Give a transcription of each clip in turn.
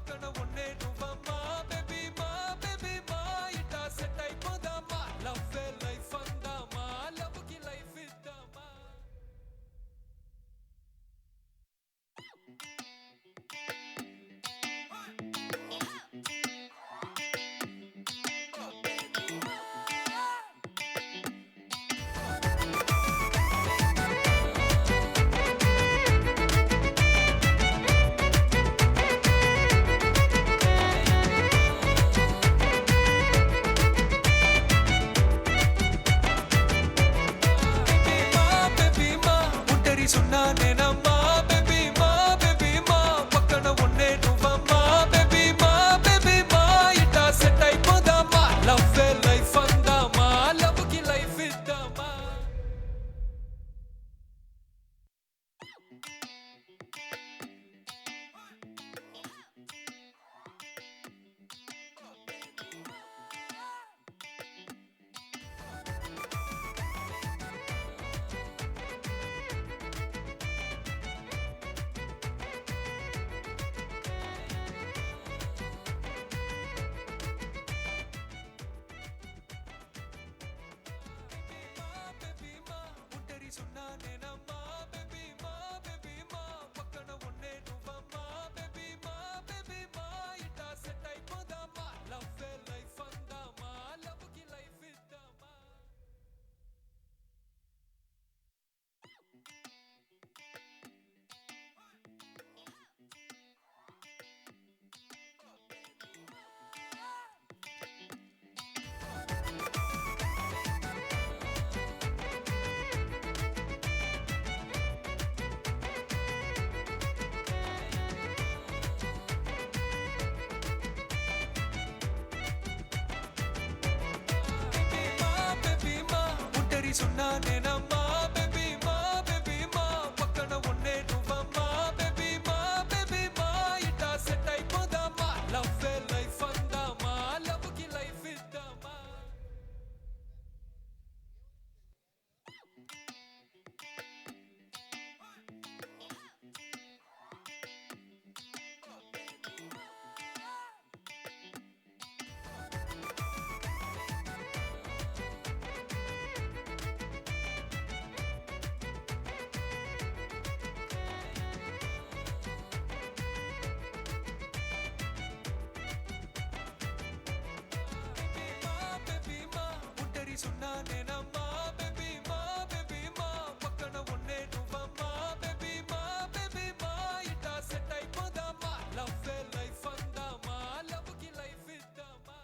పక్కన ఉండే నువ్వమ్మా బేబీ మా ఇట్టా సెట్ అయిపోదామా లవ్ లైఫ్ అందామా లవ్ కి లైఫ్ ఇద్దామా. బేబీ మా ఒంటరి సున్నా నేనమ్మా బేబీ మా పక్కన ఉండే నువ్వమ్మా బేబీ మా ఇట్టా సెట్ అయిపోదామా లవ్ లైఫ్ అందామా లవ్ కి లైఫ్ ఇద్దామా. బేబీ మా ఒంటరి సున్నా నేనమ్మా బేబీ మా పక్కన ఉండే నువ్వమ్మా బేబీ మా ఇట్టా సెట్ అయిపోదామా లవ్ లైఫ్ అందామా లవ్ కి లైఫ్ ఇద్దామా. బేబీ మా ఒంటరి సున్నా నేనమ్మా బేబీ మా పక్కన ఉండే నువ్వమ్మా బేబీ మా ఇట్టా సెట్ అయిపోదామా లవ్ లైఫ్ అందామా లవ్ కి లైఫ్ ఇద్దామా. బేబీ మా ఒంటరి సున్నా నేనమ్మా బేబీ మా పక్కన ఉండే నువ్వమ్మా బేబీ మా ఇట్టా సెట్ అయిపోదామా లవ్ లైఫ్ అందామా లవ్ కి లైఫ్ ఇద్దామా.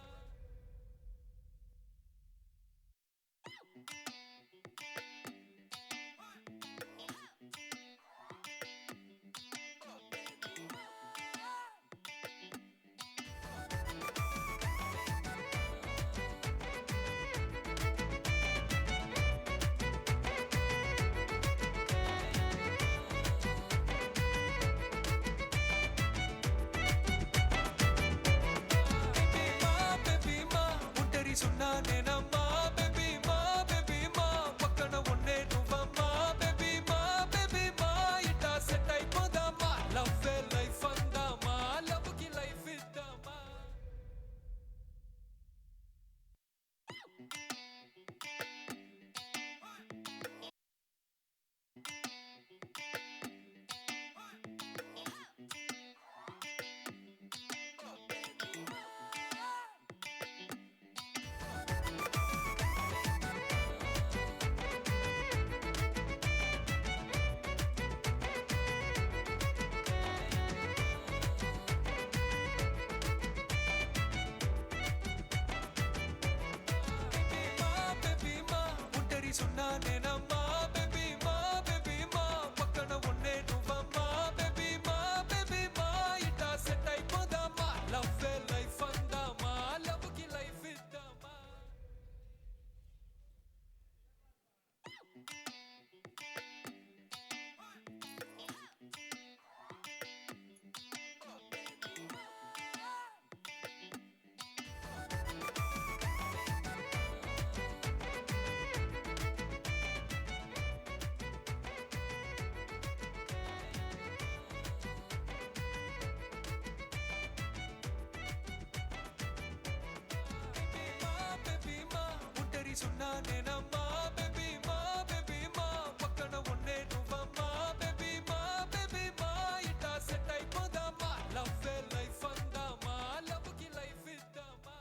బేబీ మా ఒంటరి సున్నా నేనమ్మా బేబీ మా పక్కన ఉండే నువ్వమ్మా బేబీ మా ఇట్టా సెట్ అయిపోదామా లవ్ లైఫ్ అందామా లవ్ కి లైఫ్ ఇద్దామా. బేబీ మా ఒంటరి సున్నా నేనమ్మా బేబీ మా పక్కన ఉండే నువ్వమ్మా బేబీ మా ఇట్టా సెట్ అయిపోదామా లవ్ లైఫ్ అందామా లవ్ కి లైఫ్ ఇద్దామా. సున్నా నేనమ్మా బేబీ మా బేబీ మా పక్కన ఉండే నువ్వమ్మా బేబీ మా బేబీ మా ఇట్టా సెట్ అయిపోదామా లవ్ లైఫ్ అందామా లవ్ కి లైఫ్ ఇద్దామా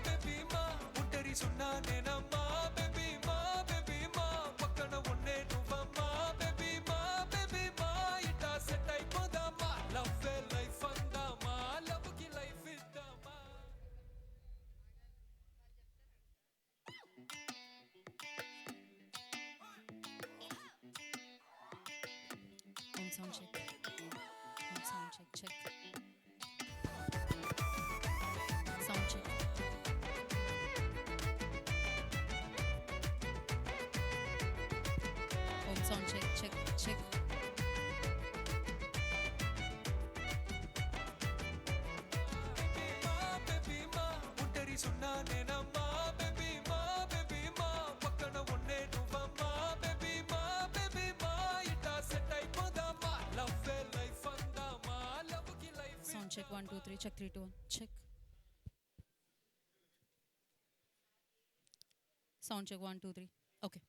బేబీ మా ఒంటరి సున్నా నేనమ్మా బేబీ మా బేబీ మా పక్కన ఉండే నువ్వమ్మా బేబీ మా బేబీ మా ఇట్టా సెట్ అయిపోదామా లవ్ లైఫ్ అందామా లవ్ కి life ఇద్దామా Home sound check. Home sound check. Check. Sound check. Home sound check. Check. Check. మా బేబీ మా ఒంటరి సున్నా నేనమ్మా బేబీ మా బేబీ మా పక్కన ఉండే నువ్వమ్మా బేబీ మా బేబీ మా ఇట్టా సెట్ అయిపోదామా లవ్ లైఫ్ అందామా లవ్ కి life Sound check. 1 2 3. Check 3 2 1. Check. Sound check 1 2 3. Okay.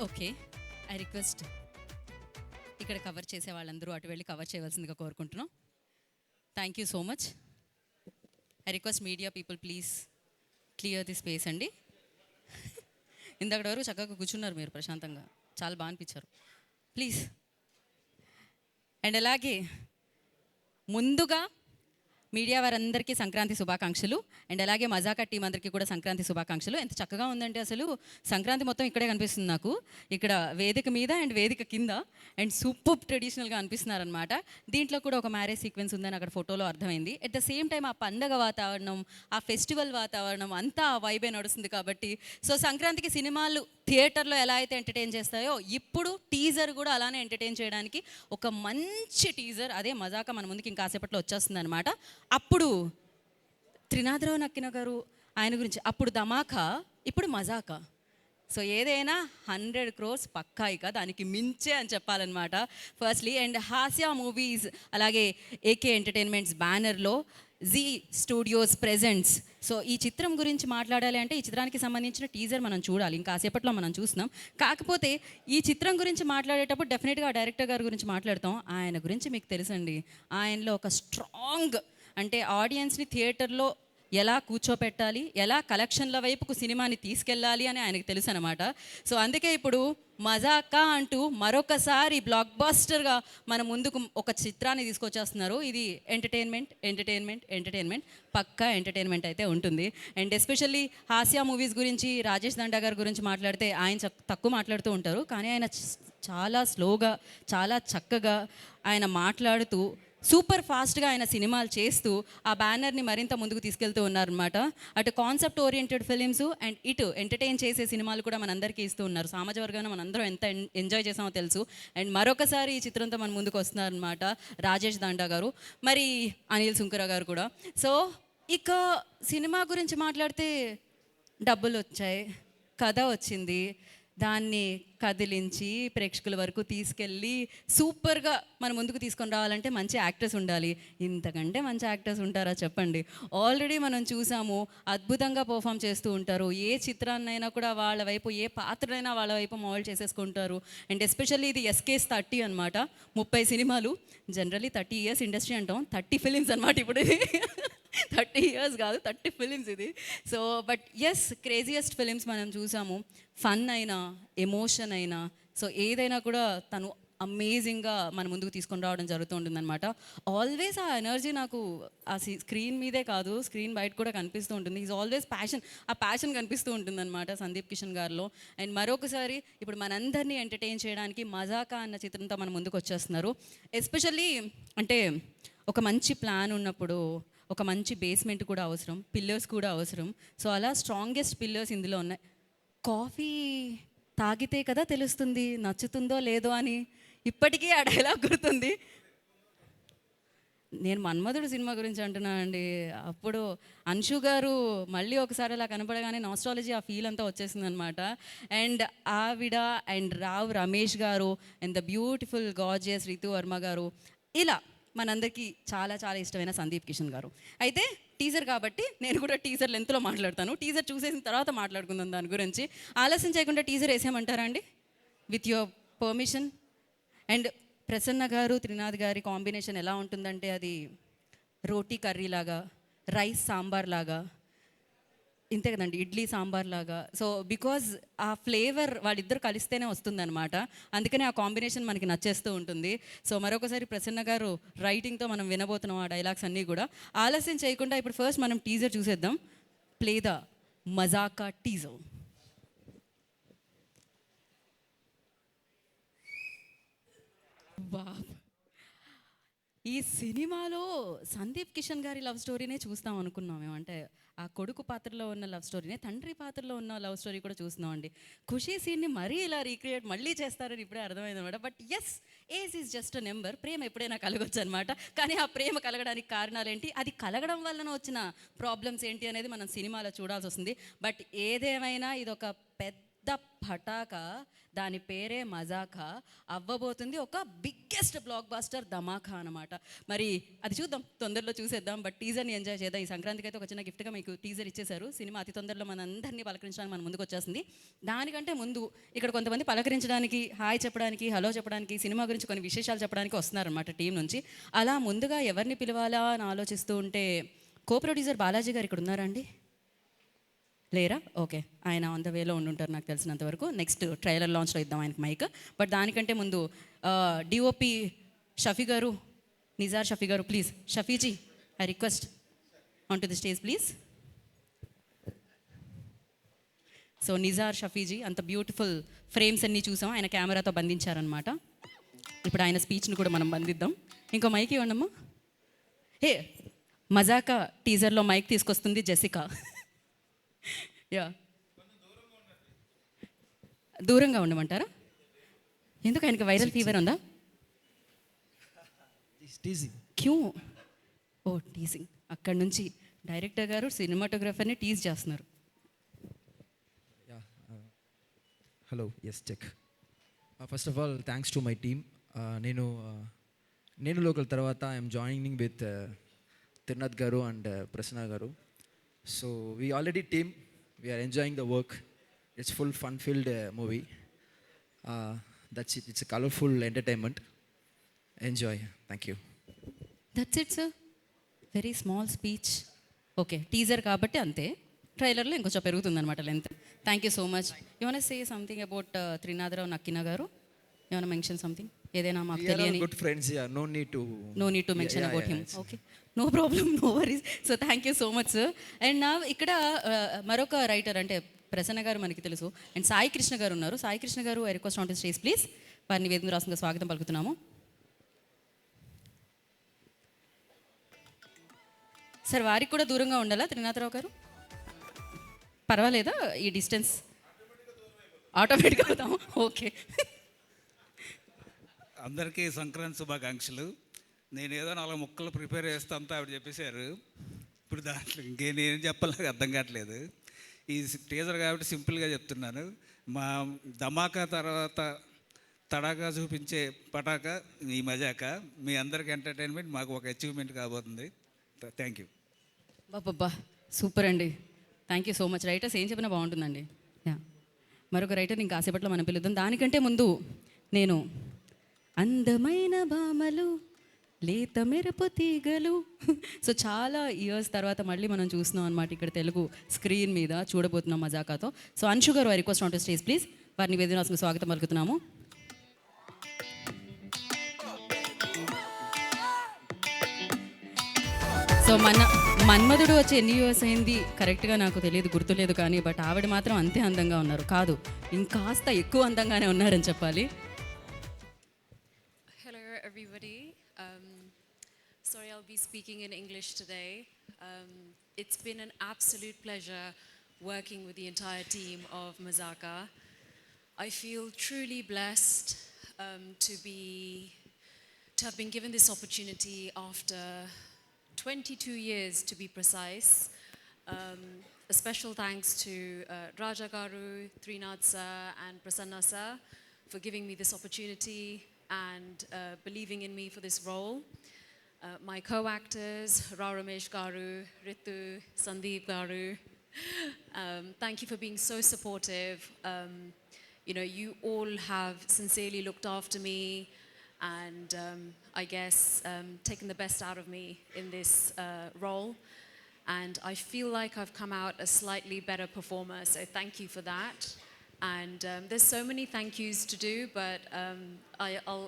Okay, I request ఇక్కడ కవర్ చేసే వాళ్ళందరూ అటు వెళ్ళి కవర్ చేయవలసిందిగా కోరుకుంటున్నాం. Thank you so much. I request media people please clear the space అండి. ఇందక్కడి వరకు చక్కగా కూర్చున్నారు మీరు ప్రశాంతంగా, చాలా బాగా అనిపించారు. ప్లీజ్. అండ్ అలాగే ముందుగా మీడియా వారందరికీ సంక్రాంతి శుభాకాంక్షలు. అండ్ అలాగే మజాకా టీం అందరికీ కూడా సంక్రాంతి శుభాకాంక్షలు. ఎంత చక్కగా ఉందంటే అసలు సంక్రాంతి మొత్తం ఇక్కడే కనిపిస్తుంది నాకు, ఇక్కడ వేదిక మీద అండ్ వేదిక కింద. అండ్ సూపర్ ట్రెడిషనల్గా అనిపిస్తున్నారనమాట. దీంట్లో కూడా ఒక మ్యారేజ్ సీక్వెన్స్ ఉందని అక్కడ ఫోటోలో అర్థమైంది. అట్ ద సేమ్ టైం ఆ పండగ వాతావరణం, ఆ ఫెస్టివల్ వాతావరణం అంతా ఆ వైబే నడుస్తుంది కాబట్టి, సో సంక్రాంతికి సినిమాలు థియేటర్లో ఎలా అయితే ఎంటర్టైన్ చేస్తాయో ఇప్పుడు టీజర్ కూడా అలానే ఎంటర్టైన్ చేయడానికి ఒక మంచి టీజర్, అదే మజాకా మన ముందుకి ఇంకాసేపట్లో వచ్చేస్తుంది అనమాట. అప్పుడు త్రినాథరావు నక్కిన గారు ఆయన గురించి, అప్పుడు ధమాకా, ఇప్పుడు మజాకా. సో ఏదైనా 100 crores పక్కా, ఇక దానికి మించే అని చెప్పాలన్నమాట ఫస్ట్లీ. అండ్ హాస్య మూవీస్ అలాగే ఏకే ఎంటర్టైన్మెంట్స్ బ్యానర్లో జీ స్టూడియోస్ ప్రెజెంట్స్. సో ఈ చిత్రం గురించి మాట్లాడాలి అంటే ఈ చిత్రానికి సంబంధించిన టీజర్ మనం చూడాలి, ఇంకాసేపట్లో మనం చూస్తున్నాం. కాకపోతే ఈ చిత్రం గురించి మాట్లాడేటప్పుడు డెఫినెట్గా డైరెక్టర్ గారి గురించి మాట్లాడతాం. ఆయన గురించి మీకు తెలుసండి, ఆయనలో ఒక స్ట్రాంగ్, అంటే ఆడియన్స్ని థియేటర్లో ఎలా కూర్చోపెట్టాలి, ఎలా కలెక్షన్ల వైపుకు సినిమాని తీసుకెళ్ళాలి అని ఆయనకు తెలుసు అనమాట. సో అందుకే ఇప్పుడు మజాకా అంటూ మరొకసారి బ్లాక్ బాస్టర్గా మన ముందుకు ఒక చిత్రాన్ని తీసుకొచ్చేస్తున్నారు. ఇది ఎంటర్టైన్మెంట్ ఎంటర్టైన్మెంట్ ఎంటర్టైన్మెంట్, పక్కా ఎంటర్టైన్మెంట్ అయితే ఉంటుంది. అండ్ ఎస్పెషల్లీ హాస్య మూవీస్ గురించి రాజేష్ దండా గారి గురించి మాట్లాడితే ఆయన తక్కువ మాట్లాడుతూ ఉంటారు, కానీ ఆయన చాలా స్లోగా చాలా చక్కగా ఆయన మాట్లాడుతూ సూపర్ ఫాస్ట్గా ఆయన సినిమాలు చేస్తూ ఆ బ్యానర్ని మరింత ముందుకు తీసుకెళ్తూ ఉన్నారనమాట. అటు కాన్సెప్ట్ ఓరియంటెడ్ ఫిలిమ్స్ అండ్ ఇటు ఎంటర్టైన్ చేసే సినిమాలు కూడా మనందరికీ ఇస్తూ ఉన్నారు. సామాజిక వర్గాన్ని మనందరం ఎంత ఎంజాయ్ చేసామో తెలుసు. అండ్ మరొకసారి ఈ చిత్రంతో మన ముందుకు వస్తున్నారనమాట రాజేష్ దండా గారు, మరి అనిల్ సుంకర గారు కూడా. సో ఇక సినిమా గురించి మాట్లాడితే డబ్బులు వచ్చాయి, కథ వచ్చింది, దాన్ని కదిలించి ప్రేక్షకుల వరకు తీసుకెళ్ళి సూపర్గా మన ముందుకు తీసుకొని రావాలంటే మంచి యాక్టర్స్ ఉండాలి. ఇంతకంటే మంచి యాక్టర్స్ ఉంటారా చెప్పండి. ఆల్రెడీ మనం చూసాము, అద్భుతంగా పర్ఫామ్ చేస్తూ ఉంటారు. ఏ చిత్రాన్నైనా కూడా వాళ్ళ వైపు, ఏ పాత్రనైనా వాళ్ళ వైపు మోల్డ్ చేసేసుకుంటారు. అండ్ ఎస్పెషల్లీ ఇది ఎస్కేస్ 30 అనమాట, 30 సినిమాలు. జనరల్లీ 30 years ఇండస్ట్రీ అంటాం, 30 ఫిలిమ్స్ అనమాట ఇప్పుడు ఇది. 30 years కాదు, 30 ఫిలిమ్స్ ఇది. So but yes, craziest films మనం చూసాము. ఫన్ అయినా ఎమోషన్ అయినా, సో ఏదైనా కూడా తను అమేజింగ్గా మన ముందుకు తీసుకొని రావడం జరుగుతూ ఉంటుందన్నమాట. ఆల్వేస్ ఆ ఎనర్జీ నాకు ఆ స్క్రీన్ మీదే కాదు, స్క్రీన్ బయట కూడా కనిపిస్తూ ఉంటుంది. ఈజ్ ఆల్వేస్ ప్యాషన్, ఆ ప్యాషన్ కనిపిస్తూ ఉంటుందన్నమాట సందీప్ కిషన్ గారిలో. అండ్ మరొకసారి ఇప్పుడు మనందరినీ ఎంటర్టైన్ చేయడానికి మజాకా అన్న చిత్రంతో మన ముందుకు వచ్చేస్తున్నారు. ఎస్పెషల్లీ అంటే ఒక మంచి ప్లాన్ ఉన్నప్పుడు ఒక మంచి బేస్మెంట్ కూడా అవసరం, పిల్లర్స్ కూడా అవసరం. సో అలా స్ట్రాంగెస్ట్ పిల్లర్స్ ఇందులో ఉన్నాయి. కాఫీ తాగితే కదా తెలుస్తుంది నచ్చుతుందో లేదో అని, ఇప్పటికీ ఆ డైలాగ్ గుర్తుంది. నేను మన్మధుడు సినిమా గురించి అంటున్నాను అండి. అప్పుడు అన్షు గారు మళ్ళీ ఒకసారి అలా కనపడగానే నాస్ట్రాలజీ, ఆ ఫీల్ అంతా వచ్చేసింది అనమాట. అండ్ ఆవిడ అండ్ రావ్ రమేష్ గారు and the beautiful gorgeous Ritu Varma గారు, ఇలా మనందరికీ చాలా చాలా ఇష్టమైన సందీప్ కిషన్ గారు. అయితే టీజర్ కాబట్టి నేను కూడా టీజర్ లెంత్లో మాట్లాడతాను. టీజర్ చూసేసిన తర్వాత మాట్లాడుకుందాం దాని గురించి. ఆలస్యం చేయకుండా టీజర్ వేసేయమంటారా అండి, with your permission? And Prasanna గారు త్రినాథ్ గారి కాంబినేషన్ ఎలా ఉంటుందంటే అది రోటీ కర్రీ లాగా, రైస్ సాంబార్ లాగా, ఇంతే కదండి, ఇడ్లీ సాంబార్ లాగా. సో బికాజ్ ఆ ఫ్లేవర్ వాళ్ళిద్దరు కలిస్తేనే వస్తుందన్నమాట, అందుకనే ఆ కాంబినేషన్ మనకి నచ్చేస్తూ ఉంటుంది. సో మరొకసారి ప్రసన్న గారు రైటింగ్తో మనం వినబోతున్నాం ఆ డైలాగ్స్ అన్నీ కూడా. ఆలస్యం చేయకుండా ఇప్పుడు ఫస్ట్ మనం టీజర్ చూసేద్దాం. Play the Mazaka teaser. Wow, ఈ సినిమాలో సందీప్ కిషన్ గారి లవ్ స్టోరీనే చూస్తాం అనుకున్నాం మేము. అంటే ఆ కొడుకు పాత్రలో ఉన్న లవ్ స్టోరీనే, తండ్రి పాత్రలో ఉన్న లవ్ స్టోరీ కూడా చూస్తున్నాం అండి. ఖుషీ సీన్ని మరీ ఇలా రీక్రియేట్ మళ్ళీ చేస్తారని ఇప్పుడే అర్థమైంది అనమాట. But yes, age is just a number. ప్రేమ ఎప్పుడైనా కలగొచ్చు అనమాట. కానీ ఆ ప్రేమ కలగడానికి కారణాలు ఏంటి, అది కలగడం వలన వచ్చిన ప్రాబ్లమ్స్ ఏంటి అనేది మనం సినిమాలో చూడాల్సి వస్తుంది. బట్ ఏదేమైనా ఇది ఒక పెద్ద పెద్ద పటాకా, దాని పేరే మజాకా అవ్వబోతుంది. ఒక బిగ్గెస్ట్ బ్లాక్ బాస్టర్ ధమాకా అనమాట. మరి అది చూద్దాం, తొందరలో చూసేద్దాం. బట్ టీజర్ని ఎంజాయ్ చేద్దాం. ఈ సంక్రాంతికి అయితే ఒక చిన్న గిఫ్ట్గా మీకు టీజర్ ఇచ్చేశారు. సినిమా అతి తొందరలో మన అందరినీ పలకరించడానికి మన ముందుకు వచ్చేస్తుంది. దానికంటే ముందు ఇక్కడ కొంతమంది పలకరించడానికి, హాయ్ చెప్పడానికి, హలో చెప్పడానికి, సినిమా గురించి కొన్ని విశేషాలు చెప్పడానికి వస్తున్నారనమాట టీం నుంచి. అలా ముందుగా ఎవరిని పిలవాలా అని ఆలోచిస్తూ ఉంటే కో ప్రొడ్యూసర్ బాలాజీ గారు ఇక్కడ ఉన్నారా అండి? లేరా? ఓకే, ఆయన ఆన్ ద వేలో ఉండుంటారు నాకు తెలిసినంత వరకు. నెక్స్ట్ ట్రైలర్ లాంచ్లో ఇద్దాం ఆయనకి మైక్. బట్ దానికంటే ముందు డిఓపి షఫీ గారు, నిజార్ షఫీ గారు, please షఫీజీ, I request on to the stage please. So Nizar షఫీజీ అంత బ్యూటిఫుల్ ఫ్రేమ్స్ అన్నీ చూసాం, ఆయన కెమెరాతో బంధించారనమాట. ఇప్పుడు ఆయన స్పీచ్ని కూడా మనం బంధిద్దాం. ఇంకో మైక్ ఇవ్వండమ్మా. హే, మజాకా టీజర్లో మైక్ తీసుకొస్తుంది జెసికా. యా, దూరంగా ఉండమంటారా? ఎందుకు, ఆయనకి వైరల్ ఫీవర్ ఉందా? క్యూ? Oh teasing. అక్కడి నుంచి డైరెక్టర్ గారు సినిమాటోగ్రాఫర్ని టీజ్ చేస్తున్నారు. Hello, yes check. First of all thanks to my team. నేను లోకల్ తర్వాత ఐఎమ్ జాయినింగ్ విత్ తిరునాథ్ గారు అండ్ ప్రసన్న గారు. So we already team, we are enjoying the work. It's full fun-filled movie. That's it. It's a colorful entertainment. Enjoy. Thank you. That's it sir, very small speech. Okay, teaser కాబట్టి అంతే, ట్రైలర్లో ఇంకొంచెం పెరుగుతుంది అనమాట length. Thank you so much. You wanna say something about Trinadharao Nakkina గారు? You wanna mention something, ఏదైనా మాకు తెలియని? Good friends, yeah. No need to mention about him. Okay, no problem, no worries. So thank you so much sir. And now ఇక్కడ మరొక writer అంటే ప్రసన్న గారు మనకి తెలుసు, అండ్ సాయి కృష్ణ గారు ఉన్నారు. సాయి కృష్ణ గారు, I request on to stage please. వారిని వేదిక రాష్ట్రంగా స్వాగతం పలుకుతున్నాము. సార్ వారికి కూడా దూరంగా ఉండాలా త్రినాథరావు గారు? పర్వాలేదా ఈ డిస్టెన్స్? ఆటోమేటిక్గా అవుతాం. ఓకే, అందరికీ సంక్రాంతి శుభాకాంక్షలు. నేను ఏదో 4 ముక్కలు ప్రిపేర్ చేస్తా అంతా ఆవిడ చెప్పేశారు. ఇప్పుడు దాంట్లో ఇంకేం చెప్పాలి నాకు అర్థం కావట్లేదు. ఈ టీజర్ కాబట్టి సింపుల్గా చెప్తున్నాను. మా ధమాకా తర్వాత తడాకా చూపించే పటాకా ఈ మజాకా మీ అందరికి ఎంటర్టైన్మెంట్, మాకు ఒక అచీవ్మెంట్ కాబోతుంది. Thank you. బాబా సూపర్ అండి, thank you so much. Writers ఏం చెప్పినా బాగుంటుందండి. యా, మరొక రైటర్ ఇంకా కాసేపట్లో మనం పిలుద్దాం. దానికంటే ముందు నేను అందమైన భామలు, లేత మెరుపు తీగలు. సో చాలా ఇయర్స్ తర్వాత మళ్ళీ మనం చూస్తున్నాం అనమాట ఇక్కడ తెలుగు స్క్రీన్ మీద, చూడబోతున్నాం మజాకాతో. సో అన్షు గారు, I request on to stage please. వారిని వేదికకు స్వాగతం పలుకుతున్నాము. సో మన్మధుడు వచ్చి ఎన్ని ఇయర్స్ అయింది కరెక్ట్గా నాకు తెలియదు, గుర్తులేదు, కానీ బట్ ఆవిడ మాత్రం అంతే అందంగా ఉన్నారు. కాదు, ఇంకాస్త ఎక్కువ అందంగానే ఉన్నారని చెప్పాలి. Hello, everybody. Sorry, I'll be speaking in English today. It's been an absolute pleasure working with the entire team of Mazaka. I feel truly blessed to have been given this opportunity after 22 years, to be precise. A special thanks to Raja Garu, Trinath sir, and Prasanna sir for giving me this opportunity and believing in me for this role. My co-actors, Rao Ramesh Garu, Ritu, Sandeep Garu, thank you for being so supportive. You all have sincerely looked after me and I guess taken the best out of me in this role. And I feel like I've come out a slightly better performer, so thank you for that. And there's so many thank yous to do, but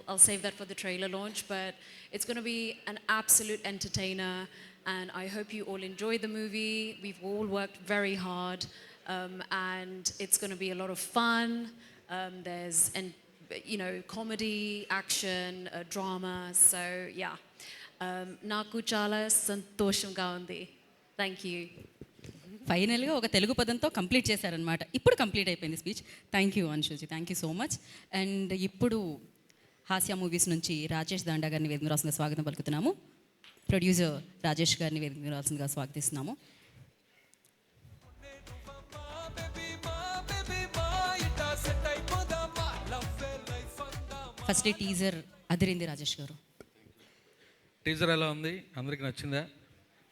I'll save that for the trailer launch. But it's going to be an absolute entertainer, and I hope you all enjoy the movie. We've all worked very hard, and it's going to be a lot of fun. There's comedy, action, drama. So yeah, naku chala santoshanga undi. Thank you. ఫైనల్గా ఒక తెలుగు పదంతో complete చేశారనమాట. ఇప్పుడు complete అయిపోయింది speech. Thank you అన్షుజీ, thank you so much. And ఇప్పుడు హాస్య movies నుంచి రాజేష్ దాండా గారిని వేదిక రాసిందిగా స్వాగతం పలుకుతున్నాము. ప్రొడ్యూసర్ రాజేష్ గారిని వేదిక రాసిందిగా స్వాగతిస్తున్నాము. మా baby, మా ఫస్ట్ టీజర్ అదిరింది రాజేష్ గారు. టీజర్ ఎలా ఉంది? అందరికి నచ్చిందా?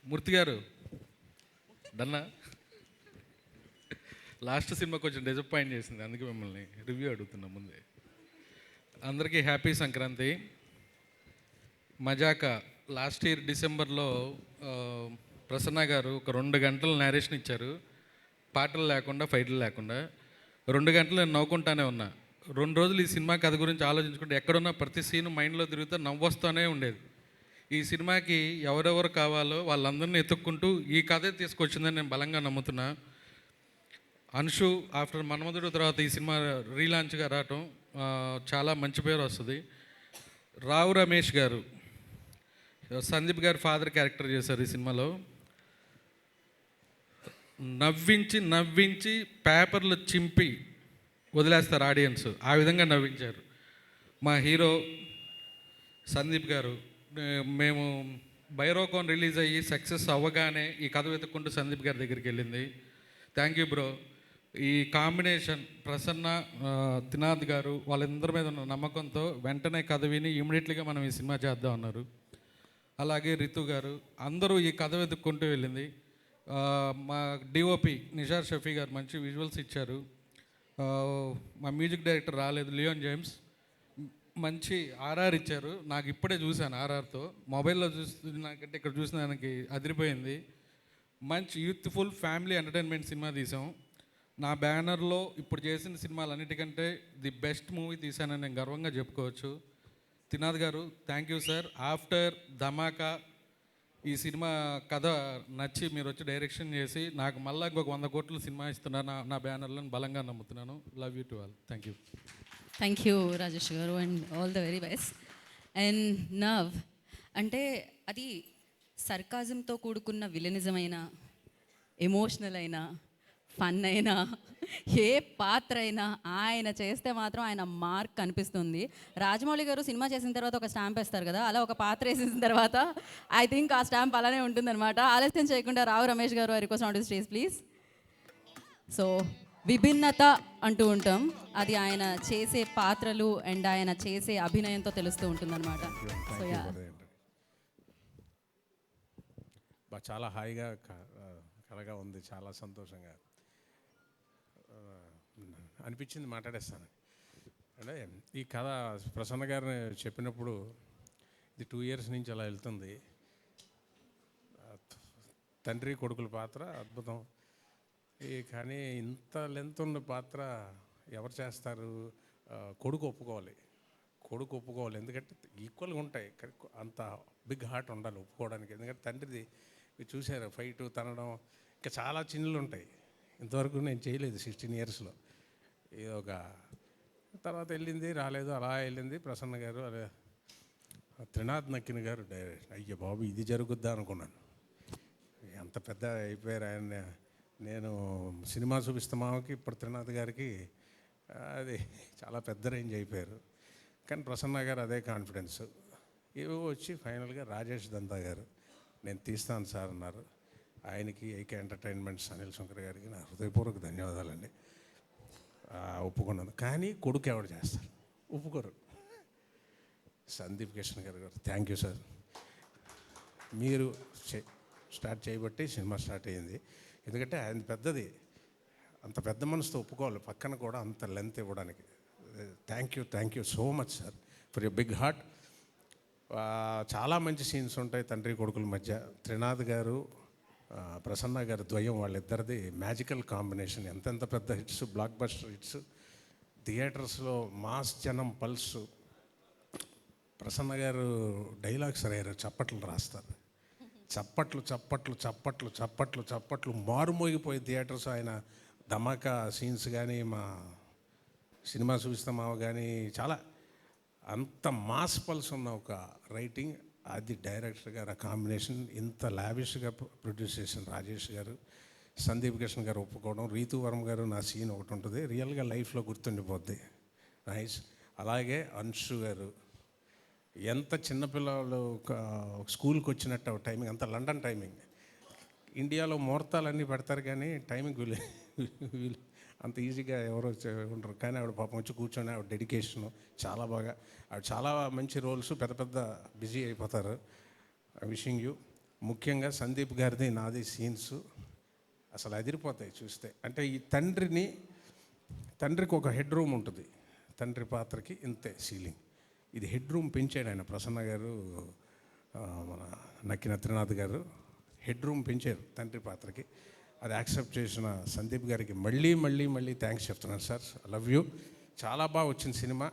మూర్తి గారు డన్నా? లాస్ట్ సినిమా కొంచెం డిసప్పాయింట్ చేసింది, అందుకే మిమ్మల్ని రివ్యూ అడుగుతున్నా ముందే. అందరికీ హ్యాపీ సంక్రాంతి. మజాక లాస్ట్ ఇయర్ డిసెంబర్లో ప్రసన్న గారు ఒక 2 గంటలు నేరేషన్ ఇచ్చారు, పాటలు లేకుండా ఫైట్లు లేకుండా. 2 గంటలు నేను నవ్వుకుంటానే ఉన్నా. 2 రోజులు ఈ సినిమా కథ గురించి ఆలోచించుకుంటే ఎక్కడున్నా ప్రతి సీను మైండ్లో తిరుగుతూ నవ్వొస్తూనే ఉండేది. ఈ సినిమాకి ఎవరెవరు కావాలో వాళ్ళందరినీ ఎత్తుక్కుంటూ ఈ కథే తీసుకొచ్చిందని నేను బలంగా నమ్ముతున్నా. అన్షు ఆఫ్టర్ మన్మధుడు తర్వాత ఈ సినిమా రీలాంచ్గా రావటం చాలా మంచి పేరు వస్తుంది. రావు రమేష్ గారు సందీప్ గారు ఫాదర్ క్యారెక్టర్ చేశారు ఈ సినిమాలో. నవ్వించి నవ్వించి పేపర్లు చింపి వదిలేస్తారు ఆడియన్స్, ఆ విధంగా నవ్వించారు. మా హీరో సందీప్ గారు, మేము బైరోకాన్ రిలీజ్ అయ్యి సక్సెస్ అవ్వగానే ఈ కథ వెతుక్కుంటూ సందీప్ గారి దగ్గరికి వెళ్ళింది. Thank you bro. ఈ కాంబినేషన్ ప్రసన్న, త్రినాథ్ గారు వాళ్ళందరి మీద ఉన్న నమ్మకంతో వెంటనే కథ విని ఇమీడియట్లీగా మనం ఈ సినిమా చేద్దాం అన్నారు. అలాగే రితు గారు, అందరూ ఈ కథ వెతుక్కుంటూ వెళ్ళింది. మా డిఓపి నిషార్ షఫీ గారు మంచి విజువల్స్ ఇచ్చారు. మా మ్యూజిక్ డైరెక్టర్ రాలేదు, లియోన్ జేమ్స్, మంచి ఆర్ఆర్ ఇచ్చారు. నాకు ఇప్పుడే చూశాను ఆర్ఆర్తో, మొబైల్లో చూస్తున్నాకంటే ఇక్కడ చూసిన దానికి అదిరిపోయింది. మంచి యూత్ఫుల్ ఫ్యామిలీ ఎంటర్టైన్మెంట్ సినిమా తీసాం. నా బ్యానర్లో ఇప్పుడు చేసిన సినిమాలు అన్నిటికంటే ది బెస్ట్ మూవీ తీశానని నేను గర్వంగా చెప్పుకోవచ్చు. త్రినాథ్ గారు థ్యాంక్ యూ సార్. ఆఫ్టర్ ధమాకా ఈ సినిమా కథ నచ్చి మీరు వచ్చి డైరెక్షన్ చేసి నాకు మళ్ళీ ఇంకొక 100 కోట్లు సినిమా ఇస్తున్నారు నా బ్యానర్లో బలంగా నమ్ముతున్నాను. Love you to all. Thank you. Thank you Rajesh గారు and all the very best. And now అంటే అది సర్కాజంతో కూడుకున్న విలనిజం అయినా, ఎమోషనల్ అయినా, ఫన్ అయినా, ఏ పాత్ర అయినా ఆయన చేస్తే మాత్రం ఆయన మార్క్ కనిపిస్తుంది. రాజమౌళి గారు సినిమా చేసిన తర్వాత ఒక స్టాంప్ వేస్తారు కదా, అలా ఒక పాత్ర వేసిన తర్వాత ఐ థింక్ ఆ స్టాంప్ అలానే ఉంటుందన్నమాట. ఆలస్యం చేయకుండా రావు రమేష్ గారు request on to stage please. So విభిన్నత అంటూ ఉంటాం, అది ఆయన చేసే పాత్రలు అండ్ ఆయన చేసే అభినయంతో తెలుస్తూ ఉంటుందన్నమాట. సో యా, చాలా హాయిగా కలగా ఉంది, చాలా సంతోషంగా అనిపించింది. మాట్లాడేస్తాను అంటే ఈ కథ ప్రసన్న గారిని చెప్పినప్పుడు ఇది 2 years నుంచి అలా వెళ్తుంది. తండ్రి కొడుకుల పాత్ర అద్భుతం. కానీ ఇంత లెంత్ ఉన్న పాత్ర ఎవరు చేస్తారు? కొడుకు ఒప్పుకోవాలి, ఎందుకంటే ఈక్వల్గా ఉంటాయి, అంత బిగ్ హార్ట్ ఉండాలి ఒప్పుకోవడానికి. ఎందుకంటే తండ్రిది మీరు చూసారు, ఫైట్ తనడం, ఇంకా చాలా చిన్నులు ఉంటాయి. ఇంతవరకు నేను చేయలేదు 16 yearsలో. ఇది ఒక తర్వాత వెళ్ళింది, రాలేదు, అలా వెళ్ళింది. ప్రసన్న గారు అదే త్రినాథ్ నక్కిన గారు డైరెక్ట్, అయ్యో బాబు ఇది జరుగుద్దా అనుకున్నాను. అంత పెద్ద అయిపోయారు ఆయన. నేను సినిమా చూపిస్తామాకి ఇప్పుడు త్రినాథ్ గారికి అది చాలా పెద్ద రేంజ్ అయిపోయారు. కానీ ప్రసన్న గారు అదే కాన్ఫిడెన్స్. ఏవో వచ్చి ఫైనల్గా రాజేష్ దంతా గారు నేను తీస్తాను సార్ అన్నారు. ఆయనకి ఏకే ఎంటర్టైన్మెంట్స్ అనిల్ శంకర్ గారికి నా హృదయపూర్వక ధన్యవాదాలండి. ఒప్పుకున్నాను. కానీ కొడుకు ఎవరు చేస్తారు? ఒప్పుకోరు. సందీప్ కిషన్ గారు థ్యాంక్ యూ సార్. మీరు స్టార్ట్ చేయబట్టి సినిమా స్టార్ట్ అయ్యింది. ఎందుకంటే ఆయన పెద్దది, అంత పెద్ద మనసుతో ఒప్పుకోవాలి, పక్కన కూడా అంత లెంత్ ఇవ్వడానికి. Thank you so much sir for your big heart. చాలా మంచి సీన్స్ ఉంటాయి తండ్రి కొడుకుల మధ్య. త్రినాథ్ గారు, ప్రసన్న గారు ద్వయం, వాళ్ళిద్దరిది మ్యాజికల్ కాంబినేషన్. ఎంతెంత పెద్ద హిట్స్, బ్లాక్ బస్టర్ హిట్స్, థియేటర్స్లో మాస్ జనం పల్సు. ప్రసన్న గారు డైలాగ్స్ రాయారు, చప్పట్లు రాస్తారు. చప్పట్లు మారుమోగిపోయి థియేటర్స్. ఆయన ధమాకా సీన్స్ కానీ, మా సినిమా చూపిస్తామావ కానీ, చాలా అంత మాస్ పల్స్ ఉన్న ఒక రైటింగ్. అది డైరెక్టర్ గారు ఆ కాంబినేషన్ ఇంత లావిష్గా ప్రొడ్యూస్ చేసిన రాజేష్ గారు, సందీప్ కిషన్ గారు ఒప్పుకోవడం, రీతు వర్మ గారు నా సీన్ ఒకటి ఉంటుంది రియల్గా లైఫ్లో గుర్తుండిపోద్ది, నైస్. అలాగే అన్షు గారు ఎంత చిన్నపిల్లలు స్కూల్కి వచ్చినట్టు టైమింగ్, అంత లండన్ టైమింగ్. ఇండియాలో ముహూర్తాలన్నీ పెడతారు కానీ టైమింగ్ అంత ఈజీగా ఎవరో ఉండరు. కానీ ఆవిడ పాపం వచ్చి కూర్చొని ఆవిడ డెడికేషను చాలా బాగా, ఆవిడ చాలా మంచి రోల్స్ పెద్ద పెద్ద బిజీ అయిపోతారు. Wishing you. ముఖ్యంగా సందీప్ గారిది నాది సీన్స్ అసలు అదిరిపోతాయి చూస్తే. అంటే ఈ తండ్రికి ఒక హెడ్ రూమ్ ఉంటుంది, తండ్రి పాత్రకి ఇంతే సీలింగ్. ఇది హెడ్ రూమ్ పెంచాడు ఆయన, ప్రసన్న గారు, మన నక్కిన త్రినాథ్ గారు హెడ్ రూమ్ పెంచారు తండ్రి పాత్రకి. అది యాక్సెప్ట్ చేసిన సందీప్ గారికి మళ్ళీ మళ్ళీ మళ్ళీ థ్యాంక్స్ చెప్తున్నాను సార్. I love you. చాలా బాగా వచ్చింది సినిమా.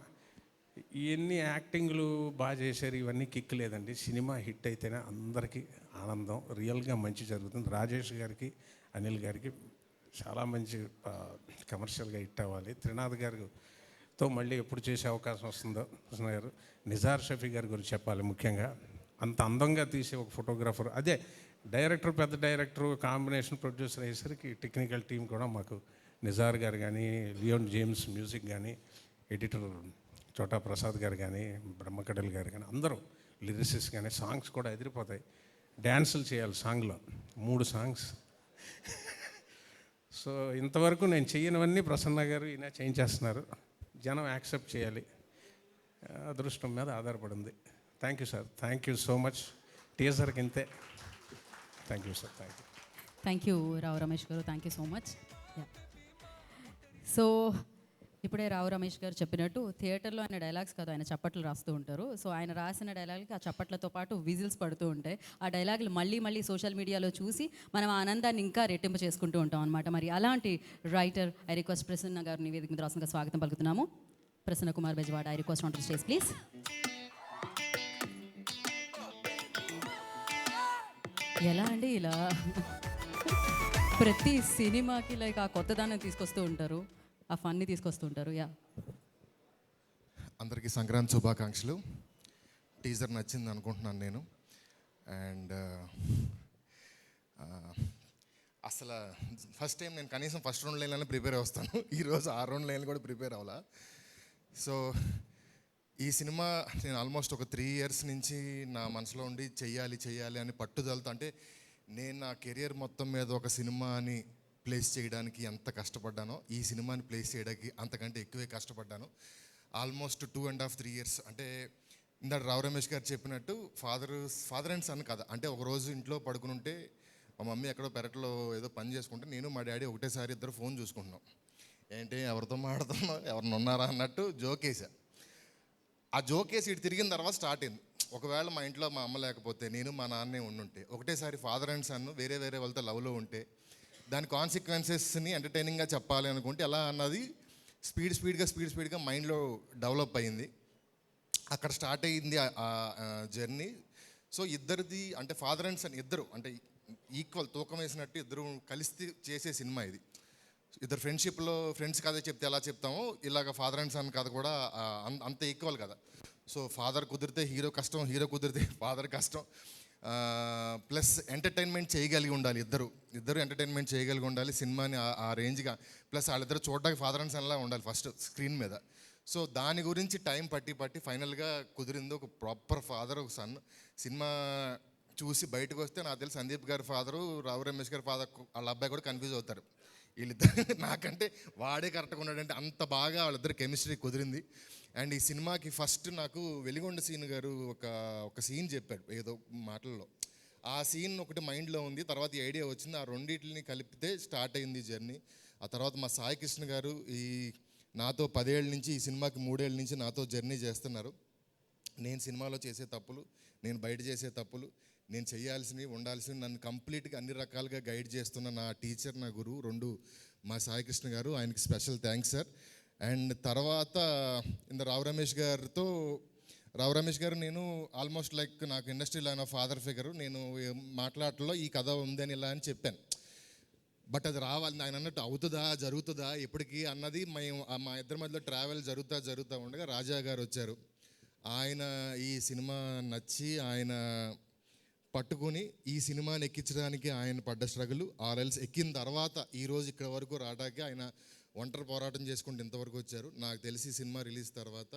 ఇవన్నీ యాక్టింగ్లు బాగా చేశారు, ఇవన్నీ కిక్ లేదండి. సినిమా హిట్ అయితేనే అందరికీ ఆనందం, రియల్గా మంచి జరుగుతుంది. రాజేష్ గారికి, అనిల్ గారికి చాలా మంచి కమర్షియల్గా హిట్ అవ్వాలి. త్రినాథ్ గారితో మళ్ళీ ఎప్పుడు చేసే అవకాశం వస్తుందో కృష్ణ గారు. నిజార్ షఫీ గారి గురించి చెప్పాలి ముఖ్యంగా. అంత అందంగా తీసే ఒక ఫోటోగ్రాఫర్. అదే డైరెక్టర్, పెద్ద డైరెక్టర్ కాంబినేషన్ ప్రొడ్యూసర్ అయ్యేసరికి టెక్నికల్ టీం కూడా మాకు నిజార్ గారు కానీ, లియోన్ జేమ్స్ మ్యూజిక్ కానీ, ఎడిటర్ చోటా ప్రసాద్ గారు కానీ, బ్రహ్మకడల్ గారు కానీ, అందరూ లిరిసిస్ కానీ, సాంగ్స్ కూడా ఎదిరిపోతాయి. డ్యాన్సులు చేయాలి సాంగ్లో, 3 సాంగ్స్. సో ఇంతవరకు నేను చేయనివన్నీ ప్రసన్న గారు ఈయన చేయించేస్తున్నారు. జనం యాక్సెప్ట్ చేయాలి, అదృష్టం మీద ఆధారపడింది. Thank you sir, thank you so much. టీజర్కి ఇంతే. Thank you sir, thank you. Thank you Rao Ramesh గారు, thank you so much. So ఇప్పుడే రావు రమేష్ గారు చెప్పినట్టు థియేటర్లో ఆయన డైలాగ్స్ కాదు, ఆయన చప్పట్లు రాస్తూ ఉంటారు. సో ఆయన రాసిన డైలాగ్కి ఆ చప్పట్లతో పాటు విజిల్స్ పడుతూ ఉంటాయి. ఆ డైలాగులు మళ్ళీ మళ్ళీ సోషల్ మీడియాలో చూసి మనం ఆ ఆనందాన్ని ఇంకా రెట్టింపు చేసుకుంటూ ఉంటాం అనమాట. మరి అలాంటి రైటర్ ఐ రిక్వెస్ట్ ప్రసన్న గారిని వేదిక మీద రాసిన స్వాగతం పలుకుతున్నాము. Prasanna Kumar Bezawada, I request on to stage please. ఎలా అండి ఇలా ప్రతి సినిమాకి లైక్ ఆ కొత్తదాన్ని తీసుకొస్తూ ఉంటారు, ఆ ఫన్ని తీసుకొస్తూ ఉంటారు. యా, అందరికీ సంక్రాంతి శుభాకాంక్షలు. టీజర్ నచ్చింది అనుకుంటున్నాను నేను. అండ్ అసలు ఫస్ట్ టైం నేను కనీసం ఫస్ట్ 2 లైన్లైనా ప్రిపేర్ వస్తాను. ఈరోజు 6 లైన్లు కూడా ప్రిపేర్ అవ్వాలా. సో ఈ సినిమా నేను ఆల్మోస్ట్ ఒక 3 ఇయర్స్ నుంచి నా మనసులో ఉండి చెయ్యాలి అని పట్టుదలతో, అంటే నేను నా కెరియర్ మొత్తం మీద ఒక సినిమాని ప్లేస్ చేయడానికి ఎంత కష్టపడ్డానో ఈ సినిమాని ప్లేస్ చేయడానికి అంతకంటే ఎక్కువే కష్టపడ్డాను. Almost 2.5-3 years. అంటే ఇందాక రావు రమేష్ గారు చెప్పినట్టు ఫాదర్ అండ్ సన్ కథ. అంటే ఒకరోజు ఇంట్లో పడుకుని ఉంటే మా మమ్మీ ఎక్కడో పెరట్లో ఏదో పని చేసుకుంటే నేను మా డాడీ ఒకటేసారి ఇద్దరు ఫోన్ చూసుకుంటున్నాం. ఏంటి ఎవరితో మాట్లాడుతున్నాం, ఎవరిని ఉన్నారా అన్నట్టు జోకేసా. ఆ జోకేసి ఇటు తిరిగిన తర్వాత స్టార్ట్ అయింది. ఒకవేళ మా ఇంట్లో మా అమ్మ లేకపోతే నేను మా నాన్నే ఉండుంటే, ఒకటేసారి ఫాదర్ అండ్ సన్ వేరే వాళ్ళతో లవ్లో ఉంటే దాని కాన్సిక్వెన్సెస్ని ఎంటర్టైనింగ్గా చెప్పాలి అనుకుంటే ఎలా అన్నది స్పీడ్గా మైండ్లో డెవలప్ అయింది. అక్కడ స్టార్ట్ అయ్యింది ఆ జర్నీ. సో ఇద్దరిది అంటే ఫాదర్ అండ్ సన్ ఇద్దరు అంటే ఈక్వల్ తూకం వేసినట్టు ఇద్దరు కలిసి చేసే సినిమా ఇది. ఇద్దరు ఫ్రెండ్షిప్లో ఫ్రెండ్స్ కథ చెప్తే ఎలా చెప్తామో ఇలాగ ఫాదర్ అండ్ సన్ కథ కూడా అంత ఈక్వల్ కదా. సో ఫాదర్ కుదిరితే హీరో కష్టం, హీరో కుదిరితే ఫాదర్ కష్టం. ప్లస్ ఎంటర్టైన్మెంట్ చేయగలిగి ఉండాలి, ఇద్దరు ఎంటర్టైన్మెంట్ చేయగలిగి ఉండాలి సినిమాని ఆ రేంజ్గా. ప్లస్ వాళ్ళిద్దరు చూడడానికి ఫాదర్ అండ్ సన్లా ఉండాలి ఫస్ట్ స్క్రీన్ మీద. సో దాని గురించి టైం పట్టి ఫైనల్గా కుదిరింది ఒక ప్రాపర్ ఫాదర్ ఒక సన్. సినిమా చూసి బయటకు వస్తే నాకు తెలిసి సందీప్ గారి ఫాదరు, రావు రమేష్ గారి ఫాదర్ వాళ్ళ అబ్బాయి కూడా కన్ఫ్యూజ్ అవుతారు. వీళ్ళిద్దరు నాకంటే వాడే కరెక్ట్గా ఉన్నాడంటే అంత బాగా వాళ్ళిద్దరు కెమిస్ట్రీ కుదిరింది. అండ్ ఈ సినిమాకి ఫస్ట్ నాకు వెలిగొండ సీన్ గారు ఒక సీన్ చెప్పాడు ఏదో మాటల్లో. ఆ సీన్ ఒకటి మైండ్లో ఉంది, తర్వాత ఈ ఐడియా వచ్చింది. ఆ రెండింటిని కలిపితే స్టార్ట్ అయింది జర్నీ. ఆ తర్వాత మా సాయి కృష్ణ గారు నాతో 10 ఏళ్ళ నుంచి ఈ సినిమాకి 3 ఏళ్ళ నుంచి నాతో జర్నీ చేస్తున్నారు. నేను సినిమాలో చేసే తప్పులు, నేను బయట చేసే తప్పులు, నేను చేయాల్సినవి ఉండాల్సినవి నన్ను కంప్లీట్గా అన్ని రకాలుగా గైడ్ చేస్తున్న నా టీచర్, నా గురువు 2 మా సాయి కృష్ణ గారు. ఆయనకి స్పెషల్ థ్యాంక్స్ సార్. అండ్ తర్వాత రావు రమేష్ గారు నేను ఆల్మోస్ట్ లైక్ నాకు ఇండస్ట్రీలో ఆయన ఫాదర్ ఫిగరు. నేను మాట్లాడటంలో ఈ కథ ఉందని ఇలా అని చెప్పాను. బట్ అది రావాలి ఆయన అన్నట్టు జరుగుతుందా ఎప్పటికీ అన్నది మా ఇద్దరి మధ్యలో ట్రావెల్ జరుగుతూ ఉండగా రాజా గారు వచ్చారు. ఆయన ఈ సినిమా నచ్చి ఆయన పట్టుకొని ఈ సినిమాని ఎక్కించడానికి ఆయన పడ్డ స్ట్రగుల్ ఆర్ఎల్స్ ఎక్కిన తర్వాత ఈరోజు ఇక్కడ వరకు రావడానికి ఆయన ఒంటరి పోరాటం చేసుకుంటూ ఇంతవరకు వచ్చారు. నాకు తెలిసి సినిమా రిలీజ్ తర్వాత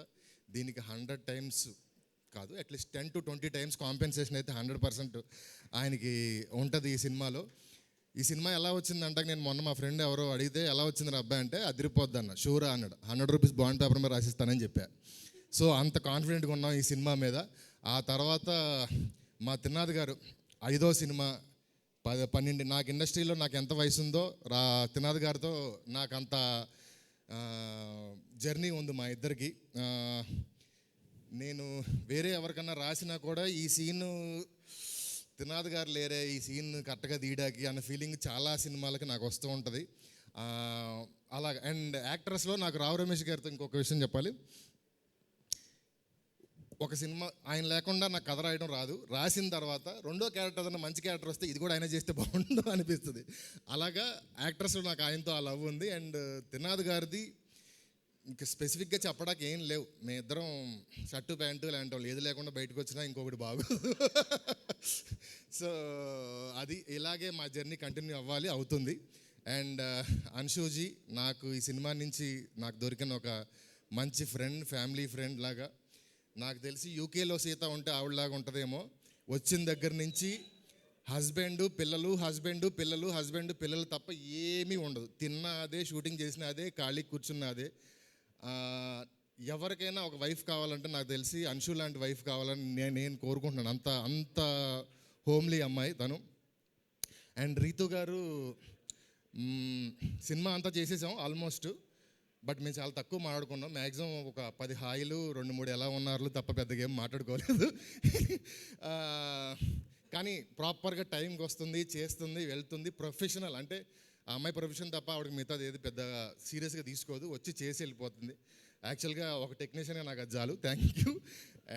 దీనికి 100 టైమ్స్ కాదు అట్లీస్ట్ 10 to 20 టైమ్స్ కాంపెన్సేషన్ అయితే 100% ఆయనకి ఉంటుంది ఈ సినిమాలో. ఈ సినిమా ఎలా వచ్చిందంటే నేను మొన్న మా ఫ్రెండ్ ఎవరో అడిగితే ఎలా వచ్చింది రా అబ్బాయి అంటే అదిరిపోద్ది అన్న, షూరా అన్నాడు. 100 రూపీస్ బాండ్ పేపర్ మీద రాసిస్తానని చెప్పా. సో అంత కాన్ఫిడెంట్గా ఉన్నాం ఈ సినిమా మీద. ఆ తర్వాత మా తిరునాథ్ గారు 5వ సినిమా 12 నాకు ఇండస్ట్రీలో నాకు ఎంత వయసు ఉందో తిరునాథ్ గారితో నాకు అంత జర్నీ ఉంది మా ఇద్దరికి. నేను వేరే ఎవరికన్నా రాసినా కూడా ఈ సీను తిరునాథ్ గారు లేరే ఈ సీన్ కరెక్ట్గా తీయడానికి అన్న ఫీలింగ్ చాలా సినిమాలకి నాకు వస్తూ ఉంటుంది. అలా అండ్ యాక్టర్స్లో నాకు రావు రమేష్ గారితో ఇంకొక విషయం చెప్పాలి. ఒక సినిమా ఆయన లేకుండా నాకు కథ రాయడం రాదు. రాసిన తర్వాత రెండో క్యారెక్టర్ ఏదైనా మంచి క్యారెక్టర్ వస్తే ఇది కూడా ఆయన చేస్తే బాగుండు అనిపిస్తుంది. అలాగా యాక్టర్స్లో నాకు ఆయనతో ఆ లవ్ ఉంది. అండ్ తిరునాథ్ గారిది ఇంక స్పెసిఫిక్గా చెప్పడానికి ఏం లేవు. మేము ఇద్దరం షర్టు ప్యాంటు లాంటి వాళ్ళు, ఏది లేకుండా బయటకు వచ్చినా ఇంకొకటి బాగు. సో అది ఇలాగే మా జర్నీ కంటిన్యూ అవ్వాలి, అవుతుంది. అండ్ అన్షూజీ నాకు ఈ సినిమా నుంచి నాకు దొరికిన ఒక మంచి ఫ్రెండ్, ఫ్యామిలీ ఫ్రెండ్ లాగా. నాకు తెలిసి యూకేలో సీత ఉంటే ఆవిడలాగా ఉంటుందేమో. వచ్చిన దగ్గర నుంచి హస్బెండ్ పిల్లలు తప్ప ఏమీ ఉండదు. తిన్నా అదే, షూటింగ్ చేసిన అదే, ఖాళీ కూర్చున్న అదే. ఎవరికైనా ఒక వైఫ్ కావాలంటే నాకు తెలిసి అన్షు లాంటి వైఫ్ కావాలని నేను కోరుకుంటున్నాను. అంత హోమ్లీ అమ్మాయి తను. అండ్ రీతు గారు సినిమా అంతా చేసేసాం ఆల్మోస్ట్. బట్ మేము చాలా తక్కువ మాట్లాడుకున్నాం. మ్యాక్సిమం ఒక 10 హాయిలు 2-3 ఎలా ఉన్నారు తప్ప పెద్దగా ఏం మాట్లాడుకోలేదు. కానీ ప్రాపర్గా టైంకి వస్తుంది, చేస్తుంది, వెళ్తుంది. ప్రొఫెషనల్ అంటే ఆ అమ్మాయి ప్రొఫెషన్ తప్ప ఆవిడకి మిగతాది ఏది పెద్దగా సీరియస్గా తీసుకోదు, వచ్చి చేసి వెళ్ళిపోతుంది. యాక్చువల్గా ఒక టెక్నీషియనే నాకు అది చాలు. Thank you.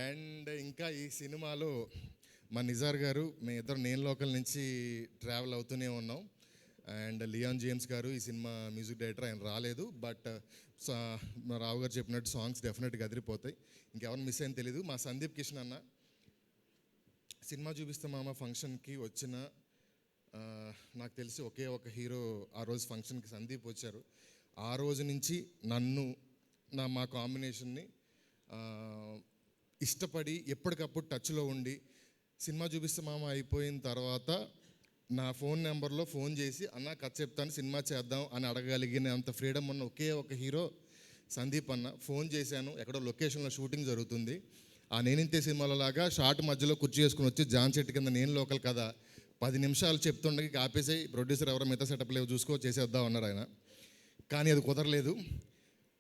అండ్ ఇంకా ఈ సినిమాలో మా నిజార్ గారు, మేము ఇద్దరు నేను లోకల్ నుంచి ట్రావెల్ అవుతూనే ఉన్నాం. అండ్ లియాన్ జేమ్స్ గారు ఈ సినిమా మ్యూజిక్ డైరెక్టర్, ఆయన రాలేదు. బట్ రావు గారు చెప్పినట్టు సాంగ్స్ డెఫినెట్గా అదిరిపోతాయి. ఇంకెవరు మిస్ అయింది తెలీదు. మా సందీప్ కిషన్ అన్న సినిమా చూపిస్తే మామ ఫంక్షన్కి వచ్చిన నాకు తెలిసి ఒకే ఒక హీరో ఆ రోజు ఫంక్షన్కి సందీప్ వచ్చారు. ఆ రోజు నుంచి నన్ను మా కాంబినేషన్ని ఇష్టపడి ఎప్పటికప్పుడు టచ్లో ఉండి సినిమా చూపిస్తే మామ అయిపోయిన తర్వాత నా ఫోన్ నెంబర్లో ఫోన్ చేసి అన్న కథ చెప్తాను సినిమా చేద్దాం అని అడగలిగిన అంత ఫ్రీడమ్ ఉన్న ఒకే ఒక హీరో సందీప్ అన్న. ఫోన్ చేశాను, ఎక్కడో లొకేషన్లో షూటింగ్ జరుగుతుంది. ఆ నేనింతే సినిమాలో లాగా షార్ట్ మధ్యలో కుర్చీ వేసుకుని వచ్చి జాన్ చెట్టు కింద నేను లోకల్ కదా 10 నిమిషాలు చెప్తుండగా ఆపేసి ప్రొడ్యూసర్ ఎవరో మిగతా సెటప్ లేవు చూసుకో చేసేద్దాం అన్నారు ఆయన. కానీ అది కుదరలేదు.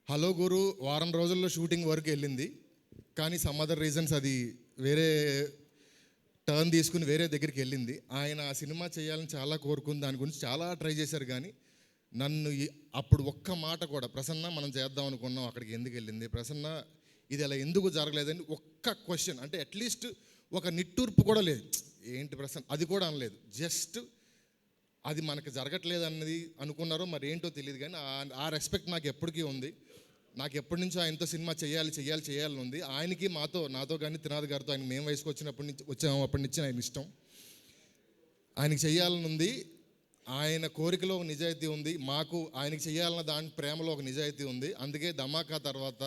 హలో గురు వారం రోజుల్లో షూటింగ్ వరకు వెళ్ళింది. కానీ సమ్ అదర్ రీజన్స్ అది వేరే టర్న్ తీసుకుని వేరే దగ్గరికి వెళ్ళింది. ఆయన ఆ సినిమా చేయాలని చాలా కోరుకుంది, దాని గురించి చాలా ట్రై చేశారు. కానీ నన్ను అప్పుడు ఒక్క మాట కూడా ప్రసన్న మనం చేద్దాం అనుకున్నాం, అక్కడికి ఎందుకు వెళ్ళింది ప్రసన్న, ఇది అలా ఎందుకు జరగలేదని ఒక్క క్వశ్చన్, అంటే అట్లీస్ట్ ఒక నిట్టూర్పు కూడా లేదు. ఏంటి ప్రసన్న అది కూడా అనలేదు. జస్ట్ అది మనకు జరగట్లేదు అన్నది అనుకున్నారో మరి ఏంటో తెలియదు. కానీ ఆ రెస్పెక్ట్ నాకు ఎప్పటికీ ఉంది. నాకు ఎప్పటి నుంచో ఆయనతో సినిమా చేయాలని ఉంది. ఆయనకి నాతో కానీ తిరునాథ్ గారితో ఆయన మేము వయసుకు వచ్చాము అప్పటి నుంచి ఆయన ఇష్టం, ఆయనకి చేయాలని ఉంది. ఆయన కోరికలో ఒక నిజాయితీ ఉంది, మాకు ఆయనకి చేయాలన్న దాని ప్రేమలో ఒక నిజాయితీ ఉంది. అందుకే ధమాకా తర్వాత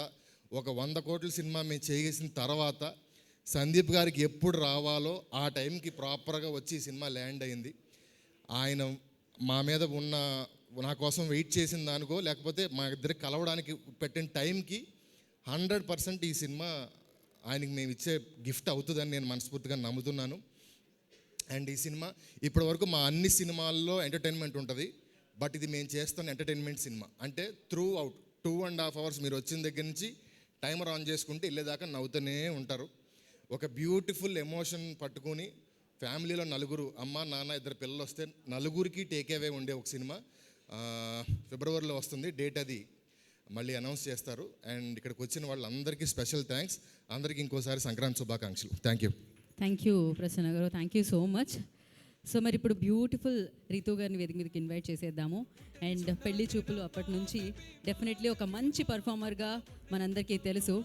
ఒక 100 కోట్ల సినిమా మేము చేసిన తర్వాత సందీప్ గారికి ఎప్పుడు రావాలో ఆ టైంకి ప్రాపర్గా వచ్చి ఈ సినిమా ల్యాండ్ అయింది. ఆయన మా మీద ఉన్న నా కోసం వెయిట్ చేసిన దానికో లేకపోతే మా ఇద్దరికి కలవడానికి పెట్టిన టైంకి 100% ఈ సినిమా ఆయనకి మేము ఇచ్చే గిఫ్ట్ అవుతుందని నేను మనస్ఫూర్తిగా నమ్ముతున్నాను. అండ్ ఈ సినిమా ఇప్పటివరకు మా అన్ని సినిమాల్లో ఎంటర్టైన్మెంట్ ఉంటుంది, బట్ ఇది మేము చేస్తున్న ఎంటర్టైన్మెంట్ సినిమా. అంటే త్రూ అవుట్ 2.5 hours మీరు వచ్చిన దగ్గర నుంచి టైమర్ ఆన్ చేసుకుంటే వెళ్ళేదాకా నవ్వుతూనే ఉంటారు. ఒక బ్యూటిఫుల్ ఎమోషన్ పట్టుకుని ఫ్యామిలీలో నలుగురు అమ్మ నాన్న 2 పిల్లలు వస్తే నలుగురికి టేక్ అవే ఉండే ఒక సినిమా ఫిబ్రవరిలో వస్తుంది. డేట్ అది మళ్ళీ అనౌన్స్ చేస్తారు. అండ్ ఇక్కడికి వచ్చిన వాళ్ళందరికీ స్పెషల్ థ్యాంక్స్. అందరికీ ఇంకోసారి సంక్రాంతి శుభాకాంక్షలు. థ్యాంక్ యూ ప్రసన్న గారు, thank you so much. So మరి ఇప్పుడు బ్యూటిఫుల్ రీతూ గారిని వేదిక మీదకి ఇన్వైట్ చేసేద్దాము. అండ్ పెళ్లి చూపులు అప్పటి నుంచి డెఫినెట్లీ ఒక మంచి పర్ఫార్మర్గా మనందరికీ తెలుసు.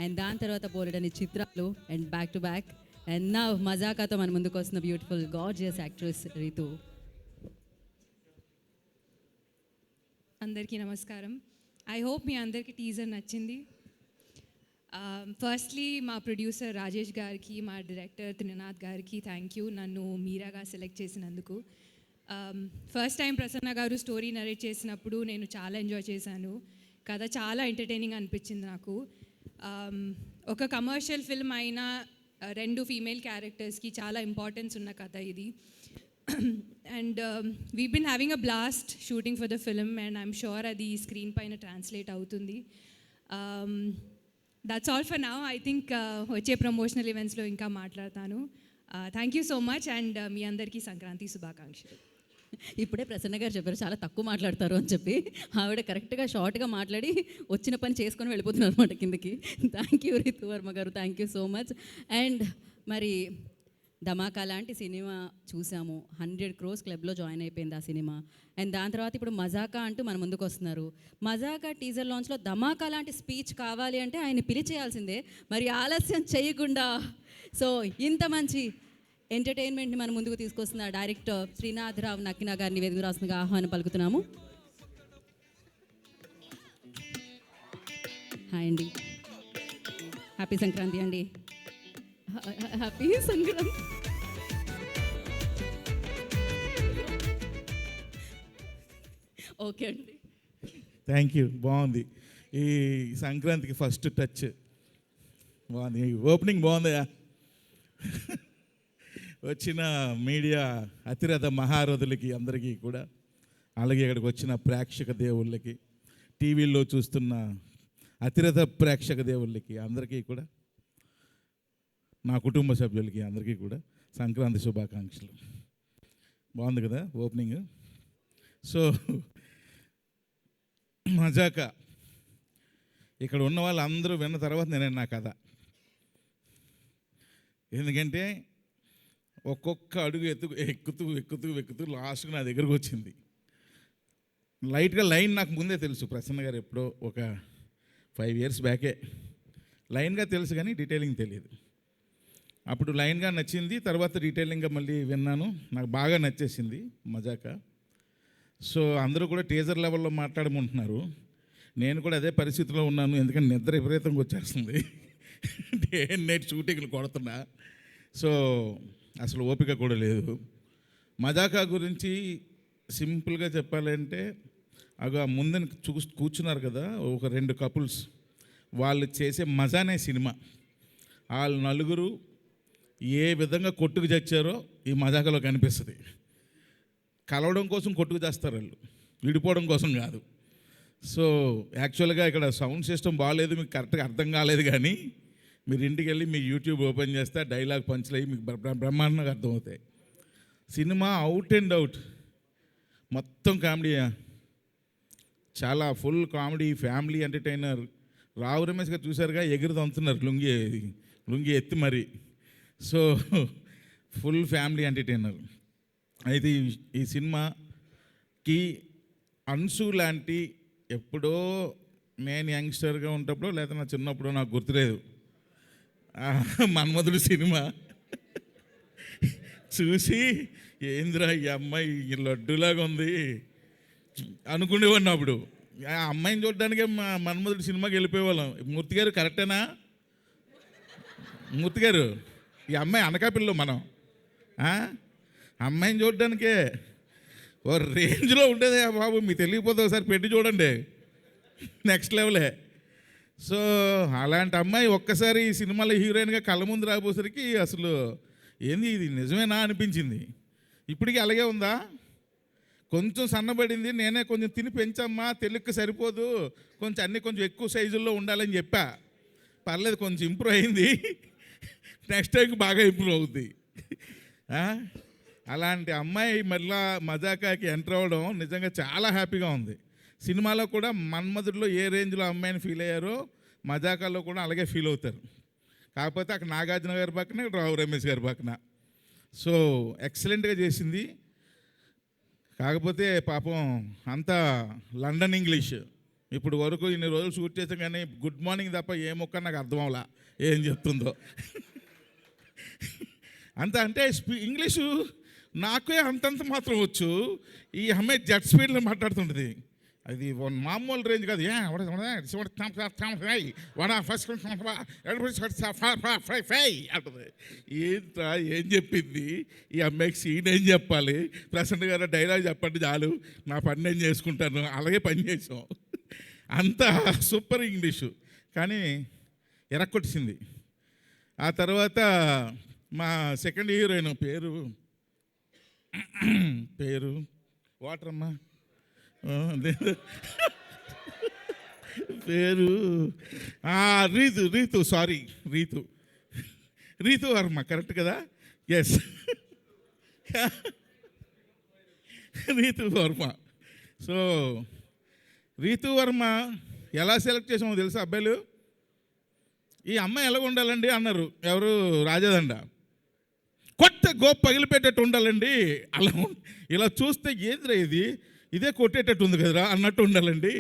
అండ్ దాని తర్వాత బోలెడని చిత్రాలు and back to back. And నా మజాకాతో మన ముందుకు వస్తున్న బ్యూటిఫుల్ గార్జియస్ యాక్ట్రెస్ రీతూ. అందరికీ నమస్కారం. ఐ హోప్ మీ అందరికీ టీజర్ నచ్చింది. ఫస్ట్లీ మా ప్రొడ్యూసర్ రాజేష్ గారికి, మా డైరెక్టర్ త్రినాథ్ గారికి థ్యాంక్ యూ నన్ను మీరాగా సెలెక్ట్ చేసినందుకు. ఫస్ట్ టైం ప్రసన్న గారు స్టోరీ నరేట్ చేసినప్పుడు నేను చాలా ఎంజాయ్ చేశాను. కథ చాలా ఎంటర్టైనింగ్ అనిపించింది నాకు. ఒక కమర్షియల్ ఫిల్మ్ అయినా 2 ఫీమేల్ క్యారెక్టర్స్కి చాలా ఇంపార్టెన్స్ ఉన్న కథ ఇది. And we been having a blast shooting for the film and I'm sure అది స్క్రీన్ పైన ట్రాన్స్లేట్ అవుతుంది. That's all for now. I think వచ్చే ప్రమోషనల్ ఈవెంట్స్లో ఇంకా మాట్లాడతాను. Thank you so much and మీ అందరికీ సంక్రాంతి శుభాకాంక్షలు. ఇప్పుడే ప్రసన్న గారు చెప్పారు చాలా తక్కువ మాట్లాడతారు అని చెప్పి. ఆవిడ కరెక్ట్గా షార్ట్గా మాట్లాడి వచ్చిన పని చేసుకొని వెళ్ళిపోతున్నారు అనమాట కిందకి. థ్యాంక్ యూ రితువర్మ గారు, thank you so much. And మరి ధమాకా లాంటి సినిమా చూసాము, 100 crores క్లబ్లో జాయిన్ అయిపోయింది ఆ సినిమా. అండ్ దాని తర్వాత ఇప్పుడు మజాకా అంటూ మన ముందుకు వస్తున్నారు. మజాకా టీజర్ లాంచ్లో ధమాకా లాంటి స్పీచ్ కావాలి అంటే ఆయన పిలిచేయాల్సిందే. మరి ఆలస్యం చేయకుండా సో ఇంత మంచి ఎంటర్టైన్మెంట్ని మన ముందుకు తీసుకొస్తున్న డైరెక్టర్ శ్రీనాథ్ రావు నక్కినా గారిని వేదిక రాస్తుందిగా ఆహ్వానం పలుకుతున్నాము. హాయ్ అండి, హ్యాపీ సంక్రాంతి అండి. హ్యాపీ సంక్రాంతి. ఓకే అండి, థ్యాంక్ యూ. బాగుంది ఈ సంక్రాంతికి ఫస్ట్ టచ్ బాగుంది, ఓపెనింగ్ బాగుందయా. వచ్చిన మీడియా అతిరథ మహారథులకి అందరికీ కూడా, అలాగే ఇక్కడికి వచ్చిన ప్రేక్షక దేవుళ్ళకి, టీవీల్లో చూస్తున్న అతిరథ ప్రేక్షక దేవుళ్ళకి అందరికీ కూడా, నా కుటుంబ సభ్యులకి అందరికీ కూడా సంక్రాంతి శుభాకాంక్షలు. బాగుంది కదా ఓపెనింగ్. సో మజాకా ఇక్కడ ఉన్న వాళ్ళందరూ విన్న తర్వాత నేను నా కథ, ఎందుకంటే ఒక్కొక్క అడుగు ఎక్కుతూ లాస్ట్కి నా దగ్గరకు వచ్చింది. లైట్గా లైన్ నాకు ముందే తెలుసు, ప్రసన్న గారు ఎప్పుడో ఒక 5 years బ్యాకే లైన్గా తెలుసు కానీ డీటెయిలింగ్ తెలియదు. అప్పుడు లైన్గా నచ్చింది, తర్వాత డీటెయిలింగ్గా మళ్ళీ విన్నాను, నాకు బాగా నచ్చేసింది మజాకా. సో అందరూ కూడా టీజర్ లెవెల్లో మాట్లాడమంటున్నారు, నేను కూడా అదే పరిస్థితిలో ఉన్నాను, ఎందుకంటే నిద్ర విపరీతంగా వచ్చేస్తుంది. డే అండ్ నైట్ షూటింగ్లు కొడుతున్నా, సో అసలు ఓపిక కూడా లేదు. మజాకా గురించి సింపుల్గా చెప్పాలంటే, ముందని కూర్చున్నారు కదా ఒక 2 couples, వాళ్ళు చేసే మజానే సినిమా. వాళ్ళు నలుగురు ఏ విధంగా కొట్టుకు చచ్చారో ఈ మజాకాలో కనిపిస్తుంది. కలవడం కోసం కొట్టుకు చేస్తారు వాళ్ళు, విడిపోవడం కోసం కాదు. సో యాక్చువల్గా ఇక్కడ సౌండ్ సిస్టమ్ బాగాలేదు, మీకు కరెక్ట్గా అర్థం కాలేదు, కానీ మీరు ఇంటికి వెళ్ళి మీ యూట్యూబ్ ఓపెన్ చేస్తే డైలాగ్ పంచులు అయ్యి మీకు బ్రహ్మాండంగా అర్థమవుతాయి. సినిమా అవుట్ అండ్ అవుట్ మొత్తం కామెడీయా, చాలా ఫుల్ కామెడీ, ఫ్యామిలీ ఎంటర్టైనర్. రావు రమేష్ గారు చూసారుగా, ఎగురుతూ అంటున్నారు లుంగి ఎత్తి మరి. So full family entertainer. అయితే ఈ సినిమాకి అన్సు లాంటి, ఎప్పుడో నేను యంగ్స్టర్గా ఉన్నప్పుడు లేదా నా చిన్నప్పుడు నాకు గుర్తులేదు, మన్మధుడు సినిమా చూసి ఏంద్రా ఈ అమ్మాయి లడ్డులాగా ఉంది అనుకునేవాడిని. అప్పుడు ఆ అమ్మాయిని చూడడానికే మన్మధుడు సినిమాకి వెళ్ళిపోయేవాళ్ళం. మూర్తి గారు కరెక్టేనా? మూర్తి గారు, ఈ అమ్మాయి అనకాపిల్లో మనం అమ్మాయిని చూడడానికే ఓ రేంజ్లో ఉండేది బాబు, మీకు తెలియకపోతే ఒకసారి పెట్టి చూడండి, నెక్స్ట్ లెవెలే. సో అలాంటి అమ్మాయి ఒక్కసారి ఈ సినిమాలో హీరోయిన్గా కళ్ళ ముందు రాబోసరికి అసలు ఏంది ఇది నిజమేనా అనిపించింది. ఇప్పటికీ అలాగే ఉందా? కొంచెం సన్నబడింది, నేనే కొంచెం తిని పెంచమ్మా, తెలుగుకి సరిపోదు, కొంచెం అన్నీ కొంచెం ఎక్కువ సైజుల్లో ఉండాలని చెప్పా. పర్లేదు, కొంచెం ఇంప్రూవ్ అయింది, నెక్స్ట్ టైంకి బాగా ఇంప్రూవ్ అవుద్ది. అలాంటి అమ్మాయి మళ్ళా మజాకాకి ఎంటర్ అవ్వడం నిజంగా చాలా హ్యాపీగా ఉంది. సినిమాలో కూడా మన్మధుడిలో ఏ రేంజ్లో అమ్మాయిని ఫీల్ అయ్యారో మజాకాలో కూడా అలాగే ఫీల్ అవుతారు. కాకపోతే అక్కడ నాగార్జున గారి పక్కన, ఇక్కడ రావు రమేష్ గారి పక్కన. సో ఎక్సలెంట్గా చేసింది. కాకపోతే పాపం అంతా లండన్ ఇంగ్లీష్. ఇప్పుడు వరకు ఇన్ని రోజులు షూట్ చేసాం కానీ గుడ్ మార్నింగ్ తప్ప ఏ మొక్క నాకు అర్థం అవ్వలా ఏం చెప్తుందో. అంత అంటే ఇంగ్లీషు నాకే అంతంత మాత్రం వచ్చు. ఈ అమ్మాయి జెట్ స్పీడ్లో మాట్లాడుతుంటుంది. అది మామూలు రేంజ్ కాదు. అంటుంది. ఏంట్రా ఏం చెప్పింది ఈ అమ్మాయికి? సీన్ ఏం చెప్పాలి? ప్రసన్న గారు డైలాగ్ చెప్పండి చాలు, నా పని నేను చేసుకుంటాను. అలాగే పని చేసాం. అంత సూపర్ ఇంగ్లీషు, కానీ ఎరక్కొట్టింది. ఆ తర్వాత మా సెకండ్ హీరోయిన్ పేరు వాటర్ అమ్మా, పేరు రీతు వర్మ, కరెక్ట్ కదా? ఎస్, రీతు వర్మ. సో రీతు వర్మ ఎలా సెలెక్ట్ చేసామో తెలుసా అబ్బాయిలు? ఈ అమ్మాయి ఎలా ఉండాలండి అన్నారు. ఎవరు? రాజాదండ. కొత్త గోప్ పగిలిపెట్టేట్టు ఉండాలండి. అలా ఇలా చూస్తే ఏంద్రా ఇదే కొట్టేటట్టు ఉంది కదరా అన్నట్టు ఉండాలండి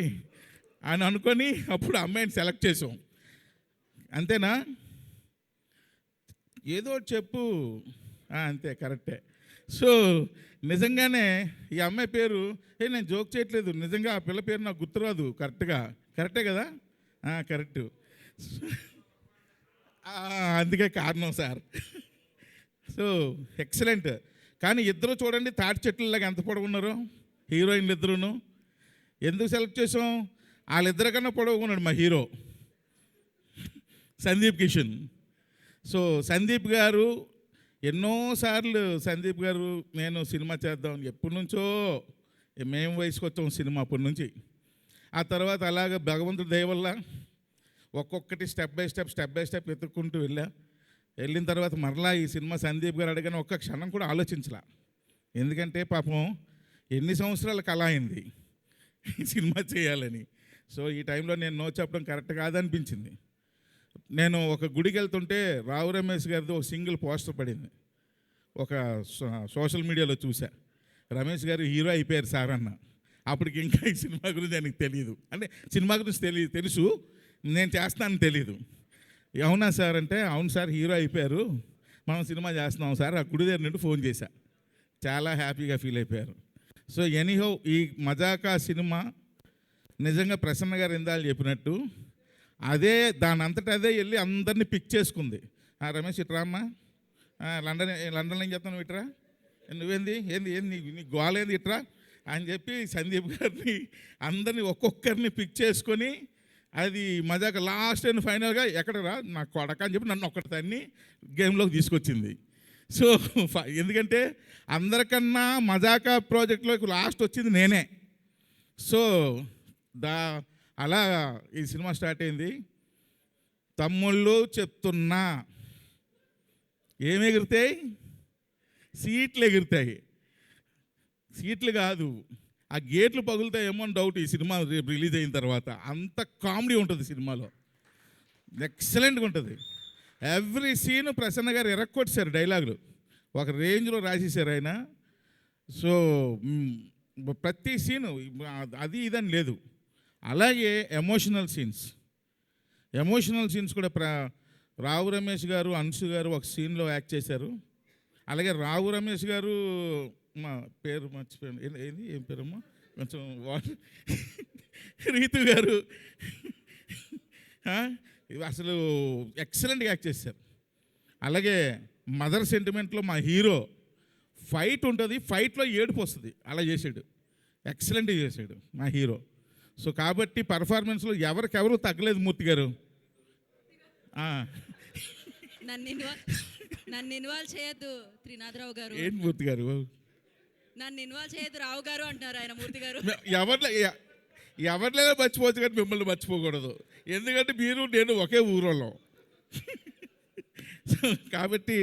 అని అనుకొని అప్పుడు అమ్మాయిని సెలెక్ట్ చేసాం. అంతేనా? ఏదో ఒకటి చెప్పు. అంతే, కరెక్టే. సో నిజంగానే ఈ అమ్మాయి పేరు, నేను జోక్ చేయట్లేదు, నిజంగా ఆ పిల్ల పేరు నాకు గుర్తురాదు కరెక్టే కదా? కరెక్ట్. అందుకే కారణం సార్. So excellent. కానీ ఇద్దరు చూడండి తాటి చెట్లలాగా ఎంత పొడవున్నారు హీరోయిన్లు ఇద్దరును. ఎందుకు సెలెక్ట్ చేసాం? వాళ్ళిద్దరికన్నా పొడవుకున్నాడు మా హీరో సందీప్ కిషన్. సో సందీప్ గారు ఎన్నోసార్లు సందీప్ గారు నేను సినిమా చేద్దాం ఎప్పటి నుంచో, మేము వయసుకు వచ్చాం సినిమా అప్పటి నుంచి. ఆ తర్వాత అలాగ భగవంతుడి దయ వల్ల ఒక్కొక్కటి స్టెప్ బై స్టెప్ వెతుక్కుంటూ వెళ్ళిన తర్వాత మరలా ఈ సినిమా సందీప్ గారు అడిగిన ఒక్క క్షణం కూడా ఆలోచించలా. ఎందుకంటే పాపం ఎన్ని సంవత్సరాల కళ అయింది సినిమా చేయాలని. సో ఈ టైంలో నేను నో చెప్పడం కరెక్ట్ కాదనిపించింది. నేను ఒక గుడికి వెళ్తుంటే రావు రమేష్ గారిది ఒక సింగిల్ పోస్టర్ పడింది. ఒక సోషల్ మీడియాలో చూసా, రమేష్ గారు హీరో అయిపోయారు సార్ అన్న. అప్పటికి ఇంకా ఈ సినిమా గురించి ఆయనకు తెలియదు. అంటే సినిమా గురించి తెలుసు, నేను చేస్తానని తెలీదు. అవునా సార్ అంటే, అవును సార్ హీరో అయిపోయారు, మనం సినిమా చేస్తున్నాం సార్. ఆ గుడి దగ్గర నుండి ఫోన్ చేశా. చాలా హ్యాపీగా ఫీల్ అయిపోయారు. సో ఎనీహౌ ఈ మజాకా సినిమా నిజంగా ప్రసన్న గారు ఇందాలు చెప్పినట్టు అదే దాని అంతటా అదే వెళ్ళి అందరినీ పిక్ చేసుకుంది. రమేష్ ఇట్రా అమ్మా, లండన్లో ఏం చెప్తాను ఇట్రా, నువ్వేంది నీ గోలేంది ఇట్రా అని చెప్పి సందీప్ గారిని అందరినీ ఒక్కొక్కరిని పిక్ చేసుకొని అది మజాక లాస్ట్ అండ్ ఫైనల్గా ఎక్కడరా నా కొడక అని చెప్పి నన్ను ఒక్కటి తన్ని గేమ్లోకి తీసుకొచ్చింది. సో ఎందుకంటే అందరికన్నా మజాకా ప్రాజెక్ట్లోకి లాస్ట్ వచ్చింది నేనే. సో అలా ఈ సినిమా స్టార్ట్ అయింది. తమ్ముళ్ళు చెప్తున్నా, ఏమి ఎగురుతాయి? సీట్లు ఎగురుతాయి. సీట్లు కాదు, ఆ గేట్లు పగులుతాయేమో అని డౌట్ ఈ సినిమా రేపు రిలీజ్ అయిన తర్వాత. అంత కామెడీ ఉంటుంది సినిమాలో, ఎక్సలెంట్గా ఉంటుంది. ఎవ్రీ సీను ప్రసన్న గారు ఎరక్కొట్టారు, డైలాగులు ఒక రేంజ్లో రాసేసారు ఆయన. సో ప్రతి సీను అది ఇదని లేదు. అలాగే ఎమోషనల్ సీన్స్ కూడా రావు రమేష్ గారు, అంశు గారు ఒక సీన్లో యాక్ట్ చేశారు. అలాగే రావు రమేష్ గారు, మా పేరు మర్చిపోయాను, ఏం పేరమ్మా, కొంచెం రీతు గారు అసలు ఎక్సలెంట్గా యాక్ట్ చేశారు. అలాగే మదర్ సెంటిమెంట్లో మా హీరో ఫైట్ ఉంటుంది, ఫైట్లో ఏడుపు వస్తుంది, అలా చేశాడు, ఎక్సలెంట్గా చేశాడు మా హీరో. సో కాబట్టి పర్ఫార్మెన్స్లో ఎవరికెవరు తగ్గలేదు మూర్తి గారు. నన్ను ఇన్వాల్వ్ చేయొద్దు త్రినాథరావు గారు. ఏంటి మూర్తి గారు? నన్ను ఇన్వాల్వ్ చేయొద్దు రావు గారు అంటున్నారు ఆయన. మూర్తి గారు ఎవరినైనా మర్చిపోవచ్చు కానీ మిమ్మల్ని మర్చిపోకూడదు, ఎందుకంటే మీరు నేను ఒకే ఊరోళ్ళం. కాబట్టి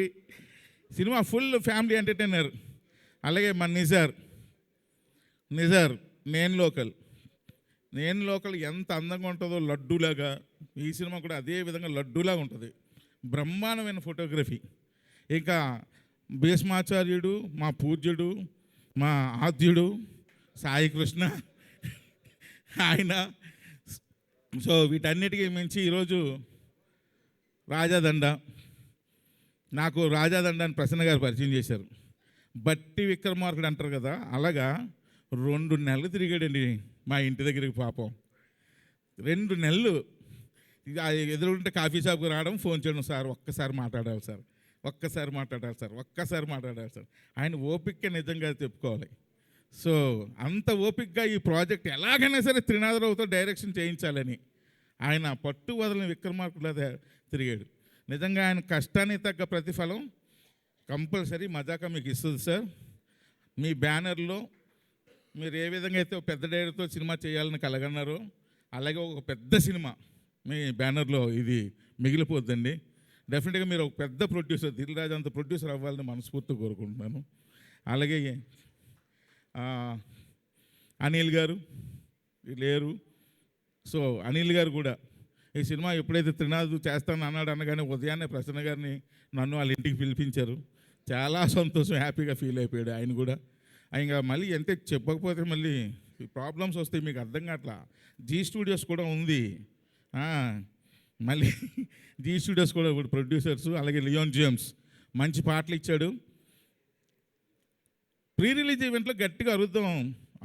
సినిమా ఫుల్ ఫ్యామిలీ ఎంటర్టైనర్. అలాగే మన నిజార్ నేను లోకల్ ఎంత అందంగా ఉంటుందో లడ్డూలాగా, ఈ సినిమా కూడా అదే విధంగా లడ్డూలాగా ఉంటుంది. బ్రహ్మాండమైన ఫోటోగ్రఫీ. ఇంకా భీష్మాచార్యుడు, మా పూజ్యుడు, మా ఆద్యుడు సాయి కృష్ణ ఆయన. సో వీటన్నిటికీ మించి ఈరోజు రాజాదండ, నాకు రాజాదండాన్ని ప్రసన్న గారు పరిచయం చేశారు. బట్టి విక్రమార్కుడు అంటారు కదా, అలాగా 2 నెలలు తిరిగాడండి మా ఇంటి దగ్గరికి పాపం 2 నెలలు ఎదురుంటే కాఫీ షాప్కి రావడం, ఫోన్ చేయడం, సార్ ఒక్కసారి మాట్లాడాలి సార్, ఒక్కసారి మాట్లాడాలి సార్, ఒక్కసారి మాట్లాడాలి సార్. ఆయన ఓపిక నిజంగా చెప్పుకోవాలి. సో అంత ఓపికగా ఈ ప్రాజెక్ట్ ఎలాగైనా సరే త్రినాథరావుతో డైరెక్షన్ చేయించాలని ఆయన పట్టు వదలని విక్రమార్కులా తిరిగాడు. నిజంగా ఆయన కష్టానికి తగ్గ ప్రతిఫలం కంపల్సరీ మజాకా మీకు ఇస్తుంది సార్. మీ బ్యానర్లో మీరు ఏ విధంగా అయితే ఒక పెద్ద డైరెక్టర్తో సినిమా చేయాలని కలగన్నారో అలాగే ఒక పెద్ద సినిమా మీ బ్యానర్లో ఇది మిగిలిపోద్దండి. డెఫినెట్గా మీరు ఒక పెద్ద ప్రొడ్యూసర్, దిల్ రాజు అంత ప్రొడ్యూసర్ అవ్వాలని మనస్ఫూర్తిగా కోరుకుంటున్నాను. అలాగే అనిల్ గారు లేరు. సో అనిల్ గారు కూడా ఈ సినిమా ఎప్పుడైతే త్రినాథ్ చేస్తాను అన్నాడు అనగానే ఉదయాన్నే ప్రసన్న గారిని నన్ను వాళ్ళ ఇంటికి పిలిపించారు. చాలా సంతోషం, హ్యాపీగా ఫీల్ అయిపోయాడు ఆయన కూడా. ఇంకా మళ్ళీ ఎంత చెప్పకపోతే మళ్ళీ ప్రాబ్లమ్స్ వస్తాయి, మీకు అర్థం కావట్లా. జీ స్టూడియోస్ కూడా ఉంది, మళ్ళీ జీ స్టూడియోస్ కూడా ఇప్పుడు ప్రొడ్యూసర్స్. అలాగే లియోన్ జేమ్స్ మంచి పాటలు ఇచ్చాడు. ప్రీ రిలీజ్ ఈవెంట్లో గట్టిగా అరుద్దాం,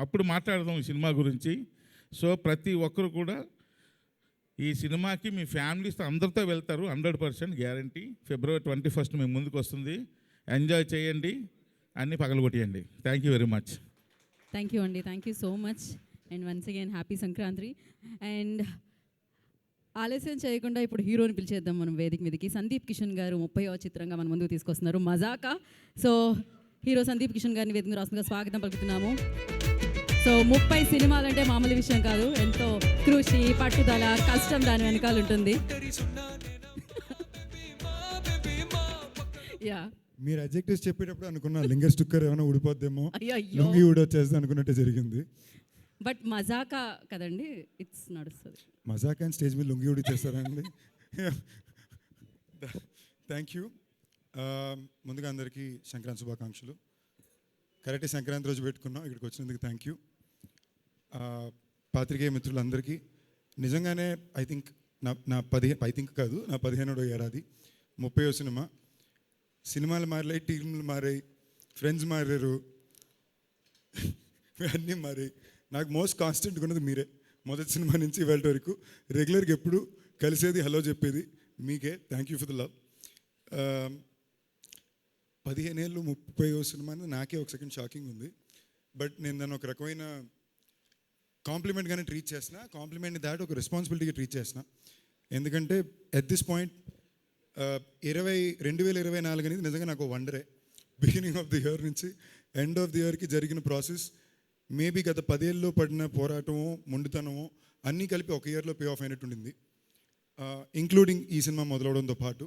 అప్పుడు మాట్లాడదాం ఈ సినిమా గురించి. సో ప్రతి ఒక్కరు కూడా ఈ సినిమాకి మీ ఫ్యామిలీస్తో అందరితో వెళ్తారు, 100% గ్యారంటీ. February 21st మేము ముందుకు వస్తుంది. ఎంజాయ్ చేయండి, అన్నీ పగలగొట్టేయండి. Thank you very much. Thank you అండి, thank you so much. And once again happy Sankranti. And ఆలస్యం చేయకుండా ఇప్పుడు హీరోని పిలిచేద్దాం మనం వేదిక మీదకి. సందీప్ కిషన్ గారు 30వ చిత్రంగా మన ముందుకు తీసుకొస్తున్నారు, మజాకా. సో హీరో సందీప్ కిషన్ గారిని వేదిక మీద రాష్ట్రంగా స్వాగతం పలుకుతున్నాము. సో 30 సినిమాలంటే మామూలు విషయం కాదు, ఎంతో కృషి, పట్టుదల, కష్టం దాని వెనకాల ఉంటుంది. యా, మీరు అడ్జెక్టివ్స్ చెప్పేటప్పుడు అనుకున్నా లింగ స్టిక్కర్ ఏమైనా ఊడిపోద్దేమో, అయ్యో లుంగి ఊడొచ్చేస్తే అనుకున్నట్టే జరిగింది. బట్ మజాకా కదండి, ఇట్స్ నడుస్తుంది. మజాక్ అండ్ స్టేజ్ మీద లుంగి ఊడిచ్చేస్తారండి. Thank you. ముందుగా అందరికీ సంక్రాంతి శుభాకాంక్షలు. కరెక్ట్ సంక్రాంతి రోజు పెట్టుకున్నాం, ఇక్కడికి వచ్చినందుకు థ్యాంక్ యూ. పాత్రికేయ మిత్రులందరికీ నిజంగానే ఐ థింక్ నా 15వ ఏడాది 30వ సినిమా. సినిమాలు మారాయి, టీంలు మారాయి, ఫ్రెండ్స్ మారారు, అన్నీ మారాయి. నాకు మోస్ట్ కాన్స్టెంట్గా ఉన్నది మీరే. మొదటి సినిమా నుంచి ఇవాళ వరకు రెగ్యులర్గా ఎప్పుడు కలిసేది, హలో చెప్పేది మీకే. Thank you for the love. 15 ఏళ్ళు 30వ సినిమా అనేది నాకే ఒక సెకండ్ షాకింగ్ ఉంది. బట్ నేను దాన్ని ఒక రకమైన కాంప్లిమెంట్గానే ట్రీట్ చేసిన, కాంప్లిమెంట్ని దాటి ఒక రెస్పాన్సిబిలిటీగా ట్రీట్ చేసిన. ఎందుకంటే ఎట్ దిస్ పాయింట్ 2024 అనేది నిజంగా నాకు వండరే. బిగినింగ్ ఆఫ్ ది ఇయర్ నుంచి ఎండ్ ఆఫ్ ది ఇయర్కి జరిగిన ప్రాసెస్ మేబీ గత 10 ఏళ్ళలో పడిన పోరాటమో, మొండితనమో అన్నీ కలిపి ఒక ఇయర్లో పే ఆఫ్ అయినట్టు ఉండింది, ఇంక్లూడింగ్ ఈ సినిమా మొదలవడంతో పాటు.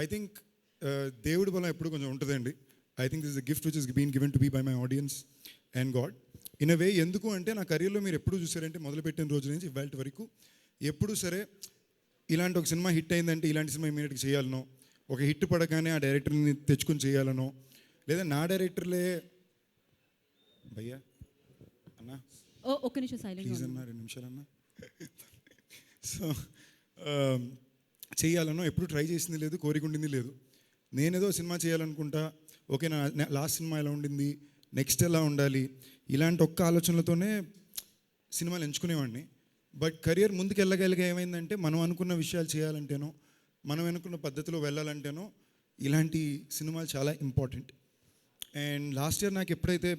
ఐ థింక్ దేవుడి బలం ఎప్పుడు కొంచెం ఉంటుందండి. I think this is gift which is been given to be by my audience and God in a way. ఎందుకు అంటే నా కెరీర్లో మీరు ఎప్పుడు చూసారంటే మొదలుపెట్టిన రోజు నుంచి ఇవాళ వరకు ఎప్పుడు సరే ఇలాంటి ఒక సినిమా హిట్ అయిందంటే ఇలాంటి సినిమా ఇమీడియట్గా చేయాలనో, ఒక హిట్ పడగానే ఆ డైరెక్టర్ని తెచ్చుకొని చేయాలనో, లేదా నా డైరెక్టర్లే భయ్యా అన్నా ఒక్క నిమిషం సైలెంట్ ప్లీజ్ అన్నా 2 నిమిషాలన్నా సో చేయాలనో ఎప్పుడు ట్రై చేసింది లేదు, కోరిక ఉండింది లేదు. నేనేదో సినిమా చేయాలనుకుంటా, ఓకే నా లాస్ట్ సినిమా ఎలా ఉండింది, నెక్స్ట్ ఎలా ఉండాలి, ఇలాంటి ఒక్క ఆలోచనలతోనే సినిమాలు ఎంచుకునేవాడిని. బట్ కెరియర్ ముందుకు వెళ్ళగలిగా ఏమైందంటే మనం అనుకున్న విషయాలు చేయాలంటేనో, మనం అనుకున్న పద్ధతిలో వెళ్ళాలంటేనో ఇలాంటి సినిమాలు చాలా ఇంపార్టెంట్. అండ్ లాస్ట్ ఇయర్ నాకు ఎప్పుడైతే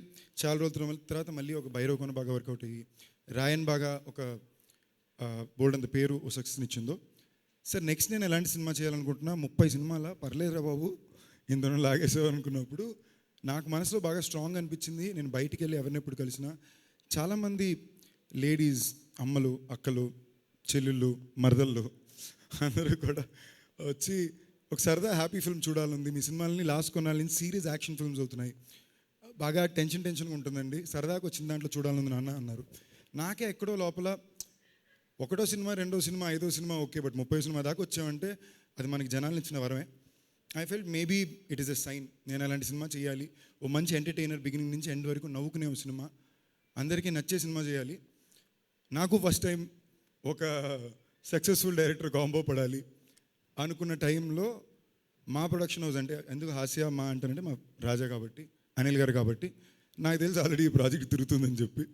చాలా రోజుల తర్వాత మళ్ళీ ఒక భైరవకొన బాగా వర్కౌట్ అయ్యి, రాయన్ బాగా ఒక బోల్డ్ అంత పేరు ఓ సక్సెస్ని ఇచ్చిందో, సార్ నెక్స్ట్ నేను ఎలాంటి సినిమా చేయాలనుకుంటున్నా, 30 సినిమాల పర్లేదురా బాబు ఇందులో లాగేసావు అనుకున్నప్పుడు నాకు మనసులో బాగా స్ట్రాంగ్ అనిపించింది. నేను బయటికి వెళ్ళి ఎవరిని ఎప్పుడు కలిసినా చాలామంది లేడీస్, అమ్మలు, అక్కలు, చెల్లెళ్ళు, మరదళ్ళు అందరూ కూడా వచ్చి ఒక సరదా హ్యాపీ ఫిల్మ్ చూడాలంది, మీ సినిమాలని లాస్ట్ కొన్నాళ్ళ నుంచి సీరియస్ యాక్షన్ ఫిల్మ్స్ అవుతున్నాయి, బాగా టెన్షన్గా ఉంటుందండి, సరదాగా వచ్చిన దాంట్లో చూడాలని నాన్న అన్నారు. నాకే ఎక్కడో లోపల 1వ సినిమా, 2వ సినిమా, 5వ సినిమా ఓకే, బట్ 30వ సినిమా దాకా వచ్చామంటే అది మనకి జనాలను ఇచ్చిన వరమే. I felt maybe it is a sign, నేను అలాంటి సినిమా చేయాలి, ఓ మంచి ఎంటర్టైనర్ బిగినింగ్ నుంచి ఎండ్ వరకు నవ్వుకునే ఒక సినిమా, అందరికీ నచ్చే సినిమా చేయాలి. నాకు ఫస్ట్ టైం ఒక సక్సెస్ఫుల్ డైరెక్టర్ కాంబో పడాలి అనుకున్న టైంలో మా ప్రొడక్షన్ హౌస్, అంటే ఎందుకు హాస్య మా అంటారంటే మా రాజా కాబట్టి, అనిల్ గారు కాబట్టి నాకు తెలిసి ఆల్రెడీ ఈ ప్రాజెక్ట్ తిరుగుతుందని చెప్పి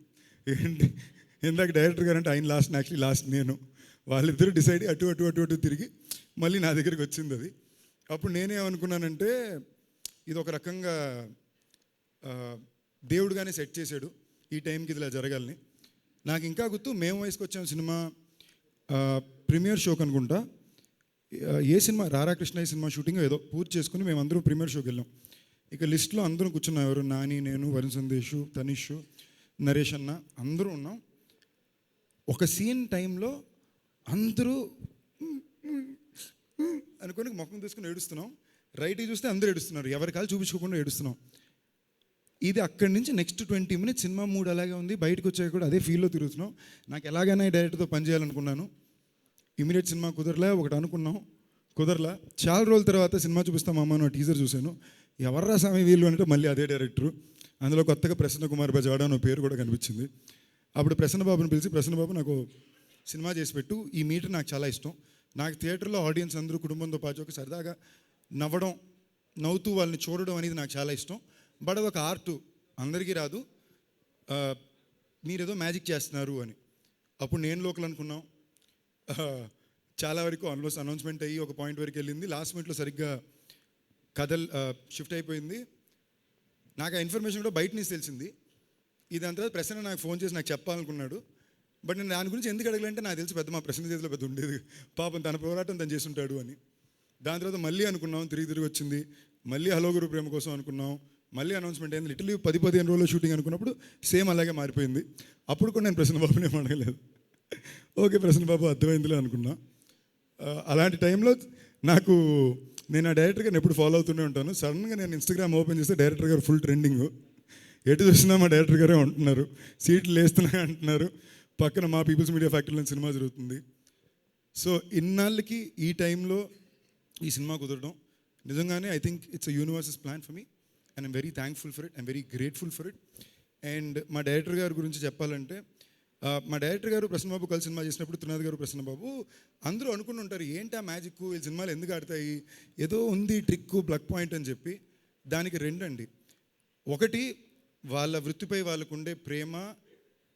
ఏంటి ఇందాక డైరెక్టర్ గారు అంటే ఆయన లాస్ట్ యాక్చువల్లీ లాస్ట్ నేను, వాళ్ళిద్దరూ డిసైడ్ అటు అటు అటు అటు తిరిగి మళ్ళీ నా దగ్గరికి వచ్చింది అది. అప్పుడు నేనేమనుకున్నానంటే ఇది ఒక రకంగా దేవుడుగానే సెట్ చేశాడు ఈ టైంకి ఇది ఇలా జరగాలని. నాకు ఇంకా గుర్తు మేము వయసుకు వచ్చాము సినిమా ప్రీమియర్ షోకి అనుకుంటా, ఏ సినిమా రారాకృష్ణయ్య సినిమా షూటింగ్ ఏదో పూర్తి చేసుకుని మేము అందరూ ప్రీమియర్ షోకి వెళ్ళాం. ఇక లిస్ట్లో అందరూ కూర్చున్నాం, ఎవరు నాని, నేను, వరుణ్ సందేశ్, తనిష్, నరేష్ అన్న అందరూ ఉన్నాం. ఒక సీన్ టైంలో అందరూ అనుకొని ముఖం తీసుకుని ఏడుస్తున్నాం. రైట్కి చూస్తే అందరూ ఏడుస్తున్నారు, ఎవరి కాలు చూపించుకోకుండా ఏడుస్తున్నాం. ఇది అక్కడి నుంచి నెక్స్ట్ 20 minutes సినిమా మూడ్ అలాగే ఉంది. బయటకు వచ్చాక కూడా అదే ఫీల్లో తిరుగుతున్నాం. నాకు ఎలాగైనా డైరెక్టర్తో పనిచేయాలనుకున్నాను. ఇమీడియట్ సినిమా కుదరలే, ఒకటి అనుకున్నాం కుదరలా. చాలా రోజుల తర్వాత సినిమా చూపిస్తాం అమ్మ అని టీజర్ చూశాను. ఎవర్రా స్వామి వీళ్ళు అంటే మళ్ళీ అదే డైరెక్టరు. అందులో కొత్తగా ప్రసన్న కుమార్ బజాడ అనే పేరు కూడా కనిపించింది. అప్పుడు ప్రసన్న బాబుని పిలిచి, ప్రసన్న బాబు నాకు సినిమా చేసి పెట్టు, ఈ మీటర్ నాకు చాలా ఇష్టం. నాకు థియేటర్లో ఆడియన్స్ అందరూ కుటుంబంతో పాటు ఒక సరదాగా నవ్వడం, నవ్వుతూ వాళ్ళని చూడడం అనేది నాకు చాలా ఇష్టం. బట్ అదొక ఆర్ట్, అందరికీ రాదు, మీరేదో మ్యాజిక్ చేస్తున్నారు అని. అప్పుడు నేను లోకల్ అనుకున్నాం. చాలా వరకు ఆల్మోస్ట్ అనౌన్స్మెంట్ అయ్యి ఒక పాయింట్ వరకు వెళ్ళింది. లాస్ట్ మినిట్లో సరిగ్గా కథలు షిఫ్ట్ అయిపోయింది. నాకు ఆ ఇన్ఫర్మేషన్ కూడా బయట నుంచి తెలిసింది. దాని తర్వాత ప్రసన్న నాకు ఫోన్ చేసి నాకు చెప్పాలనుకున్నాడు. బట్ నేను దాని గురించి ఎందుకు అడగలంటే నాకు తెలిసి పెద్ద మా ప్రసన్న చేతిలో పెద్ద ఉండేది, పాపం తన పోరాటం తను చేసి ఉంటాడు అని. దాని తర్వాత మళ్ళీ అనుకున్నాం, తిరిగి వచ్చింది. మళ్ళీ హలో గురు ప్రేమ కోసం అనుకున్నాం, మళ్ళీ అనౌన్స్మెంట్ అయింది. లిటరలీ 10-15 రోజుల్లో షూటింగ్ అనుకున్నప్పుడు సేమ్ అలాగే మారిపోయింది. అప్పుడు కూడా నేను ప్రసన్న బాబుని ఏం అడగలేదు. ఓకే ప్రసన్న బాబు అర్థమైందిలే అనుకున్నా. అలాంటి టైంలో నాకు, నేను ఆ డైరెక్టర్ గారిని ఎప్పుడు ఫాలో అవుతూనే ఉంటాను. సడన్గా నేను ఇన్స్టాగ్రామ్ ఓపెన్ చేస్తే డైరెక్టర్ గారు ఫుల్ ట్రెండింగ్, ఎటు చూసినా మా డైరెక్టర్ గారే ఉంటున్నారు, సీట్లు వేస్తున్నాయి అంటున్నారు, పక్కన మా పీపుల్స్ మీడియా ఫ్యాక్టరీలో సినిమా జరుగుతుంది. సో ఇన్నాళ్ళకి ఈ టైంలో ఈ సినిమా కుదరడం నిజంగానే I think it's a universal plan for me and I'm very thankful for it, I'm very grateful for it. And మా డైరెక్టర్ గారి గురించి చెప్పాలంటే, మా డైరెక్టర్ గారు ప్రసన్న బాబు కలిసి సినిమా చేసినప్పుడు, త్రినాథ్ గారు ప్రసన్న బాబు అందరూ అనుకుని ఉంటారు ఏంటి ఆ మ్యాజిక్, ఈ సినిమాలు ఎందుకు ఆడతాయి, ఏదో ఉంది ట్రిక్ ప్లగ్ పాయింట్ అని చెప్పి. దానికి రెండండి. ఒకటి వాళ్ళ వృత్తిపై వాళ్ళకు ఉండే ప్రేమ,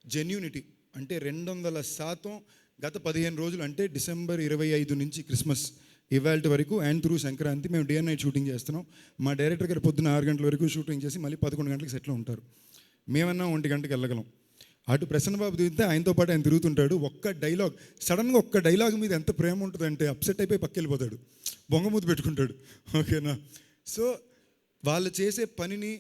జెన్యూనిటీ. అంటే 200% గత 15 రోజులు, అంటే డిసెంబర్ 25 నుంచి క్రిస్మస్ ఇవాళ వరకు అండ్ త్రూ సంక్రాంతి మేము డే అండ్ నైట్ షూటింగ్ చేస్తున్నాం. మా డైరెక్టర్ గారు పొద్దున్న 6 గంటల వరకు షూటింగ్ చేసి మళ్ళీ 11 గంటలకు సెట్లో ఉంటారు. మేమన్నా 1 గంటకి వెళ్ళగలం. అటు ప్రసన్న బాబు తిరిగితే ఆయనతో పాటు ఆయన తిరుగుతుంటాడు. ఒక్క డైలాగ్, సడన్గా ఒక్క డైలాగ్ మీద ఎంత ప్రేమ ఉంటుందంటే అప్సెట్ అయిపోయి పక్కకి వెళ్ళిపోతాడు, బొంగమూతి పెట్టుకుంటాడు. ఓకేనా? సో వాళ్ళు చేసే పనిని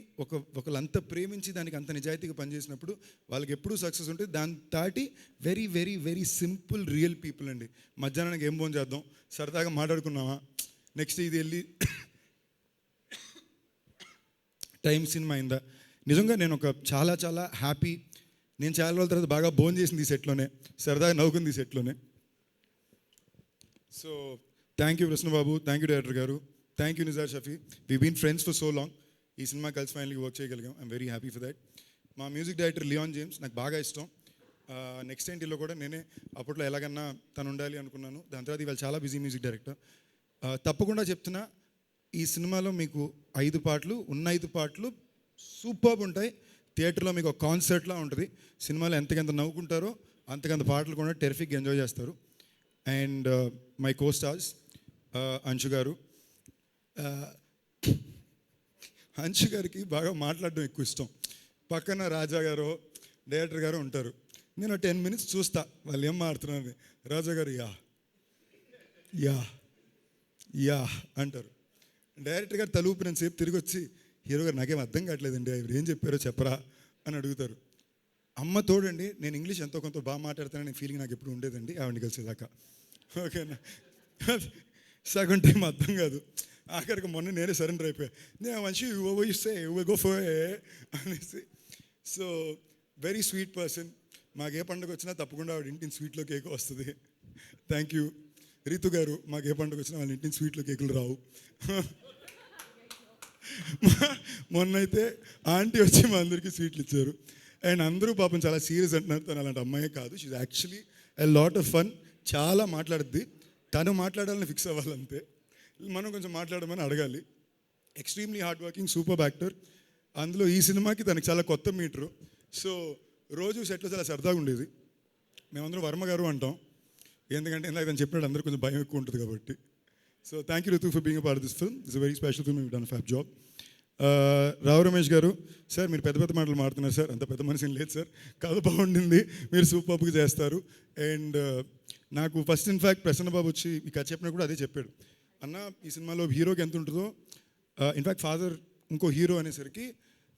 ఒకళ్ళంతా ప్రేమించి దానికి అంత నిజాయితీగా పనిచేసినప్పుడు వాళ్ళకి ఎప్పుడూ సక్సెస్ ఉంటుంది. దాని దాటి very very very simple real people అండి. మధ్యాహ్నానికి ఏం భోజనం చేద్దాం, సరదాగా మాట్లాడుకున్నావా, నెక్స్ట్ ఇది వెళ్ళి టైం సినిమా అయిందా. నిజంగా నేను చాలా చాలా హ్యాపీ. నేను చాలా రోజుల తర్వాత బాగా భోజనం చేసింది ఈ సెట్లోనే, సరదాగా నవ్వుకుంది ఈ సెట్లోనే. So thank you Prasanna Babu, thank you director గారు, thank you Nizar Shafi. We been friends for so long. ఈ సినిమా కలిసి ఫైనల్గా వర్క్ చేయగలిగాం. I'm very happy for that. మా మ్యూజిక్ డైరెక్టర్ లియాన్ జేమ్స్ నాకు బాగా ఇష్టం. నెక్స్ట్ ఏంటిలో కూడా నేనే అప్పట్లో ఎలాగన్నా తను ఉండాలి అనుకున్నాను. దాని తర్వాత ఇవాళ చాలా బిజీ మ్యూజిక్ డైరెక్టర్. తప్పకుండా చెప్తున్నా, ఈ సినిమాలో మీకు 5 పాటలు ఉన్న 5 పాటలు సూపర్బ్ ఉంటాయి. థియేటర్లో మీకు ఒక కాన్సర్ట్లా ఉంటుంది. సినిమాలో ఎంతకంత నవ్వుకుంటారో అంతకంత పాటలు కూడా టెరిఫిక్గా ఎంజాయ్ చేస్తారు. And my co stars Anshu గారు. అంశు గారికి బాగా మాట్లాడడం ఎక్కువ ఇష్టం. పక్కన రాజా గారు, డైరెక్టర్ గారు ఉంటారు. నేను 10 minutes చూస్తా వాళ్ళు ఏం మాట్లాడుతున్నారని. రాజా గారు యా యా యా అంటారు. డైరెక్టర్ గారు తలూపినంతసేపు తిరిగి వచ్చి, హీరో గారు నాకేం అర్థం కావట్లేదండి, ఆయన ఏం చెప్పారో చెప్పరా అని అడుగుతారు. అమ్మ తోడండి, నేను ఇంగ్లీష్ ఎంతో కొంత బాగా మాట్లాడతానని ఫీలింగ్ నాకు ఎప్పుడు ఉండేదండి ఆవిడని కలిసేదాకా. ఓకేనా? సగం టైం అర్థం కాదు. ఆఖరికి మొన్న నేనే సరెండర్ అయిపోయా. నేను మంచి ఇస్తే గో ఫర్ అనేసి. So very sweet person. మాకు ఏ పండుగ వచ్చినా తప్పకుండా ఆవిడ ఇంటిని స్వీట్లో కేక్ వస్తుంది. Thank you. రీతు గారు, మాకు ఏ పండుగ వచ్చినా వాళ్ళ ఇంటిని స్వీట్లో కేకులు రావు. మొన్నైతే ఆంటీ వచ్చి మా అందరికీ స్వీట్లు ఇచ్చారు. అండ్ అందరూ పాపం చాలా సీరియస్ అంటున్నారు. తను అలాంటి అమ్మాయే కాదు. She's actually a lot of fun. చాలా మాట్లాడుద్ది. తను మాట్లాడాలని ఫిక్స్ అవ్వాలంతే, మనం కొంచెం మాట్లాడమని అడగాలి. Extremely hard working, super actor. అందులో ఈ సినిమాకి తనకి చాలా కొత్త మీటరు. సో రోజు సెట్లో చాలా సరదాగా ఉండేది. మేమందరం వర్మ గారు అంటాం, ఎందుకంటే ఇందాక నేను చెప్పినట్టు అందరూ కొంచెం భయం ఎక్కువ ఉంటుంది కాబట్టి. So thank you Ritu for being a part of this film. It's very special film, you done a fab job. Rao Ramesh గారు, సార్ మీరు పెద్ద పెద్ద మాటలు మాడుతున్నారు సార్, అంత పెద్ద మనిషి లేదు సార్, కథ బాగుండింది, మీరు సూపర్గా చేస్తారు. అండ్ నాకు ఫస్ట్ ఇన్ఫ్యాక్ట్ ప్రసన్న బాబు వచ్చి ఈ కథ చెప్పినా కూడా అదే చెప్పాడు, అన్న ఈ సినిమాలో హీరోకి ఎంత ఉంటుందో, ఇన్ఫ్యాక్ట్ ఫాదర్ ఇంకో హీరో అనేసరికి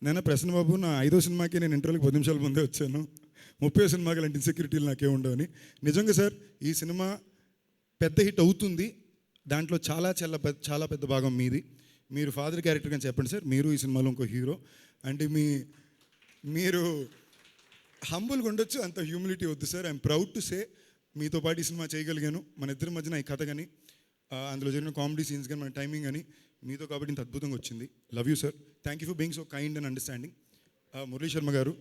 నేను ప్రసన్న బాబు నా 5వ సినిమాకి నేను ఇంటర్వ్యూకి 10 నిమిషాల ముందే వచ్చాను, 30వ సినిమాకి అలాంటి ఇన్సెక్యూరిటీలు నాకే ఉండవని. నిజంగా సార్ ఈ సినిమా పెద్ద హిట్ అవుతుంది, దాంట్లో చాలా పెద్ద భాగం మీది. మీరు ఫాదర్ క్యారెక్టర్ అని చెప్పండి సార్, మీరు ఈ సినిమాలో ఇంకో హీరో. అంటే మీరు హంబుల్గా ఉండొచ్చు, అంత హ్యూమిలిటీ వద్దు sir. I'm proud to say మీతో పాటు ఈ సినిమా చేయగలిగాను. మన ఇద్దరి మధ్యన ఈ కథ కానీ అందులో జరిగిన కామెడీ సీన్స్ కానీ మన టైమింగ్ కానీ మీతో కాబట్టి ఇంత అద్భుతంగా వచ్చింది. Love you sir, thank you for being so kind and understanding. Murali Sharma గారు,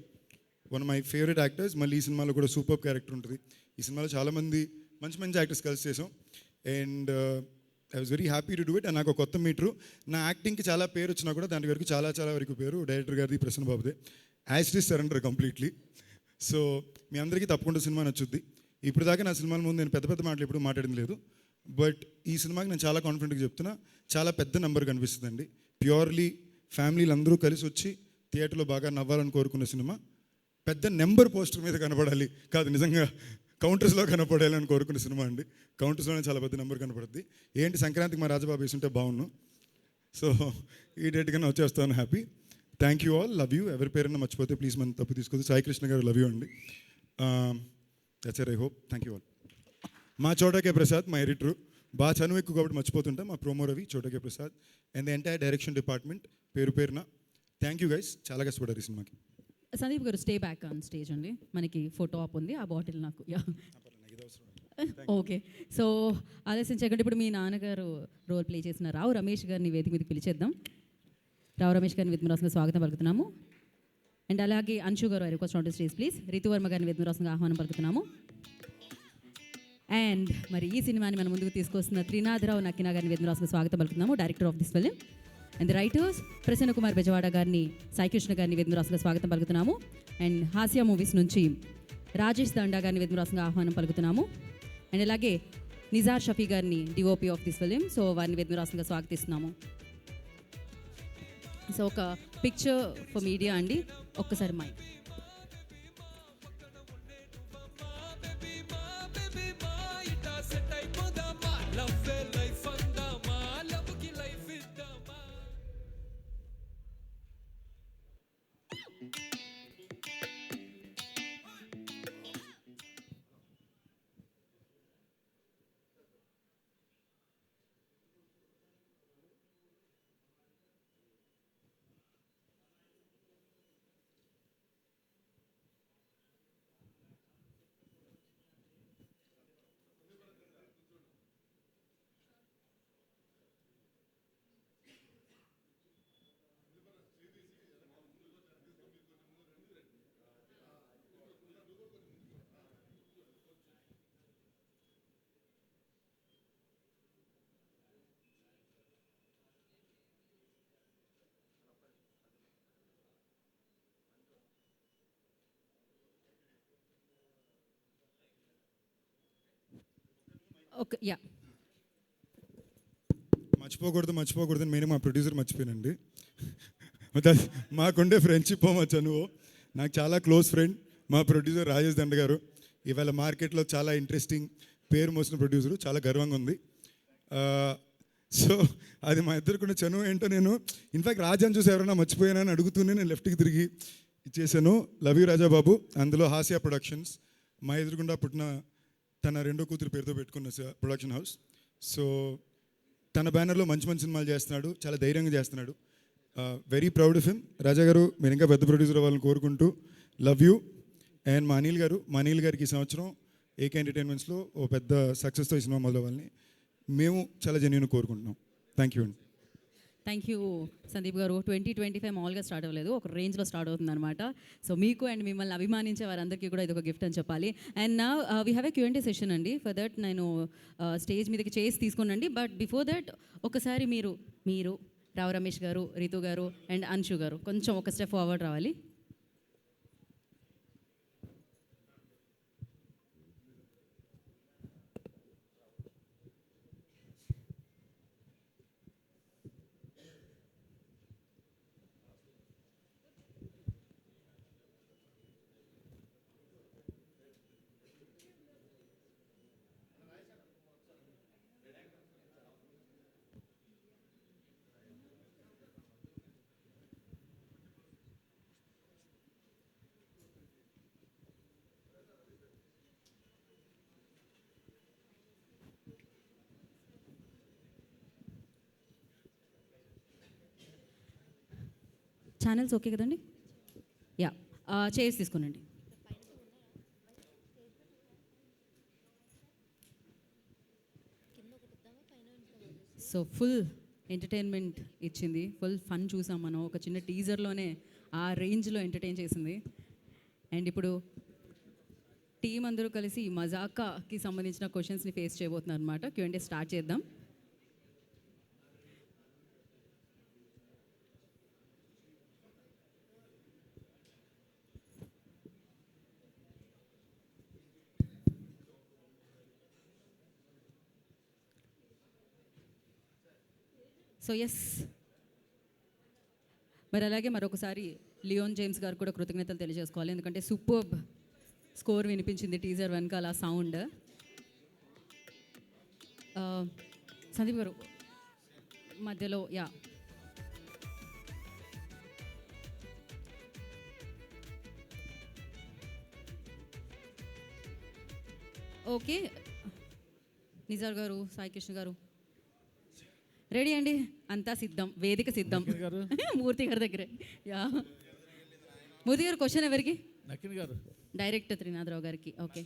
one of my favourite actors. మళ్ళీ ఈ సినిమాలో కూడా సూపర్ క్యారెక్టర్ ఉంటుంది. ఈ సినిమాలో చాలామంది మంచి యాక్టర్స్ కలిసి చేసాం and I was very happy to do it. And నాకు కొత్త మీటరు, నా యాక్టింగ్కి చాలా పేరు వచ్చినా కూడా దాని వరకు చాలా వరకు పేరు డైరెక్టర్ గారిది, ప్రసన్న బాబుదే. As surrender completely. సో మీ అందరికీ తప్పకుండా సినిమా నచ్చుద్ది. ఇప్పుడు దాకా నా సినిమాల ముందు నేను పెద్ద మాటలు ఎప్పుడు మాట్లాడింది లేదు, బట్ ఈ సినిమాకి నేను చాలా కాన్ఫిడెంట్గా చెప్తున్నా, చాలా పెద్ద నెంబర్ కనిపిస్తుందండి. ప్యూర్లీ ఫ్యామిలీలు అందరూ కలిసి వచ్చి థియేటర్లో బాగా నవ్వాలని కోరుకున్న సినిమా. పెద్ద నెంబర్ పోస్టర్ మీద కనపడాలి కాదు, నిజంగా కౌంటర్స్లో కనపడాలి అని కోరుకున్న సినిమా అండి. కౌంటర్స్లోనే చాలా పెద్ద నెంబర్ కనపడుద్ది. ఏంటి సంక్రాంతికి మా రాజబాబు వేసుంటే బాగున్నాను. సో ఈ డేట్ కన్నా వచ్చేస్తాను, happy. Thank you all, love you. ఎవరి పేరైనా మర్చిపోతే ప్లీజ్ మనం తప్పు తీసుకోవద్దు. సాయి కృష్ణ గారు, లవ్ యూ అండి. That's it, I hope. Thank you all. మా చోటకే ప్రసాద్, మా ఎడిటర్, బాగా చనువు ఎక్కువ కాబట్టి మర్చిపోతుంటాం. మా promo Ravi, చోటకే Prasad and the entire direction department పేరున థ్యాంక్ యూ గైస్, చాలా కష్టపడ్డారు ఈ సినిమాకి. సందీప్ గారు స్టే బ్యాక్ ఆన్ స్టేజ్ అండి, మనకి ఫోటో ఆప్ ఉంది, ఆ బాటిల్ నాకు ఓకే. సో ఆలోచించకండి, ఇప్పుడు మీ నాన్నగారు రోల్ ప్లే చేసిన రావు రమేష్ గారిని వేదిక మీదకి పిలిచేద్దాం. రావు రమేష్ గారిని వేదిక స్వాగతం పలుకుతున్నాము. అండ్ అలాగే అంశు గారు request on to stage please. Ritu Varma గారిని వేదిక ఆహ్వానం పలుకుతున్నాము. అండ్ మరి ఈ సినిమాని మన ముందుకు తీసుకొస్తున్న త్రినాథరావు నక్కినా గారిని వేదిక స్వాగతం పలుకుతున్నాము, director of this film. And writers Prasanna Kumar Bezawada గారిని, సాయికృష్ణ గారిని వేదిక స్వాగతం పలుకుతున్నాము. అండ్ హాస్య మూవీస్ నుంచి రాజేష్ దండా గారిని వేదిక ఆహ్వానం పలుకుతున్నాము. అండ్ అలాగే నిజార్ షఫీ గారిని, DOP of this film, so వారిని వేదిక స్వాగతిస్తున్నాము. సో ఒక పిక్చర్ ఫర్ మీడియా అండి, ఒక్కసారి మైక్. Okay, yeah. మర్చిపోకూడదు నేను మా ప్రొడ్యూసర్ మర్చిపోయానండి. మాకుండే ఫ్రెండ్షిప్ మా చనువు, నాకు చాలా క్లోజ్ ఫ్రెండ్ మా ప్రొడ్యూసర్ రాజేష్ దండ గారు. ఇవాళ మార్కెట్లో చాలా ఇంట్రెస్టింగ్ పేరు మోసిన ప్రొడ్యూసరు, చాలా గర్వంగా ఉంది. సో అది మా ఇద్దరికి చనువు ఏంటో, నేను ఇన్ఫ్యాక్ట్ రాజాని చూసి ఎవరైనా మర్చిపోయానని అడుగుతూనే నేను లెఫ్ట్కి తిరిగి ఇచ్చేసాను. Love you Rajababu. అందులో హాస్య ప్రొడక్షన్స్, మా ఎదురుగుండా పుట్టిన తన రెండో కూతురు పేరుతో పెట్టుకున్న ప్రొడక్షన్ హౌస్. సో తన బ్యానర్లో మంచి సినిమాలు చేస్తున్నాడు, చాలా ధైర్యంగా చేస్తున్నాడు. Very proud of him. Raja గారు, మీరు ఇంకా పెద్ద ప్రొడ్యూసర్ అవ్వాలని కోరుకుంటూ లవ్ యూ. అండ్ మా అనిల్ గారికి ఈ సంవత్సరం ఏకే ఎంటర్టైన్మెంట్స్లో ఓ పెద్ద సక్సెస్తో ఈ సినిమా మొదలవ్వాలని మేము చాలా జెన్యూన్ కోరుకుంటున్నాం. థ్యాంక్ యూ అండి. థ్యాంక్ యూ సందీప్ గారు. 2025 మామూలుగా స్టార్ట్ అవ్వలేదు, ఒక రేంజ్లో స్టార్ట్ అవుతుంది అనమాట. సో మీకు అండ్ మిమ్మల్ని అభిమానించే వారందరికీ కూడా ఇది ఒక గిఫ్ట్ అని చెప్పాలి. అండ్ నా we have a Q&A session అండి. ఫర్ దట్ నేను స్టేజ్ మీదకి చేసి తీసుకున్నాండి. బట్ బిఫోర్ దట్ ఒకసారి మీరు రావు రమేష్ గారు, రితు గారు అండ్ అంశు గారు కొంచెం ఒక స్టెప్ ఫార్వర్డ్ రావాలి. ఛానల్స్ ఓకే కదండి? యా, చైర్స్ తీసుకునండి. సో ఫుల్ ఎంటర్టైన్మెంట్ ఇచ్చింది, ఫుల్ ఫన్ చూసాం మనం. ఒక చిన్న టీజర్లోనే ఆ రేంజ్లో ఎంటర్టైన్ చేసింది. అండ్ ఇప్పుడు టీం అందరూ కలిసి మజాకాకి సంబంధించిన క్వశ్చన్స్ని ఫేస్ చేయబోతున్నారు అనమాట. Q&A స్టార్ట్ చేద్దాం. సో ఎస్, మరి అలాగే మరొకసారి లియోన్ జేమ్స్ గారు కూడా కృతజ్ఞతలు తెలియజేసుకోవాలి, ఎందుకంటే సూపర్బ్ స్కోర్ వినిపించింది టీజర్ వెనకాల సౌండ్. సందీప్ గారు మధ్యలో యా ఓకే. నిజార్ గారు, సాయి కృష్ణ గారు రెడీ అండి? అంతా సిద్ధం, వేదిక సిద్ధం. మూర్తి గారి దగ్గరే. యా, మూర్తి గారు క్వశ్చన్ ఎవరికి? నకిన్ గారు, డైరెక్ట్ త్రినాథరావు గారికి. ఓకే,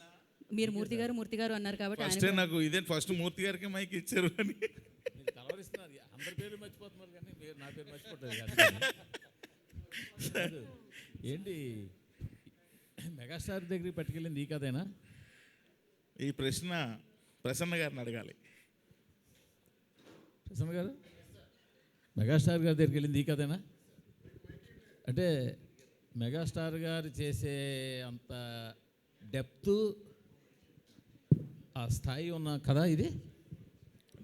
మీరు మూర్తి గారు అన్నారు కాబట్టి ఫస్ట్ నాకు ఇదే ఫస్ట్ మూర్తి గారికి మైక్ ఇచ్చారు అని కలవరిస్తున్నారు. అందరి పేరు మర్చిపోతున్నారు కానీ నా పేరు మర్చిపోతుంది కాదు. ఏంటి మెగాస్టార్ దగ్గరికి పట్టుకెళ్ళింది ఈ కథేనా? ఈ ప్రశ్న ప్రసన్న గారిని అడగాలి. ప్రసన్న గారు, మెగాస్టార్ గారి దగ్గరికి వెళ్ళింది ఈ కథేనా? అంటే మెగాస్టార్ గారు చేసే అంత డెప్త్, ఆ స్థాయి ఉన్న కథ ఇది?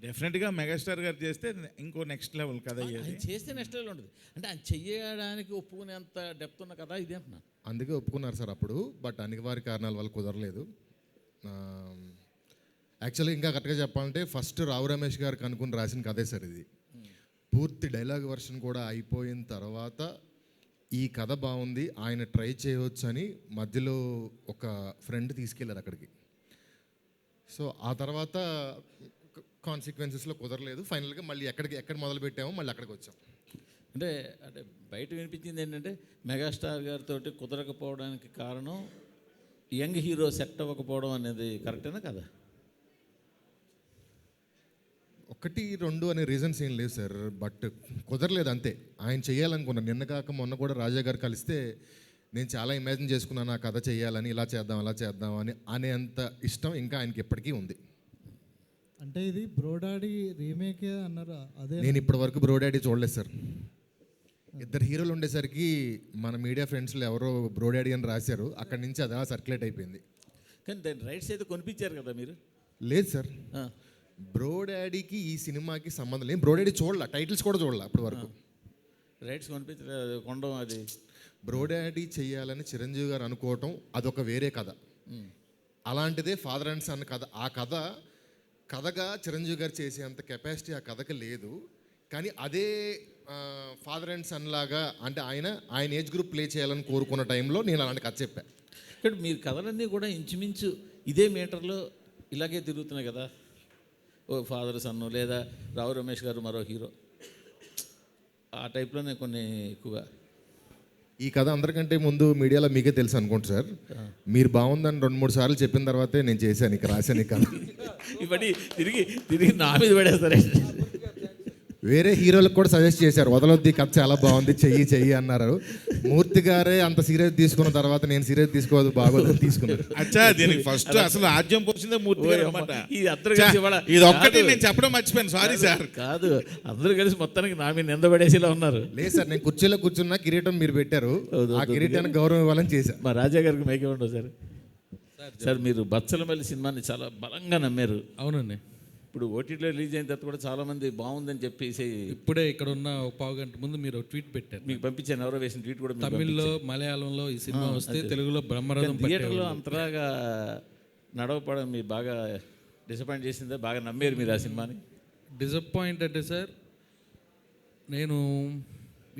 డెఫినెట్గా మెగాస్టార్ గారు చేస్తే ఇంకో నెక్స్ట్ లెవెల్ కథ అయ్యేది. చేస్తే నెక్స్ట్ లెవెల్ ఉంటుంది. అంటే ఆయన చెయ్యడానికి ఒప్పుకునేంత డెప్త్ ఉన్న కథ ఇది అంటున్నా. అందుకే ఒప్పుకున్నారు సార్ అప్పుడు, బట్ అనివార్య కారణాల వల్ల కుదరలేదు. యాక్చువల్లీ ఇంకా కరెక్ట్గా చెప్పాలంటే ఫస్ట్ రావు రమేష్ గారికి అనుకుని రాసిన కథే సార్ ఇది. పూర్తి డైలాగ్ వర్షన్ కూడా అయిపోయిన తర్వాత ఈ కథ బాగుంది, ఆయన ట్రై చేయవచ్చు అని మధ్యలో ఒక ఫ్రెండ్ తీసుకెళ్ళారు అక్కడికి. సో ఆ తర్వాత కాన్సిక్వెన్సెస్లో కుదరలేదు. ఫైనల్గా మళ్ళీ ఎక్కడ మొదలు పెట్టామో మళ్ళీ అక్కడికి వచ్చాం. అంటే అంటే బయట వినిపించింది ఏంటంటే మెగాస్టార్ గారితో కుదరకపోవడానికి కారణం యంగ్ హీరో సెట్ అవ్వకపోవడం అనేది కరెక్టేనా కదా? 1, 2 అనే రీజన్స్ ఏం లేవు సార్, బట్ కుదరలేదు అంతే. ఆయన చేయాలనుకున్నాను. నిన్న కాక మొన్న కూడా రాజా గారు కలిస్తే నేను చాలా ఇమాజిన్ చేసుకున్నాను ఆ కథ చేయాలని, ఇలా చేద్దాం అలా చేద్దాం అని అనేంత ఇష్టం ఇంకా ఆయనకి ఎప్పటికీ ఉంది. అంటే ఇది బ్రోడాడీ రీమేక్ అన్నారు అదే? నేను ఇప్పటి వరకు బ్రోడాడీ చూడలేదు సార్. 2 హీరోలు ఉండేసరికి మన మీడియా ఫ్రెండ్స్లో ఎవరో బ్రోడాడీ అని రాశారు, అక్కడి నుంచి అది సర్క్యులేట్ అయిపోయింది. కానీ దాని రైట్స్ అయితే కొనిపించారు కదా మీరు? లేదు సార్, బ్రోడాడీకి ఈ సినిమాకి సంబంధం లేదు. బ్రోడాడీ చూడాల, టైటిల్స్ కూడా చూడాల అప్పటి వరకు. రైట్స్ కొనిపించలేదు, కొండం అది. బ్రోడాడీ చేయాలని చిరంజీవి గారు అనుకోవటం అదొక వేరే కథ. అలాంటిదే ఫాదర్ అండ్ సన్ కథ. ఆ కథగా చిరంజీవి గారు చేసేంత కెపాసిటీ ఆ కథకి లేదు. కానీ అదే ఫాదర్ అండ్ సన్ లాగా, అంటే ఆయన ఏజ్ గ్రూప్ ప్లే చేయాలని కోరుకున్న టైంలో నేను అలాంటి కథ చెప్పాను. ఇక్కడ మీరు కథలన్నీ కూడా ఇంచుమించు ఇదే మీటర్లో ఇలాగే తిరుగుతున్నాయి కదా. ఓ ఫాదర్ సన్ను, లేదా రావు రమేష్ గారు మరో హీరో, ఆ టైప్లోనే కొన్ని ఎక్కువగా. ఈ కథ అందరికంటే ముందు మీడియాలో మీకే తెలుసు అనుకోండి సార్. మీరు బాగుందని 2-3 సార్లు చెప్పిన తర్వాతే నేను చేశాను, ఇక రాశాను ఈ కథ. ఇవన్నీ తిరిగి నా మీద పడేస్తారే. వేరే హీరోలకు కూడా సజెస్ట్ చేశారు, వదలొద్ది కథ చాలా బాగుంది, చెయ్యి అన్నారు. మూర్తి గారే అంత సీరియస్ తీసుకున్న తర్వాత నేను సీరియస్ తీసుకోవద్దు, బాగోదు తీసుకున్నాను. అచ్చా, దీనికి ఫస్ట్ అసలు ఆద్యం పోసిందే మూర్తి గారు అన్నమాట. ఇది ఒక్కటి నేను చెప్పడం మర్చిపోయాను, సారీ సార్. కాదు, అందరూ కలిసి మొత్తానికి నా మీద నిందపడేసేలా ఉన్నారు. లేదు సార్, నేను కుర్చీలో కూర్చున్నా, కిరీటం మీరు పెట్టారు, ఆ కిరీటానికి గౌరవం ఇవ్వాలని చేశాను. మా రాజా గారికి మేకే ఉండవు సార్. సార్ మీరు బచ్చలమల్లి సినిమాని చాలా బలంగా నమ్మారు. అవునండి. ఇప్పుడు ఓటీటీలో రిలీజ్ అయిన తర్వాత కూడా చాలామంది బాగుందని చెప్పేసి ఇప్పుడే ఇక్కడ ఉన్న ఒక పావు గంట ముందు మీరు ట్వీట్ పెట్టారు, మీకు పంపించాను. ఎవరో వేసిన ట్వీట్ కూడా తమిళ్లో మలయాళంలో ఈ సినిమా వస్తే తెలుగులో బ్రహ్మరథం థియేటర్లో అంతలాగా నడవపడం మీరు బాగా డిసప్పాయింట్ చేసిందే? బాగా నమ్మారు మీరు ఆ సినిమాని? డిసప్పాయింట్ అంటే సార్, నేను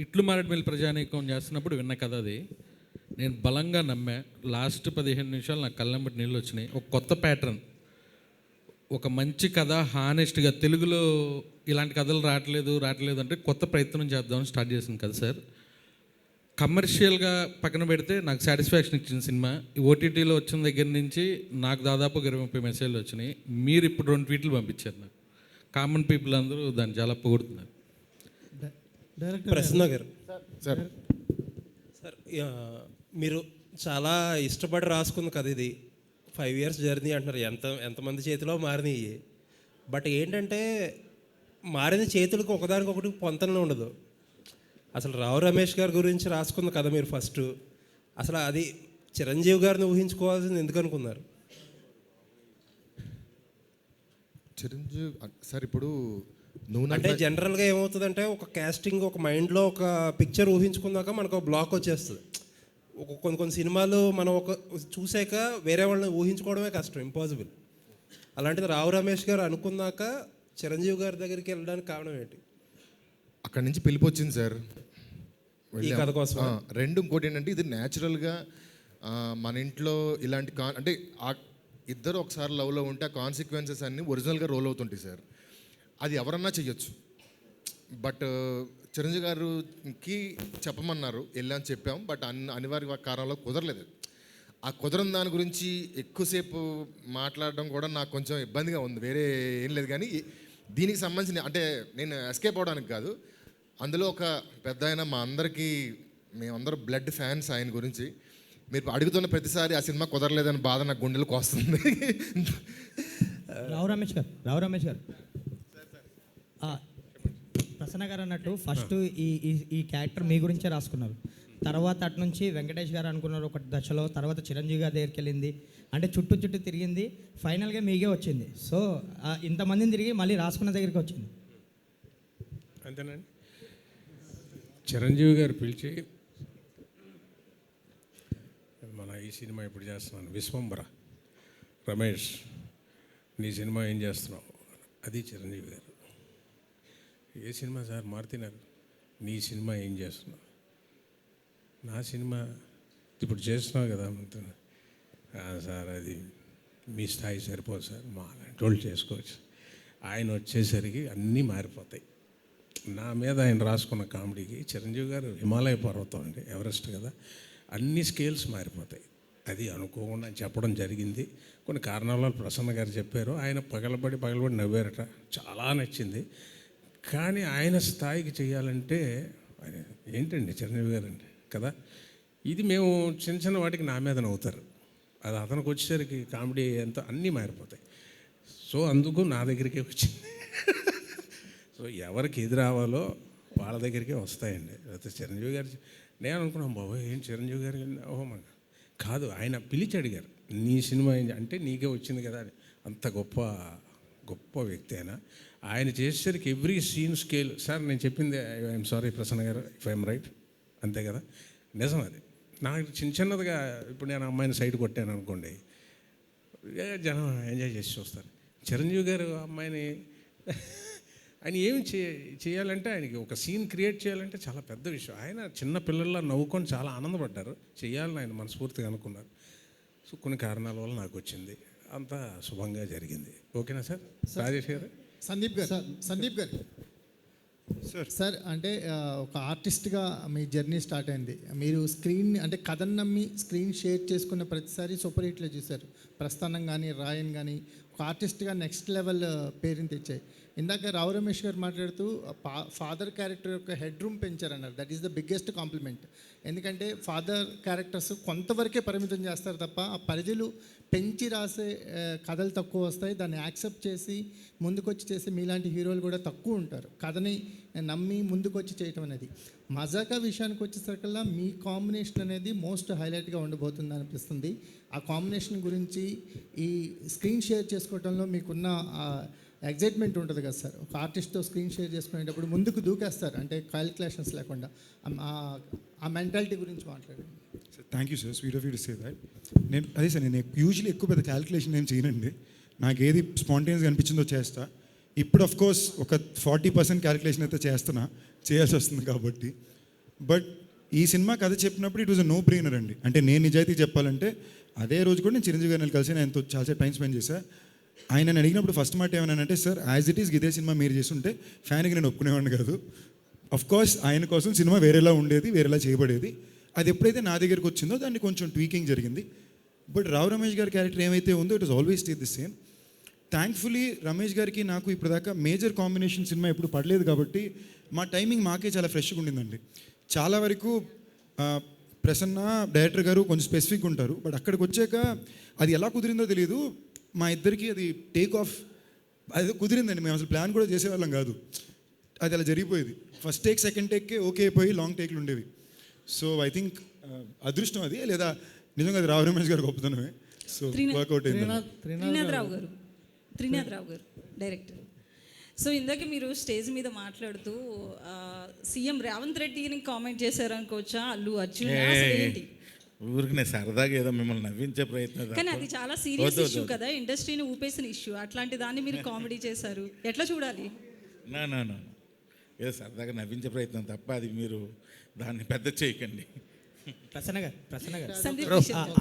ఇట్లు మారేడుమిల్లి ప్రజానీకం చేస్తున్నప్పుడు విన్న కథ అది. నేను బలంగా నమ్మా. లాస్ట్ 15 నిమిషాలు నాకు కళ్ళంబటి నీళ్ళు వచ్చినాయి. ఒక కొత్త ప్యాటర్న్, ఒక మంచి కథ, హానెస్ట్గా తెలుగులో ఇలాంటి కథలు రావట్లేదు అంటే కొత్త ప్రయత్నం చేద్దామని స్టార్ట్ చేసింది కదా సార్. కమర్షియల్గా పక్కన పెడితే నాకు సాటిస్ఫాక్షన్ ఇచ్చిన సినిమా. ఈ ఓటీటీలో వచ్చిన దగ్గర నుంచి నాకు దాదాపు 20-30 మెసేజ్లు వచ్చినాయి. మీరు ఇప్పుడు 2 ట్వీట్లు పంపించారు నాకు. కామన్ పీపుల్ అందరూ దాన్ని చాలా పొగుడుతున్నారు. డైరెక్టర్ ప్రసన్న గారు సార్ సార్ మీరు చాలా ఇష్టపడి రాసుకుంది కదా ఇది. 5 years జర్నీ అంటున్నారు. ఎంతమంది చేతిలో మారినాయి. బట్ ఏంటంటే మారిన చేతులకు ఒకదానికొకటి పొంతన ఉండదు. అసలు రావు రమేష్ గారి గురించి రాసుకుంది కదా మీరు ఫస్ట్. అసలు అది చిరంజీవి గారిని ఊహించుకోవాల్సింది ఎందుకు అనుకున్నారు? చిరంజీవి సార్ ఇప్పుడు నువ్వు అంటే జనరల్గా ఏమవుతుందంటే ఒక కాస్టింగ్ ఒక మైండ్లో ఒక పిక్చర్ ఊహించుకున్నాక మనకు ఒక బ్లాక్ వచ్చేస్తుంది. కొన్ని సినిమాలు మనం ఒక చూసాక వేరే వాళ్ళని ఊహించుకోవడమే కష్టం, ఇంపాసిబుల్. అలాంటిది రావు రమేష్ గారు అనుకున్నాక చిరంజీవి గారి దగ్గరికి వెళ్ళడానికి కారణం ఏంటి? అక్కడి నుంచి పిలిపొచ్చింది సార్ ఈ కథ కోసం. 2 ఇంకోటి ఏంటంటే ఇది న్యాచురల్గా మన ఇంట్లో ఇలాంటి అంటే ఇద్దరు ఒకసారి లవ్లో ఉంటే ఆ కాన్సిక్వెన్సెస్ అన్నీ ఒరిజినల్గా రోల్ అవుతుంటాయి సార్. అది ఎవరన్నా చెయ్యొచ్చు. బట్ చిరంజీవి గారికి చెప్పమన్నారు, వెళ్ళామని చెప్పాం. బట్ అనివార్య కారణంలో కుదరలేదు. ఆ కుదరని దాని గురించి ఎక్కువసేపు మాట్లాడడం కూడా నాకు కొంచెం ఇబ్బందిగా ఉంది. వేరే ఏం లేదు. కానీ దీనికి సంబంధించిన అంటే నేను ఎస్కేప్ అవడానికి కాదు, అందులో ఒక పెద్ద ఆయన మా అందరికీ మేమందరూ బ్లడ్ ఫ్యాన్స్ ఆయన గురించి. మీరు అడుగుతున్న ప్రతిసారి ఆ సినిమా కుదరలేదని బాధ నాకు గుండెలకు వస్తుంది. రావు రమేష్ గారు ప్రసన్న గారు అన్నట్టు ఫస్ట్ ఈ క్యారెక్టర్ మీ గురించే రాసుకున్నారు. తర్వాత అటు నుంచి వెంకటేష్ గారు అనుకున్నారు ఒక దశలో, తర్వాత చిరంజీవి గారి దగ్గరికి వెళ్ళింది. అంటే చుట్టూ తిరిగింది, ఫైనల్గా మీకే వచ్చింది. సో ఇంతమందిని తిరిగి మళ్ళీ రాసుకున్న దగ్గరికి వచ్చింది. అంతేనండి. చిరంజీవి గారు పిలిచి మన ఈ సినిమా ఇప్పుడు చేస్తున్నాను విశ్వంబర, రమేష్ నీ సినిమా ఏం చేస్తున్నావు? అది చిరంజీవి గారు. ఏ సినిమా సార్ మారుతున్నారు? నీ సినిమా ఏం చేస్తున్నావు? నా సినిమా ఇప్పుడు చేస్తున్నావు కదా సార్, అది మీ స్థాయి సరిపోదు సార్, మా అలాంటి వాళ్ళు చేసుకోవచ్చు. ఆయన వచ్చేసరికి అన్నీ మారిపోతాయి. నా మీద ఆయన రాసుకున్న కామెడీకి చిరంజీవి గారు హిమాలయ పర్వతం అండి, ఎవరెస్ట్ కదా, అన్ని స్కేల్స్ మారిపోతాయి. అది అనుకోకుండా చెప్పడం జరిగింది. కొన్ని కారణాల వల్ల ప్రసన్న గారు చెప్పారు. ఆయన పగలబడి నవ్వారట, చాలా నచ్చింది. కానీ ఆయన స్థాయికి చేయాలంటే ఏంటండి చిరంజీవి గారు అండి కదా. ఇది మేము చిన్న వాటికి నా మీద నవ్వుతారు. అది అతనికి వచ్చేసరికి కామెడీ ఎంత అన్నీ మారిపోతాయి. సో అందుకు నా దగ్గరికే వచ్చింది. సో ఎవరికి ఏది రావాలో వాళ్ళ దగ్గరికే వస్తాయండి. అయితే చిరంజీవి గారు నేను అనుకున్నాను, బాబోయ్ ఏం చిరంజీవి గారు ఓహో మన కాదు, ఆయన పిలిచి అడిగారు నీ సినిమా అంటే నీకే వచ్చింది కదా అని. అంత గొప్ప వ్యక్తి ఆయన చేసేసరికి ఎవ్రీ సీన్ స్కేల్. సార్ నేను చెప్పింది ఐఎమ్ సారీ ప్రసన్న గారు ఇఫ్ ఐఎమ్ రైట్, అంతే కదా, నిజం. అది నాకు చిన్నదిగా ఇప్పుడు నేను అమ్మాయిని సైడ్ కొట్టాను అనుకోండి, జనం ఎంజాయ్ చేసి చూస్తారు. చిరంజీవి గారు అమ్మాయిని ఆయన ఏమి చేయాలంటే ఆయనకి ఒక సీన్ క్రియేట్ చేయాలంటే చాలా పెద్ద విషయం. ఆయన చిన్న పిల్లల్లో నవ్వుకొని చాలా ఆనందపడ్డారు. చేయాలని ఆయన మనస్ఫూర్తిగా అనుకున్నారు. సో కొన్ని కారణాల వల్ల నాకు వచ్చింది, అంతా శుభంగా జరిగింది. ఓకేనా సార్? రాజేష్ గారు. సందీప్ గారు సార్ అంటే ఒక ఆర్టిస్ట్గా మీ జర్నీ స్టార్ట్ అయింది. మీరు స్క్రీన్ అంటే కథను నమ్మి స్క్రీన్ షేర్ చేసుకున్న ప్రతిసారి సూపర్ హిట్లో చూశారు. ప్రస్థానం కానీ రాయన్ కానీ ఒక ఆర్టిస్ట్గా నెక్స్ట్ లెవెల్ పేరుని తెచ్చాయి. ఇందాక రావు రమేష్ గారు మాట్లాడుతూ ఫాదర్ క్యారెక్టర్ యొక్క హెడ్ రూమ్ పెంచారన్నారు. That is the biggest compliment. ఎందుకంటే ఫాదర్ క్యారెక్టర్స్ కొంతవరకే పరిమితం చేస్తారు తప్ప ఆ పరిధులు పెంచి రాసే కథలు తక్కువ వస్తాయి. దాన్ని యాక్సెప్ట్ చేసి ముందుకొచ్చి చేసే మీలాంటి హీరోలు కూడా తక్కువ ఉంటారు. కథని నమ్మి ముందుకొచ్చి చేయటం అనేది. మజాకా విషయానికి వచ్చేసరికల్లా మీ కాంబినేషన్ అనేది మోస్ట్ హైలైట్గా ఉండబోతుంది అనిపిస్తుంది. ఆ కాంబినేషన్ గురించి ఈ స్క్రీన్ షేర్ చేసుకోవడంలో మీకున్న ఎగ్జైట్మెంట్ ఉంటుంది కదా సార్. ఒక ఆర్టిస్ట్తో స్క్రీన్ షేర్ చేసుకునేటప్పుడు ముందుకు దూకేస్తారు, అంటే క్యాలిక్యులేషన్స్ లేకుండా. ఆ మెంటాలిటీ గురించి మాట్లాడండి. Thank you sir, sweet of you to say that. నేను యూజువల్లీ ఎక్కువ పెద్ద క్యాలిక్యులేషన్ ఏం చేయనండి. నాకు ఏది స్పాంటేనియస్గా అనిపించిందో చేస్తా. ఇప్పుడు ఆఫ్ కోర్స్ ఒక 40% క్యాలిక్యులేషన్ అయితే చేయాల్సి వస్తుంది కాబట్టి. బట్ ఈ సినిమా కథ చెప్పినప్పుడు ఇట్ వాజ్ నో బ్రెయినర్ అండి. అంటే నేను నిజాయితీ చెప్పాలంటే అదే రోజు కూడా నేను చిరంజీవి గారిని కలిసి ఆయనతో చాలాసేపు టైం స్పెండ్ చేశాను. ఆయన అడిగినప్పుడు ఫస్ట్ మాట ఏమన్నానంటే, సార్ యాజ్ ఇట్ ఈస్ ఇదే సినిమా మీరు చేస్తుంటే ఫ్యాన్కి నేను ఒప్పుకునేవాడిని కాదు, అఫ్ కోర్స్ ఆయన కోసం సినిమా వేరేలా ఉండేది, వేరేలా చేయబడేది. అది ఎప్పుడైతే నా దగ్గరికి వచ్చిందో దాన్ని కొంచెం ట్వీకింగ్ జరిగింది. బట్ రావు రమేష్ గారి క్యారెక్టర్ ఏమైతే ఉందో it was always stay the same. Thankfully Ramesh గారికి నాకు ఇప్పటిదాకా మేజర్ కాంబినేషన్ సినిమా ఎప్పుడు పడలేదు కాబట్టి మా టైమింగ్ మాకే చాలా ఫ్రెష్గా ఉండిందండి. చాలా వరకు ప్రసన్న డైరెక్టర్ గారు కొంచెం స్పెసిఫిక్ ఉంటారు, బట్ అక్కడికి వచ్చాక అది ఎలా కుదిరిందో తెలియదు, మా ఇద్దరికి అది టేక్ ఆఫ్ అది కుదిరిందండి. మేము అసలు ప్లాన్ కూడా చేసేవాళ్ళం కాదు, అది అలా జరిగిపోయేది. ఫస్ట్ టేక్ సెకండ్ టేక్కే ఓకే అయిపోయి లాంగ్ టేక్లు ఉండేవి. సో ఐ థింక్ అదృష్టం అది, లేదా నిజంగా అది రావు రమేష్ గారు గొప్పతనమే. సో వర్కౌట్ అయింది. త్రినాథ్ రావు గారు డైరెక్టర్. సో ఇందాక మీరు స్టేజ్ మీద మాట్లాడుతూ సీఎం రేవంత్ రెడ్డిని కామెంట్ చేశారు అనుకోవచ్చా, అల్లు అర్జున్ ఏంటి? ఊరికి నేను సరదాగా ఏదో మిమ్మల్ని నవ్వించే ప్రయత్నం, కానీ అది చాలా సీరియస్ ఇష్యూ కదా, ఇండస్ట్రీని ఊపేసిన ఇష్యూ. అట్లాంటి దాన్ని మీరు కామెడీ చేశారు, ఎట్లా చూడాలి? నా ఏదో సరదాగా నవ్వించే ప్రయత్నం తప్ప అది మీరు దాన్ని పెద్ద చేయకండి. ప్రసన్న గారు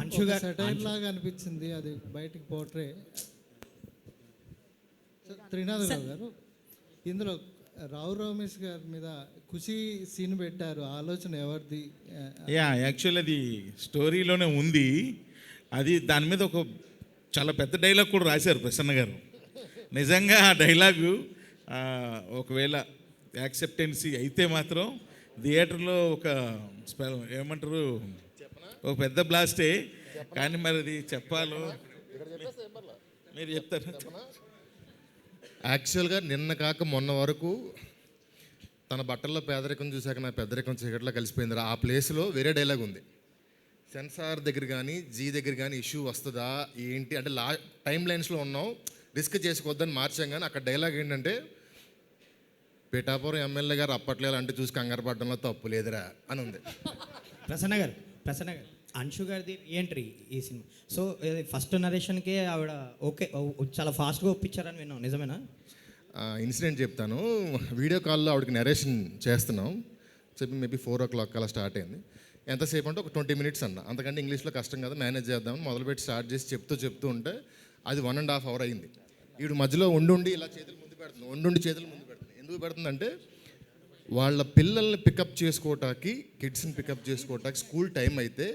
అంశు గారు లాగా అనిపించింది అది బయటికి పోట్రే. త్రినాథ్ రావు గారు, ఇందులో రావు రమేష్ గారి మీద ఖుషి సీన్ పెట్టారు, ఆలోచన ఎవరిది? యాక్చువల్ అది స్టోరీలోనే ఉంది. అది దాని మీద ఒక చాలా పెద్ద డైలాగ్ కూడా రాశారు ప్రసన్న గారు. నిజంగా ఆ డైలాగు ఒకవేళ యాక్సెప్టెన్సీ అయితే మాత్రం థియేటర్లో ఒక ఏమంటారు ఒక పెద్ద బ్లాస్టే. కానీ మరి అది చెప్పాలో మీరు చెప్తారు. యాక్చువల్గా నిన్న కాక మొన్న వరకు తన బట్టల్లో పేదరికం చూశాక నా పెద్దరికం చీకట్లో కలిసిపోయింది. ఆ ప్లేస్లో వేరే డైలాగ్ ఉంది. సెన్సార్ దగ్గర కానీ జీ దగ్గర కానీ ఇష్యూ వస్తుందా ఏంటి అంటే టైం లైన్స్లో ఉన్నాం, రిస్క్ చేసుకోవద్దని మార్చాం. కానీ అక్కడ డైలాగ్ ఏంటంటే, పిఠాపురం ఎమ్మెల్యే గారు అప్పట్లో అంటే చూసి కంగారు పడడంలో తప్పు లేదురా అని ఉంది. ప్రసన్న గారు అంశు గారిది ఎంట్రీ ఈ సినిమా. సో ఫస్ట్ నరేషన్కే ఆవిడ ఓకే చాలా ఫాస్ట్గా ఒప్పించారని విన్నాం, నిజమేనా? ఇన్సిడెంట్ చెప్తాను. వీడియో కాల్లో ఆవిడకి నరేషన్ చేస్తున్నాం చెప్పి మేబీ 4 o'clock అలా స్టార్ట్ అయింది. ఎంతసేపు అంటే ఒక 20 minutes అన్న, అంతకంటే ఇంగ్లీష్లో కష్టం కదా మేనేజ్ చేద్దామని మొదలుపెట్టి స్టార్ట్ చేసి చెప్తూ ఉంటే అది 1.5 hour అయింది. వీడు మధ్యలో ఉండి ఇలా చేతులు ముందు పెడుతుంది, చేతులు ముందు పెడుతుంది. ఎందుకు పెడుతుందంటే వాళ్ళ పిల్లల్ని పికప్ చేసుకోవటానికి, కిడ్స్ని పికప్ చేసుకోవటానికి స్కూల్ టైం అయితే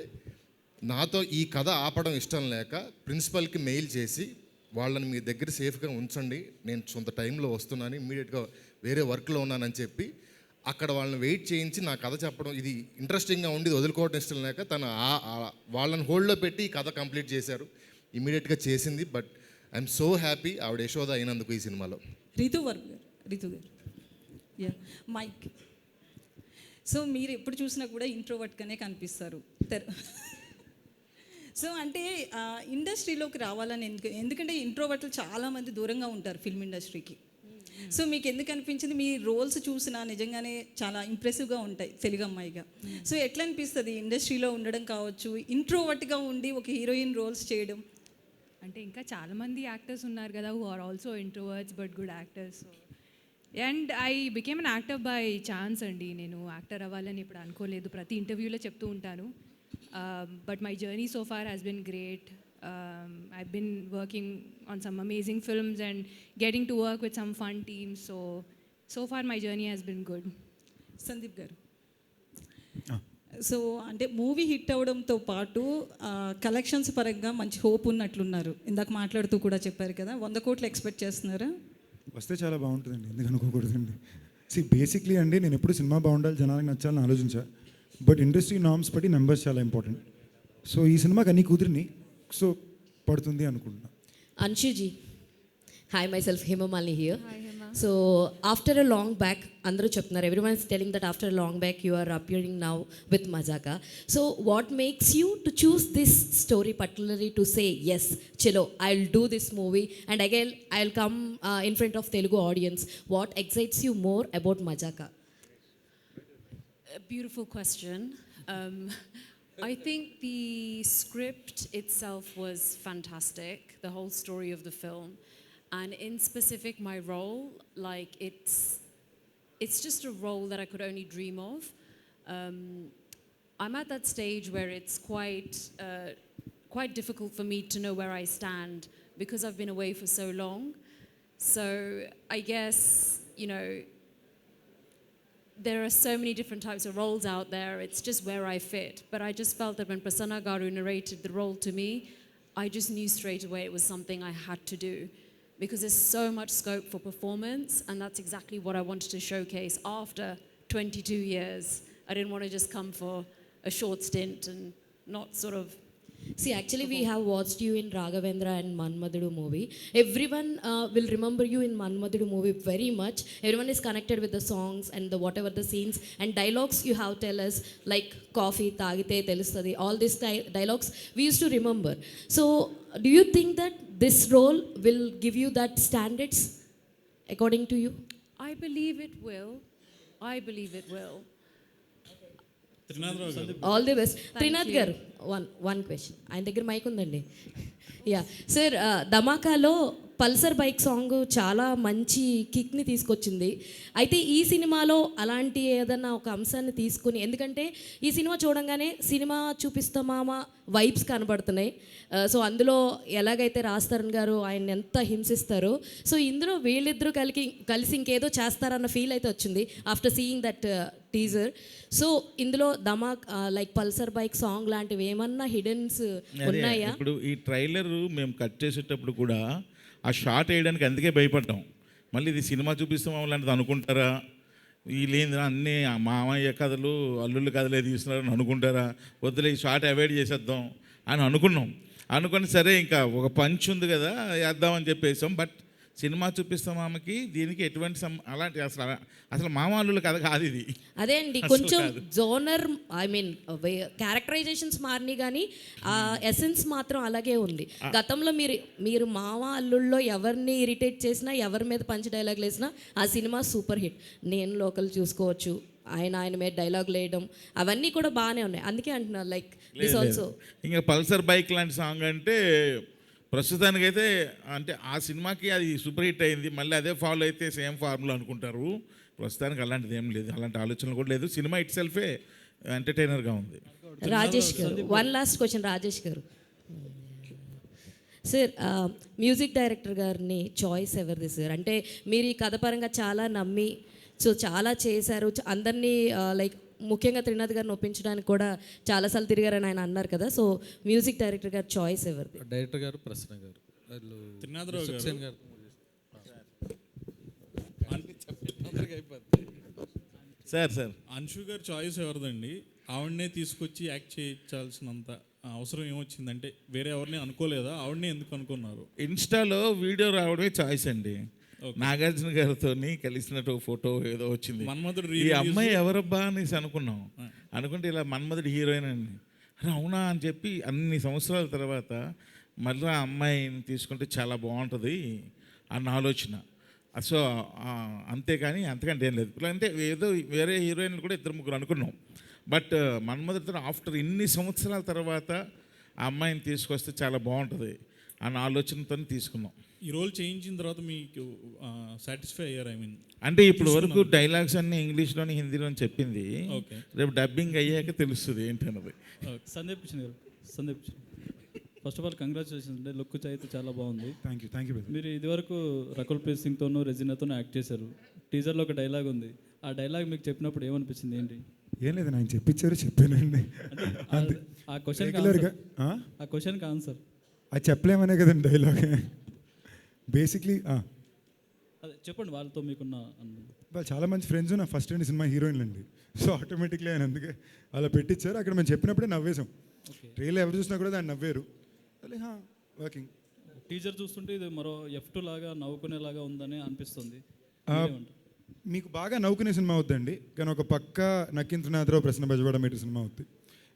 నాతో ఈ కథ ఆపడం ఇష్టం లేక ప్రిన్సిపల్కి మెయిల్ చేసి వాళ్ళని మీ దగ్గర సేఫ్గా ఉంచండి, నేను సొంత టైంలో వస్తున్నాను, ఇమ్మీడియట్గా వేరే వర్క్లో ఉన్నానని చెప్పి అక్కడ వాళ్ళని వెయిట్ చేయించి నా కథ చెప్పడం ఇది ఇంట్రెస్టింగ్గా ఉండి వదులుకోవడం ఇష్టం లేక తను వాళ్ళని హోల్డ్లో పెట్టి ఈ కథ కంప్లీట్ చేశారు, ఇమ్మీడియట్గా చేసింది. బట్ ఐఎమ్ సో హ్యాపీ ఆవిడ యశోద అయినందుకు ఈ సినిమాలో. రితు గారు మైక్. సో మీరు ఎప్పుడు చూసినా కూడా ఇంట్రోవర్ట్గానే కనిపిస్తారు. సో అంటే ఇండస్ట్రీలోకి రావాలని ఎందుకంటే ఇంట్రోవర్ట్లు చాలామంది దూరంగా ఉంటారు ఫిల్మ్ ఇండస్ట్రీకి. సో మీకు ఎందుకు అనిపించింది? మీ రోల్స్ చూసినా నిజంగానే చాలా ఇంప్రెసివ్గా ఉంటాయి తెలుగు అమ్మాయిగా. సో ఎట్లా అనిపిస్తుంది ఇండస్ట్రీలో ఉండడం కావచ్చు, ఇంట్రోవర్ట్గా ఉండి ఒక హీరోయిన్ రోల్స్ చేయడం? అంటే ఇంకా చాలామంది యాక్టర్స్ ఉన్నారు కదా who are also introverts but good actors. And I became an actor by chance అండి. నేను యాక్టర్ అవ్వాలని ఇప్పుడు అనుకోలేదు, ప్రతి ఇంటర్వ్యూలో చెప్తూ ఉంటాను. But my journey so far has been great. I've been working on some amazing films and getting to work with some fun teams. So far my journey has been good. Sandeep గారు, so అంటే movie hit అవడంతో పాటు collections పరంగా మంచి hope ఉన్నట్లున్నారు. ఇందాక మాట్లాడుతూ కూడా చెప్పారు కదా, 100 కోట్లు ఎక్స్పెక్ట్ చేస్తున్నారా? వస్తే చాలా బాగుంటుందండి, ఎందుకు అనుకోకూడదండి. బేసిక్లీ అండి నేను ఎప్పుడు సినిమా బాగుండాలి, జనాలకు నచ్చాలని ఆలోచించా. బట్ ఇండస్ట్రీ నార్మ్స్ బట్టి నెంబర్స్ చాలా ఇంపార్టెంట్. సో ఈ సినిమాకి అన్ని కుదిరిని, సో పడుతుంది అనుకుంటున్నా. Anshuji, hi, myself Hema Malini here. Hi Hema. So after a long back, andru cheptunnaru, everyone is telling that after a long back you are appearing now with Mazaka. So what makes you to choose this story particularly to say yes, chalo I'll do this movie and again I'll come in front of Telugu audience? What excites you more about Mazaka? A beautiful question. I think the script itself was fantastic, the whole story of the film, and in specific my role, like it's just a role that I could only dream of. I'm at that stage where it's quite difficult for me to know where I stand because I've been away for so long. So I guess, you know, there are so many different types of roles out there. It's just where I fit. But I just felt that when Prasanna Garu narrated the role to me, I just knew straight away it was something I had to do, because there's so much scope for performance, and that's exactly what I wanted to showcase after 22 years. I didn't want to just come for a short stint and not sort of. See, actually, we have watched you in Raghavendra and Manmadudu movie. Everyone will remember you in Manmadudu movie very much. Everyone is connected with the songs and the whatever the scenes and dialogues you have tell us, like coffee, tagite telustadi. All these dialogues we used to remember. So, do you think that this role will give you that standards, according to you? I believe it will. I believe it will. All the best. Thank Trinath you. గారు one question. ఆయన దగ్గర mic ఉందండి. Yeah sir, ధమాకాలో Pulsar bike song చాలా మంచి కిక్ని తీసుకొచ్చింది. అయితే ఈ సినిమాలో అలాంటి ఏదన్నా ఒక అంశాన్ని తీసుకుని, ఎందుకంటే ఈ సినిమా చూడంగానే సినిమా చూపిస్తామా వైబ్స్ కనబడుతున్నాయి. సో అందులో ఎలాగైతే రాజ్ తరుణ్ గారు ఆయన ఎంత హింసిస్తారో, సో ఇందులో వీళ్ళిద్దరూ కలిసి ఇంకేదో చేస్తారన్న ఫీల్ అయితే వచ్చింది after seeing that teaser. So ఇందులో ధమాక్ లైక్ పల్సర్ బైక్ సాంగ్ లాంటివి ఏమన్నా హిడెన్స్ ఉన్నాయా? ఇప్పుడు ఈ ట్రైలర్ మేము కట్ చేసేటప్పుడు కూడా ఆ షార్ట్ వేయడానికి అందుకే భయపడ్డాం. మళ్ళీ ఇది సినిమా చూపిస్తాం అలాంటిది అనుకుంటారా, వీళ్ళేంద్ర అన్నీ మామయ్య కథలు అల్లుళ్ళ కథలే తీస్తున్నారని అనుకుంటారా, వద్దులే ఈ షార్ట్ అవాయిడ్ చేసేద్దాం అని అనుకున్నాం. అనుకుని సరే ఇంకా ఒక పంచ్ ఉంది కదా వేద్దామని చెప్పేసాం. బట్ సినిమా చూపిస్తాం మామకి దీనికి ఎటువంటి అలాంటి అసలు మామూలు కథ కాదు ఇది. అదే అండి, కొంచెం జోనర్ ఐ మీన్ క్యారెక్టరైజేషన్స్ మారినాయి కానీ ఆ ఎసెన్స్ మాత్రం అలాగే ఉంది. గతంలో మీరు మామ అల్లుళ్ళలో ఎవరిని ఇరిటేట్ చేసినా, ఎవరి మీద పంచ్ డైలాగులు వేసినా ఆ సినిమా సూపర్ హిట్. నేను లోకల్ చూసుకోవచ్చు, ఆయన మీద డైలాగులు వేయడం అవన్నీ కూడా బాగానే ఉన్నాయి. అందుకే అంటున్నారు లైక్ దిస్ ఆల్సో. ఇంకా పల్సర్ బైక్ లాంటి సాంగ్ అంటే ప్రస్తుతానికైతే అంటే ఆ సినిమాకి అది సూపర్ హిట్ అయింది, మళ్ళీ అదే ఫాలో అయితే సేమ్ ఫార్ములా అనుకుంటారు. ప్రస్తుతానికి అలాంటిది ఏం లేదు, అలాంటి ఆలోచనలు కూడా లేదు. సినిమా ఇట్ సెల్ఫే ఎంటర్టైనర్గా ఉంది. రాజేష్ గారు, వన్ లాస్ట్ క్వశ్చన్. రాజేష్ గారు సార్, మ్యూజిక్ డైరెక్టర్ గారిని చాయిస్ ఎవరిది సార్? అంటే మీరు ఈ కథ పరంగా చాలా నమ్మి సో చాలా చేశారు, అందరినీ లైక్ ముఖ్యంగా త్రినాథ్ గారిని ఒప్పించడానికి కూడా చాలాసార్లు తిరిగారని ఆయన అన్నారు కదా. సో మ్యూజిక్ డైరెక్టర్ గారు చాయిస్ ఎవరిది? డైరెక్టర్ గారు ప్రసన్న గారు, త్రినాథరావు గారు. సార్ అన్షు గారు చాయిస్ ఎవరిదండి? ఆవిడనే తీసుకొచ్చి యాక్ట్ చేయించాల్సినంత అవసరం ఏమొచ్చిందంటే వేరే ఎవరిని అనుకోలేదా? ఆవిడనే ఎందుకు అనుకున్నారు? ఇన్స్టాలో వీడియో రావడమే చాయిస్ అండి. నాగార్జున గారితో కలిసినట్టు ఫోటో ఏదో వచ్చింది. ఈ అమ్మాయి ఎవరబ్బా అనేసి అనుకున్నాం. అనుకుంటే ఇలా మన్మధుడు హీరోయిన్ అని, అవునా అని చెప్పి అన్ని సంవత్సరాల తర్వాత మళ్ళీ ఆ అమ్మాయిని తీసుకుంటే చాలా బాగుంటుంది అన్న ఆలోచన. సో అంతేకాని అంతకంటే ఏం లేదు. అంటే ఏదో వేరే హీరోయిన్లు కూడా 2-3 అనుకున్నాం. బట్ మన్మధుడితో ఆఫ్టర్ ఇన్ని సంవత్సరాల తర్వాత ఆ అమ్మాయిని తీసుకొస్తే చాలా బాగుంటుంది అన్న ఆలోచనతో తీసుకున్నాం. ఈ రోల్ చేయించిన తర్వాత మీకు సాటిస్ఫై అయ్యారు? ఐ మీన్ అంటే ఇప్పుడు వరకు డైలాగ్స్ అన్నీ ఇంగ్లీష్లోని హిందీలోని చెప్పింది, రేపు డబ్బింగ్ అయ్యాక తెలుస్తుంది ఏంటన్నది. Sandeep first of all congratulations అండి. లుక్ అయితే చాలా బాగుంది. Thank you. మీరు ఇదివరకు రకుల్ ప్రీత్ సింగ్తోనూ రెజినాతోనూ యాక్ట్ చేశారు. టీజర్లో ఒక డైలాగ్ ఉంది, ఆ డైలాగ్ మీకు చెప్పినప్పుడు ఏమనిపించింది? ఏంటి? ఏం లేదు, ఆయన చెప్పించారు, చెప్పానండి. ఆ క్వశ్చన్కి ఆన్సర్ అది చెప్పలేమనే కదండి డైలాగ్ బేసిక్లీ. అదే చెప్పండి, వాళ్ళతో మీకున్న వాళ్ళు చాలా మంచి ఫ్రెండ్స్ నా ఫస్ట్ అండి సినిమా హీరోయిన్లు అండి. సో ఆటోమేటిక్లీ ఆయన అందుకే అలా పెట్టించారు. అక్కడ మేము చెప్పినప్పుడే నవ్వేసాం. ట్రైలర్ ఎవరు చూసినా కూడా దాన్ని నవ్వారు. వర్కింగ్ టీజర్ చూస్తుంటే ఇది మరో F2 లాగా నవ్వుకునేలాగా ఉందని అనిపిస్తుంది. మీకు బాగా నవ్వుకునే సినిమా అవుతుందండి, కానీ ఒక పక్క నక్కిన త్రినాథరావు ప్రసన్న బెజవాడ మీటర్ సినిమా అవుతుంది.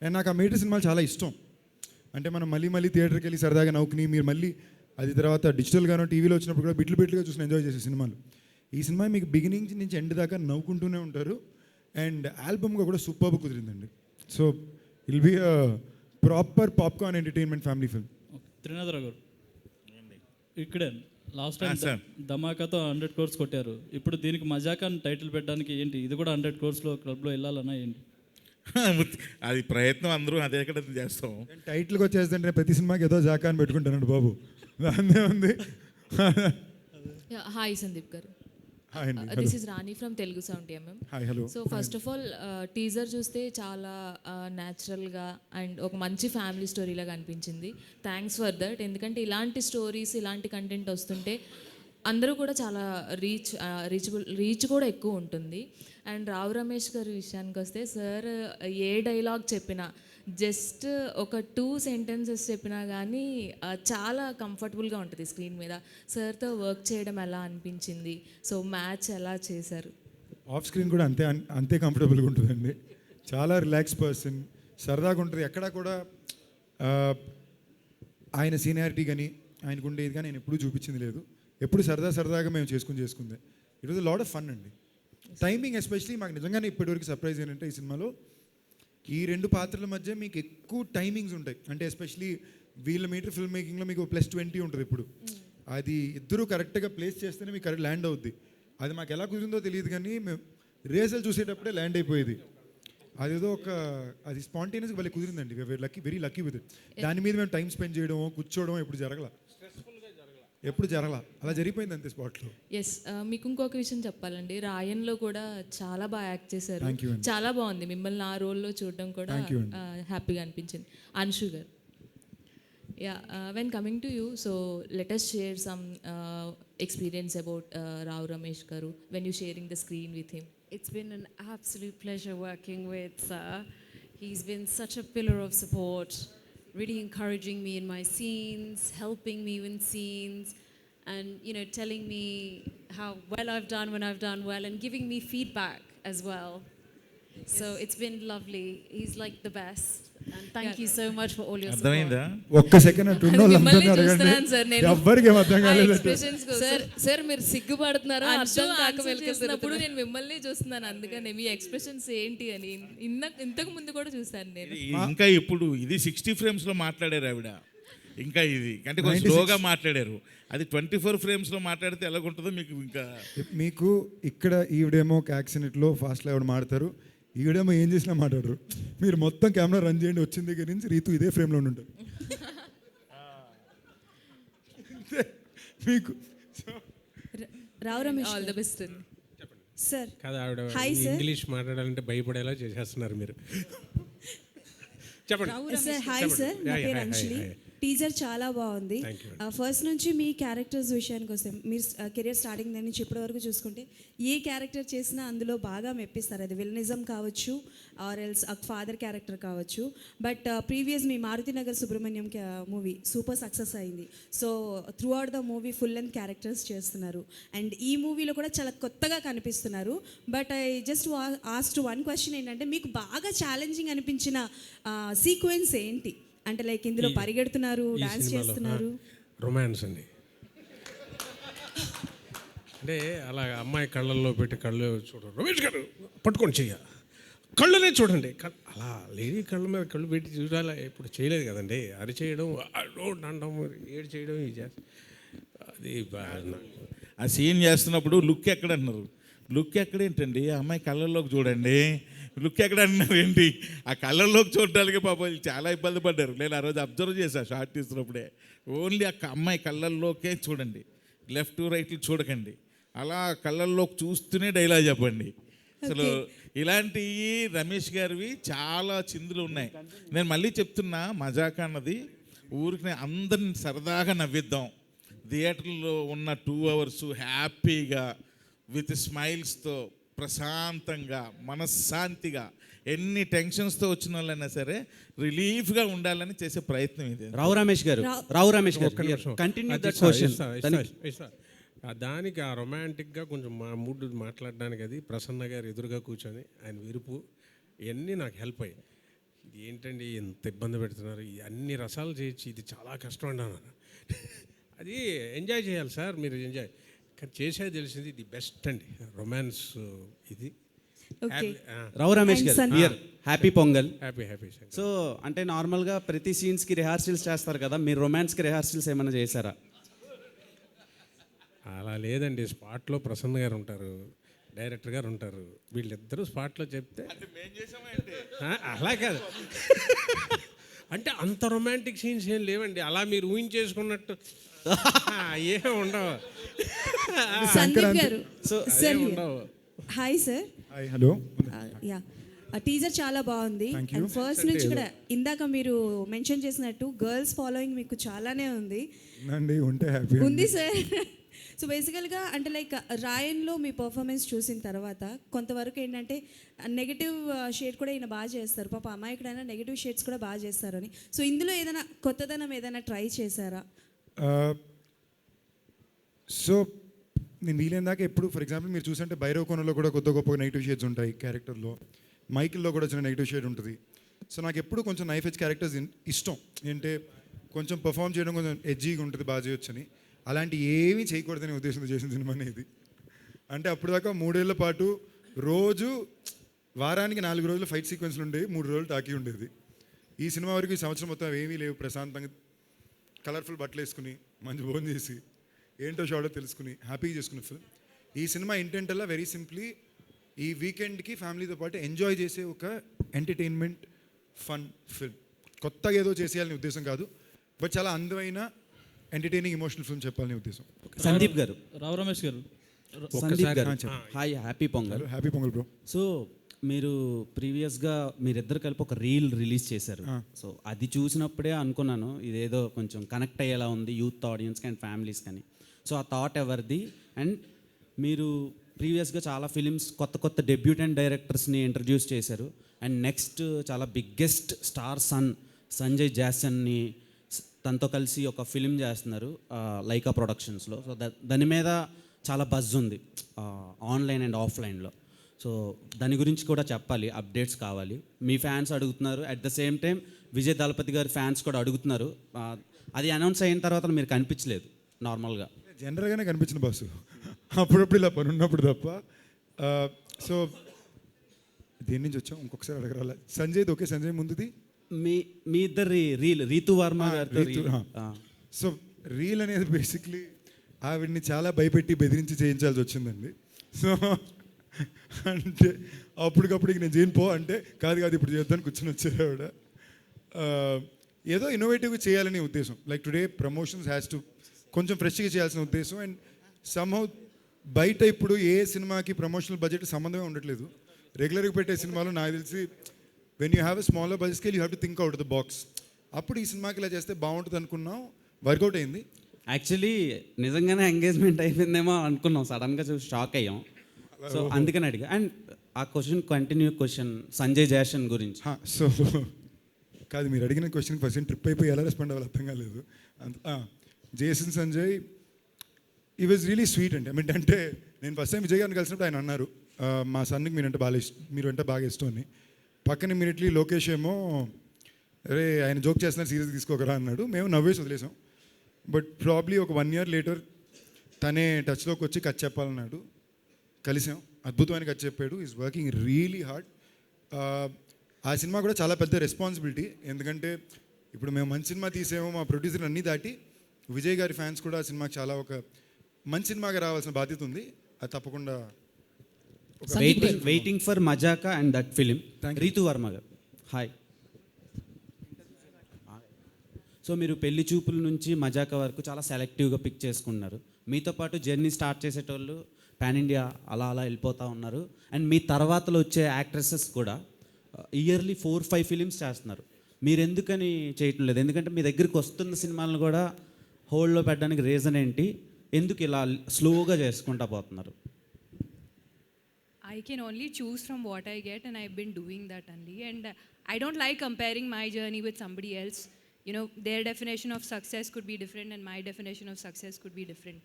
అండ్ నాకు ఆ మీటర్ సినిమాలు చాలా ఇష్టం. అంటే మనం మళ్ళీ థియేటర్కి వెళ్ళి సరదాగా నవ్వుకుని మీరు మళ్ళీ అది తర్వాత డిజిటల్గానో టీవీలో వచ్చినప్పుడు కూడా బిట్లుగా చూసి ఎంజాయ్ చేసే సినిమాలు. ఈ సినిమా మీకు బిగినింగ్ నుంచి ఎండ్ దాకా నవ్వుకుంటూనే ఉంటారు. అండ్ ఆల్బమ్గా కూడా సూపర్బ్ కుదిరిందండి. So will be proper popcorn entertainment family film. Trinadharao గారు ఇక్కడే లాస్ట్ టైం ధమాకాతో 100 crores కొట్టారు. ఇప్పుడు దీనికి మజాకా అని టైటిల్ పెట్టడానికి ఏంటి? ఇది కూడా 100 crores క్లబ్లో వెళ్ళాలన్నా ఏంటి? అది ప్రయత్నం, అందరూ అదే ఎక్కడ చేస్తాం. టైటిల్కి వచ్చేస్తుంటే ప్రతి సినిమాకి ఏదో జాకా అని పెట్టుకుంటానండి బాబు, దాన్నే ఉంది. హాయ్ సందీప్ గారు. This is Rani from Telugu sound MM. Hi hello. So first of all teaser చూస్తే చాలా న్యాచురల్గా అండ్ ఒక మంచి ఫ్యామిలీ స్టోరీలాగా అనిపించింది. Thanks for that. ఎందుకంటే ఇలాంటి స్టోరీస్, ఇలాంటి కంటెంట్ వస్తుంటే అందరూ కూడా చాలా రీచ్ కూడా ఎక్కువ ఉంటుంది. అండ్ రావు రమేష్ గారి విషయానికి వస్తే సార్ ఏ డైలాగ్ చెప్పినా, జస్ట్ ఒక 2 సెంటెన్సెస్ చెప్పినా కానీ చాలా కంఫర్టబుల్గా ఉంటుంది స్క్రీన్ మీద. సార్తో వర్క్ చేయడం ఎలా అనిపించింది? సో మ్యాచ్ ఎలా చేశారు? ఆఫ్ స్క్రీన్ కూడా అంతే కంఫర్టబుల్గా ఉంటుందండి. చాలా రిలాక్స్ పర్సన్, సరదాగా ఉంటుంది. ఎక్కడా కూడా ఆయన సీనియారిటీ కానీ ఆయనకు ఉండేది కానీ నేను ఎప్పుడూ చూపించింది లేదు. ఎప్పుడు సరదాగా మేము చేసుకుంది. It was lot of fun అండి. టైమింగ్ ఎస్పెషలీ మాకు నిజంగానే ఇప్పటివరకు సర్ప్రైజ్ ఏంటంటే ఈ సినిమాలో ఈ 2 పాత్రల మధ్య మీకు ఎక్కువ టైమింగ్స్ ఉంటాయి. అంటే ఎస్పెషలీ వీళ్ళ మీటర్ ఫిల్మ్ మేకింగ్లో మీకు +20 ఉంటుంది ఇప్పుడు. అది ఇద్దరు కరెక్ట్గా ప్లేస్ చేస్తేనే మీకు కరెక్ట్ ల్యాండ్ అవుద్ది. అది మాకు ఎలా కుదిరిందో తెలియదు కానీ మేము రేసలు చూసేటప్పుడే ల్యాండ్ అయిపోయేది. అదేదో అది స్పాంటేనియస్గా భలే కుదిరిందండి. Very lucky with it. దాని మీద మేము టైం స్పెండ్ చేయడం, కూర్చోవడం ఎప్పుడు జరగల అలా జరిగిపోయింది అంతే స్పాట్లో. ఎస్, మీకు ఇంకొక విషయం చెప్పాలండి. రాయన్లో కూడా చాలా బాగా యాక్ట్ చేశారు. Thank you అండి. చాలా బాగుంది మిమ్మల్ని ఆ రోల్లో చూడడం కూడా హ్యాపీగా అనిపించింది. అన్షు గారు, yeah, when coming to you, so let us share some experience about Rao Ramesh garu when you sharing the screen with him. It's been an absolute pleasure working with Sir. He's been such a pillar of support, really encouraging me in my scenes, helping me in scenes, and telling me how well I've done when I've done well, and giving me feedback as well. So it's been lovely. He's like the best, and thank you so much for all your support. ఒక్క second ఎవ్వరికి అర్థం కాలేదు. Sir మీరు సిగ్గుపడుతున్నారా? అర్థం కాక వెళ్తున్నప్పుడు నేను మిమ్మల్ని చూస్తున్నాను, అందుకని మీ ఎక్స్ప్రెషన్స్ ఏంటి అని ఇంతకు ముందు కూడా చూసాను నేను. ఇంకా ఇప్పుడు ఇది 60 ఫ్రేమ్స్లో మాట్లాడారు ఆవిడ. ఇంకా ఇది అంటే కొంచెం స్లోగా మాట్లాడారు. అది 24 ఫ్రేమ్స్లో మాట్లాడితే ఎలాగుంటుందో మీకు ఇక్కడ ఈవిడేమో ఒక యాక్సిడెంట్లో ఫాస్ట్లో ఆవిడ మాడతారు, ఈవిడేమో ఏం చేసినా మాట్లాడరు. మీరు మొత్తం కెమెరా రన్ చేయండి, వచ్చిన దగ్గర నుంచి రీతు ఇదే ఫ్రేమ్లో ఉంటారు మీకు. Rao Ramesh, all the best sir. కదా ఆవిడ ఇంగ్లీష్ మాట్లాడాలంటే భయపడేలా చేసేస్తున్నారు మీరు. చెప్పండి సార్. హాయ్ సార్, నా పేరు అంజలి. టీజర్ చాలా బాగుంది. ఫస్ట్ నుంచి మీ క్యారెక్టర్స్ విషయానికి వస్తే మీరు కెరియర్ స్టార్టింగ్ దగ్గర నుంచి ఇప్పటి వరకు చూసుకుంటే ఏ క్యారెక్టర్ చేసినా అందులో బాగా మెప్పిస్తారు. అది విలనిజం కావచ్చు, ఆర్ ఎల్స్ ఫాదర్ క్యారెక్టర్ కావచ్చు. బట్ ప్రీవియస్ మీ Marutinagar Subrahmanyam movie super success అయింది. So throughout the movie full length characters చేస్తున్నారు. అండ్ ఈ మూవీలో కూడా చాలా కొత్తగా కనిపిస్తున్నారు. But I just asked one question ఏంటంటే, మీకు బాగా ఛాలెంజింగ్ అనిపించిన సీక్వెన్స్ ఏంటి? అంటే లైక్ ఇందులో పరిగెడుతున్నారు, డాన్స్ చేస్తున్నారు. రొమాన్స్ అండి. అంటే అలా అమ్మాయి కళ్ళల్లో పెట్టి కళ్ళు చూడండి, రమేష్ గారు పట్టుకొని చెయ్య, కళ్ళనే చూడండి. అలా లేడీ కళ్ళ మీద కళ్ళు పెట్టి చూడాలి. ఇప్పుడు చేయలేదు కదండి. అరిచేయడం, అనడం, ఏడు చేయడం, అది ఆ సీన్ చేస్తున్నప్పుడు లుక్ ఎక్కడ అన్నారు. లుక్ ఎక్కడేంటండి, ఆ అమ్మాయి కళ్ళల్లోకి చూడండి. లుక్ ఎక్కడ అన్నారు ఏంటి, ఆ కళ్ళల్లోకి చూడడానికి పాపం చాలా ఇబ్బంది పడ్డారు. నేను ఆ రోజు అబ్జర్వ్ చేశాను షార్ట్ తీస్తున్నప్పుడే. ఓన్లీ ఆ అమ్మాయి కళ్ళల్లోకే చూడండి, లెఫ్ట్ రైట్ చూడకండి. అలా కళ్ళల్లోకి చూస్తూనే డైలాగ్ చెప్పండి. అసలు ఇలాంటివి రమేష్ గారివి చాలా చిందులు ఉన్నాయి. నేను మళ్ళీ చెప్తున్నా, మజాకా అన్నది ఊరికి అందరిని సరదాగా నవ్విద్దాం. థియేటర్లో ఉన్న 2 hours హ్యాపీగా విత్ స్మైల్స్తో ప్రశాంతంగా మనశ్శాంతిగా ఎన్ని టెన్షన్స్తో వచ్చిన వాళ్ళైనా సరే రిలీఫ్గా ఉండాలని చేసే ప్రయత్నం ఇది. రావు రమేష్ గారు కంటిన్యూ దట్ క్వశ్చన్. దానికి ఆ రొమాంటిక్గా కొంచెం మా మూడ్ మాట్లాడడానికి అది ప్రసన్న గారు ఎదురుగా కూర్చొని ఆయన విరుపు ఇవన్నీ నాకు హెల్ప్ అయ్యాయి. ఇది ఏంటండి ఎంత ఇబ్బంది పెడుతున్నారు, అన్ని రసాలు చేయొచ్చు, ఇది చాలా కష్టం అన్నాను. అది ఎంజాయ్ చేయాలి సార్, మీరు ఎంజాయ్ కానీ చేసేది తెలిసింది ఇది బెస్ట్ అండి రొమాన్స్. ఇది రావు రమేష్ గారు హ్యాపీ పొంగల్. హ్యాపీ. సో అంటే నార్మల్గా ప్రతి సీన్స్కి రిహార్సల్స్ చేస్తారు కదా, మీరు రొమాన్స్కి రిహార్సల్స్ ఏమైనా చేశారా? అలా లేదండి. స్పాట్లో ప్రసన్న గారు ఉంటారు, డైరెక్టర్ గారు ఉంటారు, వీళ్ళిద్దరూ స్పాట్లో చెప్తే అలా కాదు. అంటే అంత రొమాంటిక్ సీన్స్ ఏం లేవండి, అలా మీరు ఊహించేసుకున్నట్టు ఏం ఉండవు. సందీప్ గారు సార్ ఉండవు. Hi sir. Hi, hello. Yeah, teaser చాలా బాగుంది. అండ్ ఫస్ట్ నుంచి కూడా ఇందాక మీరు మెన్షన్ చేసినట్టు గర్ల్స్ ఫాలోయింగ్ మీకు చాలానే ఉంది. ఉంటే హ్యాపీ ఉంది సార్. సో బేసికల్గా అంటే లైక్ రాయన్లో మీ పర్ఫార్మెన్స్ చూసిన తర్వాత కొంతవరకు ఏంటంటే నెగిటివ్ షేడ్ కూడా ఈయన బాగా చేస్తారు, పాప అమాయకుడైనా నెగిటివ్ షేడ్స్ కూడా బాగా చేస్తారు అని. సో ఇందులో ఏదైనా కొత్తదనం ఏదైనా ట్రై చేశారా? సో నేను వీలైన దాకా ఎప్పుడు, ఫర్ ఎగ్జాంపుల్ మీరు చూసంటే భైరవ కోణంలో కూడా కొత్త గొప్ప నెగిటివ్ షేడ్స్ ఉంటాయి క్యారెక్టర్లో, మైకిల్లో కూడా చిన్న నెగిటివ్ షేడ్ ఉంటుంది. సో నాకు ఎప్పుడు కొంచెం నైఫ్ ఎడ్జ్ క్యారెక్టర్స్ ఇష్టం. ఏంటంటే కొంచెం పర్ఫామ్ చేయడం కొంచెం ఎడ్జీగా ఉంటుంది, బాగా చేయొచ్చని. అలాంటి ఏమీ చేయకూడదని ఉద్దేశంతో చేసిన సినిమా ఇది. అంటే అప్పుడు దాకా 3 ఏళ్ల పాటు రోజు వారానికి 4 రోజులు ఫైట్ సీక్వెన్స్లు ఉండేవి, 3 రోజులు టాకీ ఉండేది. ఈ సినిమా వరకు ఈ సంవత్సరం మొత్తం ఏమీ లేవు, ప్రశాంతంగా కలర్ఫుల్ బట్టలు వేసుకుని మంచి భోజనం చేసి ఏంటో షాడో తెలుసుకుని హ్యాపీగా చేసుకున్న ఫిల్మ్. ఈ సినిమా ఇంటెంట్ అలా వెరీ సింప్లీ ఈ వీకెండ్కి ఫ్యామిలీతో పాటు ఎంజాయ్ చేసే ఒక ఎంటర్టైన్మెంట్ ఫన్ ఫిల్మ్. కొత్తగా ఏదో చేసేయాలని ఉద్దేశం కాదు, బట్ చాలా అందమైన ఎంటర్టైనింగ్ ఎమోషనల్ ఫిల్మ్ చెప్పాలని ఉద్దేశం. సందీప్ గారు, రావు రమేష్ గారు, సందీప్ గారు hi, happy pongal. Happy pongal bro. So మీరు ప్రీవియస్గా మీరిద్దరు కలిపి ఒక రీల్ రిలీజ్ చేశారు. సో అది చూసినప్పుడే అనుకున్నాను ఇదేదో కొంచెం కనెక్ట్ అయ్యేలా ఉంది యూత్ ఆడియన్స్కి అండ్ ఫ్యామిలీస్ కానీ. సో ఆ థాట్ ఎవరిది? అండ్ మీరు ప్రీవియస్గా చాలా ఫిలిమ్స్ కొత్త డెబ్యూటెంట్ డైరెక్టర్స్ని ఇంట్రడ్యూస్ చేశారు. అండ్ నెక్స్ట్ చాలా బిగ్గెస్ట్ స్టార్ సంజయ్ జాసన్ని తనతో కలిసి ఒక ఫిలిం చేస్తున్నారు లైకా ప్రొడక్షన్స్లో. సో దాని మీద చాలా బజ్ ఉంది ఆన్లైన్ అండ్ ఆఫ్లైన్లో. సో దాని గురించి కూడా చెప్పాలి, అప్డేట్స్ కావాలి. మీ ఫ్యాన్స్ అడుగుతున్నారు, at the same time Vijay Thalapathy గారి ఫ్యాన్స్ కూడా అడుగుతున్నారు. అది అనౌన్స్ అయిన తర్వాత మీరు కనిపించలేదు నార్మల్గా. జనరల్గానే కనిపించిన బాసు, అప్పుడప్పుడు ఇలా పని ఉన్నప్పుడు తప్ప. సో దేని నుంచి వచ్చాం ఇంకొకసారి అడగరాల. సంజయ్ది ఓకే, సంజయ్ ముందుది మీ ఇద్దరి రీల్ రీతు వర్మ గారితో. సో రీల్ అనేది బేసిక్లీ ఆవిడ్ని చాలా భయపెట్టి బెదిరించి చేయించాల్సి వచ్చిందండి. సో అంటే అప్పటికప్పుడు నేను చేయను పో అంటే కాదు ఇప్పుడు చేద్దాను కూర్చొని వచ్చారు ఆవిడ. ఏదో ఇన్నోవేటివ్గా చేయాలనే ఉద్దేశం. Like today promotions has to కొంచెం ఫ్రెష్గా చేయాల్సిన ఉద్దేశం. అండ్ సమ్హౌ బయట ఇప్పుడు ఏ సినిమాకి ప్రమోషనల్ బడ్జెట్ సంబంధమే ఉండట్లేదు. రెగ్యులర్గా పెట్టే సినిమాలో నాకు తెలిసి when you have a smaller budget scale you have to think out the box. అప్పుడు ఈ సినిమాకి ఇలా చేస్తే బాగుంటుంది అనుకున్నాం, వర్కౌట్ అయింది. యాక్చువల్లీ నిజంగానే ఎంగేజ్మెంట్ అయిపోయిందేమో అనుకున్నాం, సడన్గా చూసి షాక్ అయ్యాం. సో అందుకని అడిగా. అండ్ ఆ క్వశ్చన్ సంజయ్ జాసన్ గురించి. సో కాదు, మీరు అడిగిన క్వశ్చన్ ఫస్ట్ ట్రిప్ అయిపోయి ఎలా రెస్పాండ్ అవ్వాలి అర్థం కాలేదు. జేసన్ సంజయ్ ఈ వాజ్ రియలీ స్వీట్ అండి. అంటే నేను ఫస్ట్ టైం విజయ్ గారిని కలిసినప్పుడు ఆయన అన్నారు మా సన్కి మీరంటే బాగా ఇష్టం అని. పక్కన ఇమీడియట్లీ లోకేష్ ఏమో అరే ఆయన జోక్ చేస్తున్నారు సీరియస్ తీసుకోకరా అన్నాడు. మేము నవ్వేసి వదిలేసాం. బట్ ప్రాబ్లీ ఒక 1 year లేటర్ తనే టచ్లోకి వచ్చి కథ చెప్పాలన్నాడు. కలిసాం, అద్భుతమైన కథ చెప్పాడు. Is working really hard. ఆ సినిమా కూడా చాలా పెద్ద రెస్పాన్సిబిలిటీ. ఎందుకంటే ఇప్పుడు మేము మంచి సినిమా తీసేమో మా ప్రొడ్యూసర్ అన్నీ దాటి విజయ్ గారి ఫ్యాన్స్ కూడా ఆ సినిమాకి చాలా ఒక మంచి సినిమాగా రావాల్సిన బాధ్యత ఉంది. అది తప్పకుండా waiting for Mazaka and that film. Ritu Varma గారు హాయ్. సో మీరు పెళ్లి చూపుల నుంచి మజాకా వరకు చాలా సెలెక్టివ్గా పిక్ చేసుకున్నారు. మీతో పాటు జర్నీ స్టార్ట్ చేసేటోళ్ళు పాన్ ఇండియా అలా వెళ్ళిపోతూ ఉన్నారు. అండ్ మీ తర్వాతలో వచ్చే యాక్ట్రెసెస్ కూడా ఇయర్లీ 4-5 ఫిలిమ్స్ చేస్తున్నారు. మీరు ఎందుకని చేయటం లేదు? ఎందుకంటే మీ దగ్గరికి వస్తున్న సినిమాలను కూడా హోల్డ్లో పెట్టడానికి రీజన్ ఏంటి? ఎందుకు ఇలా స్లోగా చేసుకుంటా పోతున్నారు? I can only choose from what I get, and I've been doing that only. And I don't like comparing my journey with somebody else. You know, their definition of success could be different, and my definition of success could be different.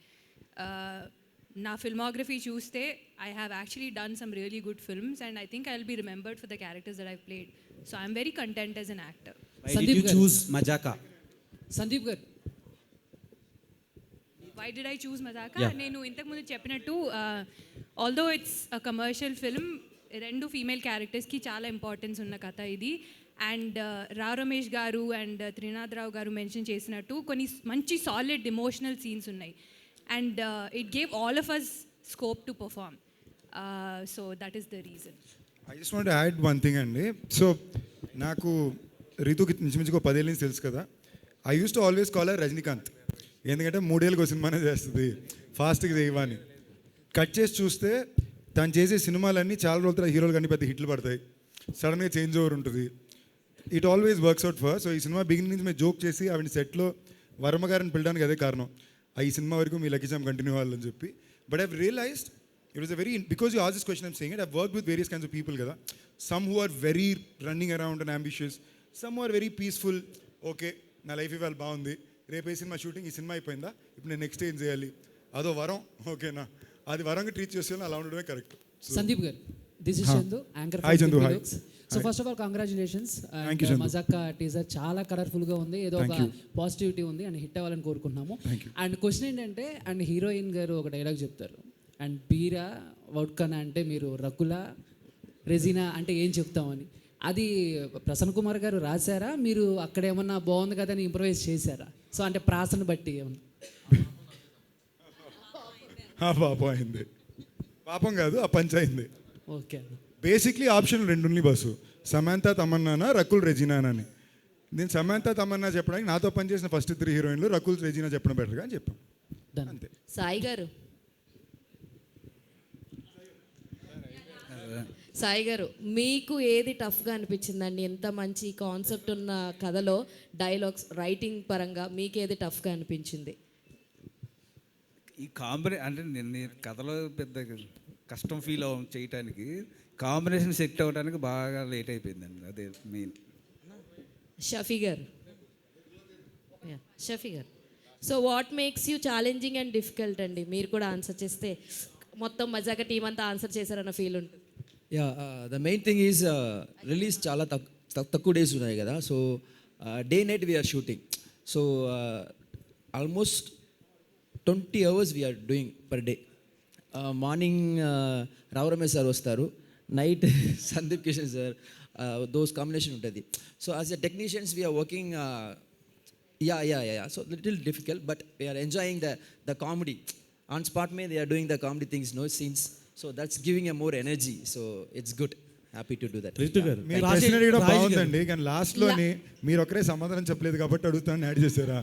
Na filmography చూస్తే I have actually done some really good films, and I think I'll be remembered for the characters that I've played. So I'm very content as an actor. Why did you choose Majaka? Sandeep గారు, Why did I choose Mazaka? Yeah. నేను ఇంతకుముందు చెప్పినట్టు although it's a commercial film, 2 female క్యారెక్టర్స్కి చాలా importance ఉన్న కథ ఇది. And Rao Ramesh గారు అండ్ త్రినాథ్ రావు గారు మెన్షన్ చేసినట్టు కొన్ని మంచి సాలిడ్ ఎమోషనల్ సీన్స్ ఉన్నాయి. And it gave all of us scope to perform. So that is the reason. I just want to add one thing అండి. సో నాకు రితుకి ఇంచుమించుకో 10 ఏళ్ళ నుంచి తెలుసు కదా. I use to always call Rajinikanth, ఎందుకంటే 3 ఏళ్ళకి ఒక సినిమానే చేస్తుంది, ఫాస్ట్గా చేయవని. కట్ చేసి చూస్తే తను చేసే సినిమాలన్నీ చాలా రోజుల తర్వాత హీరోలు కానీ పెద్ద హిట్లు పడతాయి, సడన్గా చేంజ్ ఓవర్ ఉంటుంది. It always works out for. So ఈ సినిమా బిగినింగ్ నుంచి మేము జోక్ చేసి ఆవిడ సెట్లో వర్మ గారిని పిలడానికి అదే కారణం, ఈ సినిమా వరకు మీ లక్కీ చామ్ కంటిన్యూ అవ్వాలని చెప్పి. But I've realised it was a very, because you ask this question I'm saying it, I've work with various kinds of people కదా. Some who are very running around and ambitious, some are very peaceful. Okay నా life ఇవాళ బాగుంది, రేపు ఏ సినిమా shooting, ఈ సినిమా అయిపోయిందా, ఇప్పుడు నేను నెక్స్ట్ ఏం చేయాలి, అదో వరం, ఓకేనా, అది వరంగా ట్రీట్ చేసేయాలి, అలా ఉండడమే కరెక్ట్. సందీప్ గారు, this is Chandu, anchor hi Chandu, hi. So first of all congratulations. Thank you, Chandu. Mazaka teaser చాలా కలర్ఫుల్గా ఉంది, ఏదో ఒక పాజిటివిటీ ఉంది అండ్ హిట్ అవ్వాలని కోరుకుంటున్నాము. అండ్ క్వశ్చన్ ఏంటంటే, అండ్ హీరోయిన్ గారు ఒక డైలాగ్ చెప్తారు, అండ్ బీరా వడ్కనా అంటే మీరు రకుల రెజినా అంటే ఏం చెప్తామని. అది ప్రసన్న కుమార్ గారు రాశారా, మీరు అక్కడ ఏమన్నా బాగుంది కదా అని ఇంప్రవైజ్ చేశారా? సో అంటే ప్రాసను బట్టి ఏమన్నా? పాపం అయింది, పాపం కాదు, ఆ పంచ్ అయింది. ఓకే. బేసిక్లీ ఆప్షన్ 2 ఉంది బస్సు, సమంత తమన్నానా, రకుల్ రెజినానా అని. నేను సమంత తమన్నా చెప్పడానికి నాతో పనిచేసిన ఫస్ట్ 3 హీరోయిన్లు రకుల్ రెజినా చెప్పడం బెటర్గా అని చెప్పాం, అంతే. సాయి గారు, సాయి గారు మీకు ఏది టఫ్గా అనిపించిందండి? ఎంత మంచి కాన్సెప్ట్ ఉన్న కథలో డైలాగ్స్ రైటింగ్ పరంగా మీకు ఏది టఫ్గా అనిపించింది? ఈ అంటే నేను కథలో పెద్ద కష్టం ఫీల్ చేయటానికి, కాంబినేషన్ సెట్ అవ్వడానికి బాగా లేట్ అయిపోయిందండి, అదే మెయిన్. షఫీ గారు, షఫీ గారు, so what makes you challenging and difficult అండి? మీరు కూడా ఆన్సర్ చేస్తే మొత్తం మజాగా టీం అంతా ఆన్సర్ చేశారన్న ఫీల్ ఉంటుంది. Yeah, the main thing is release చాలా తక్కువ డేస్ ఉన్నాయి కదా. So day night we are shooting. So almost 20 hours we are doing per day. Morning Rao Ramesh sir వస్తారు, night Sandeep Kishan sir, those combination ఉంటుంది. So as a technicians we are working, so little difficult, but we are enjoying the comedy on spot. May they are doing the comedy things, no scenes. So that's giving a more energy. So it's good, happy to do that. మీరు ప్రశ్న అడగడం బాగుందండి, కానీ లాస్ట్లోని మీరు ఒకరే సమాధానం చెప్పలేదు కాబట్టి అడుగుతాను యాడ్ చేశారా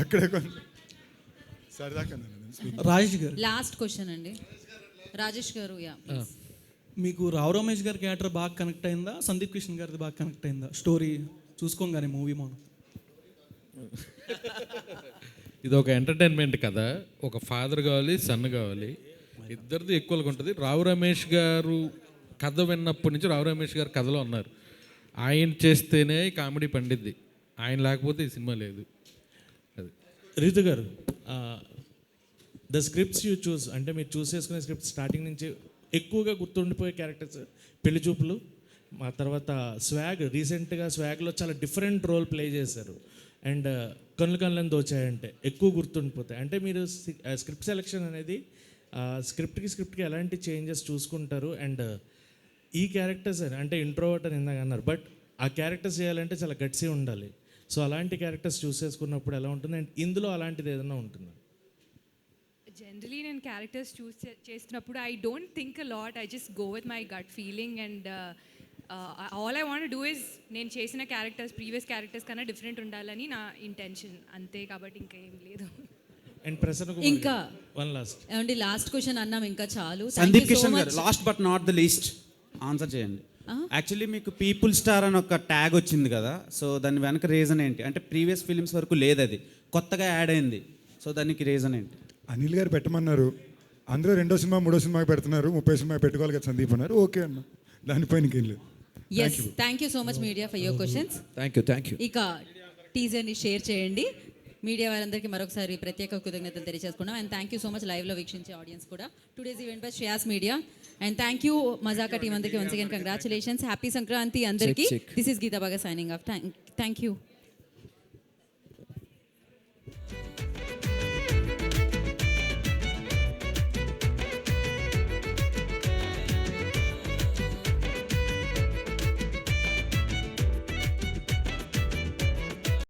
అక్కడే సరదా. రాజేష్ గారు, లాస్ట్ క్వశ్చన్ అండి. రాజేష్ గారు, యా. మీకు రావు రమేష్ గారి క్యారెక్టర్ బాగా కనెక్ట్ అయిందా, సందీప్ కిషన్ గారిది బాగా కనెక్ట్ అయిందా? స్టోరీ చూసుకోగానే మూవీ మనం ఇది ఒక ఎంటర్టైన్మెంట్ కదా, ఒక ఫాదర్ కావాలి, సన్ కావాలి, ఇద్దరిది ఈక్వల్గా ఉంటుంది. రావు రమేష్ గారు కథ విన్నప్పటి నుంచి రావు రమేష్ గారు కథలో ఉన్నారు. ఆయన చేస్తేనే కామెడీ పండిద్ది, ఆయన లేకపోతే ఈ సినిమా లేదు. అది రీతు గారు, ద స్క్రిప్ట్స్ యూ చూస్, అంటే మీరు చూస్ చేసుకునే స్క్రిప్ట్ స్టార్టింగ్ నుంచి ఎక్కువగా గుర్తుండిపోయే క్యారెక్టర్స్ పెళ్లి చూపులు, ఆ తర్వాత స్వాగ్, రీసెంట్గా స్వాగ్లో చాలా డిఫరెంట్ రోల్ ప్లే చేశారు. అండ్ కళ్ళు కళ్ళని దోచాయంటే ఎక్కువ గుర్తుండిపోతాయి. అంటే మీరు స్క్రిప్ట్ సెలెక్షన్ అనేది స్క్రిప్ట్కి ఎలాంటి చేంజెస్ చూసుకుంటారు? అండ్ ఈ క్యారెక్టర్స్ అంటే ఇంట్రోవర్ట్ అని ఇందాక అన్నారు, బట్ ఆ క్యారెక్టర్స్ చేయాలంటే చాలా గట్సీ ఉండాలి. సో అలాంటి క్యారెక్టర్స్ చూస్ చేసుకున్నప్పుడు ఎలా ఉంటుంది, అండ్ ఇందులో అలాంటిది ఏదైనా ఉంటుందా? జనరలీ నేను క్యారెక్టర్స్ చూస్ చేస్తున్నప్పుడు I don't think a lot, I just go with my gut feeling. And all I want do is నేను చేసిన క్యారెక్టర్స్ ప్రీవియస్ క్యారెక్టర్స్ కన్నా డిఫరెంట్ ఉండాలని నా ఇంటెన్షన్, అంతే. కాబట్టి ఇంకా ఏం లేదు. ఇంకా వన్ లాస్ట్ ఏమండి, లాస్ట్ క్వశ్చన్ అన్నాం, ఇంకా చాలు. సందీప్ కిషన్ గారు, last but not the least answer చేయండి. యాక్చువల్లీ మీకు పీపుల్ స్టార్ అని ఒక ట్యాగ్ వచ్చింది కదా, సో దాని వెనక రీజన్ ఏంటి? అంటే ప్రీవియస్ ఫిలిమ్స్ వరకు లేదు, అది కొత్తగా యాడ్ అయింది. సో దానికి రీజన్ ఏంటి? అనిల్ గారు పెట్టమన్నారు, అందరూ 2వ సినిమా 3వ సినిమాకి పెడుతున్నారు, 30 సినిమాకి పెట్టుకోవాలి కదా సందీప్ అన్నారు, ఓకే అన్న, దానిపైన ఇంకేం లేదు. Yes, thank you so much media for your questions. Thank you. ఇక టీజర్ని షేర్ చేయండి. మీడియా వారందరికీ మరొకసారి ప్రత్యేక కృతజ్ఞతలు తెలియజేసుకున్నాం. And thank you so much లైవ్లో వీక్షించే ఆడియన్స్ కూడా. Today's event by Shreyas media. And thank you Mazaka team అందరికీ once again congratulations. Happy Sankranti అందరికీ. దిస్ ఈస్ గీతా బాగా సైనింగ్ ఆఫ్. Thank you.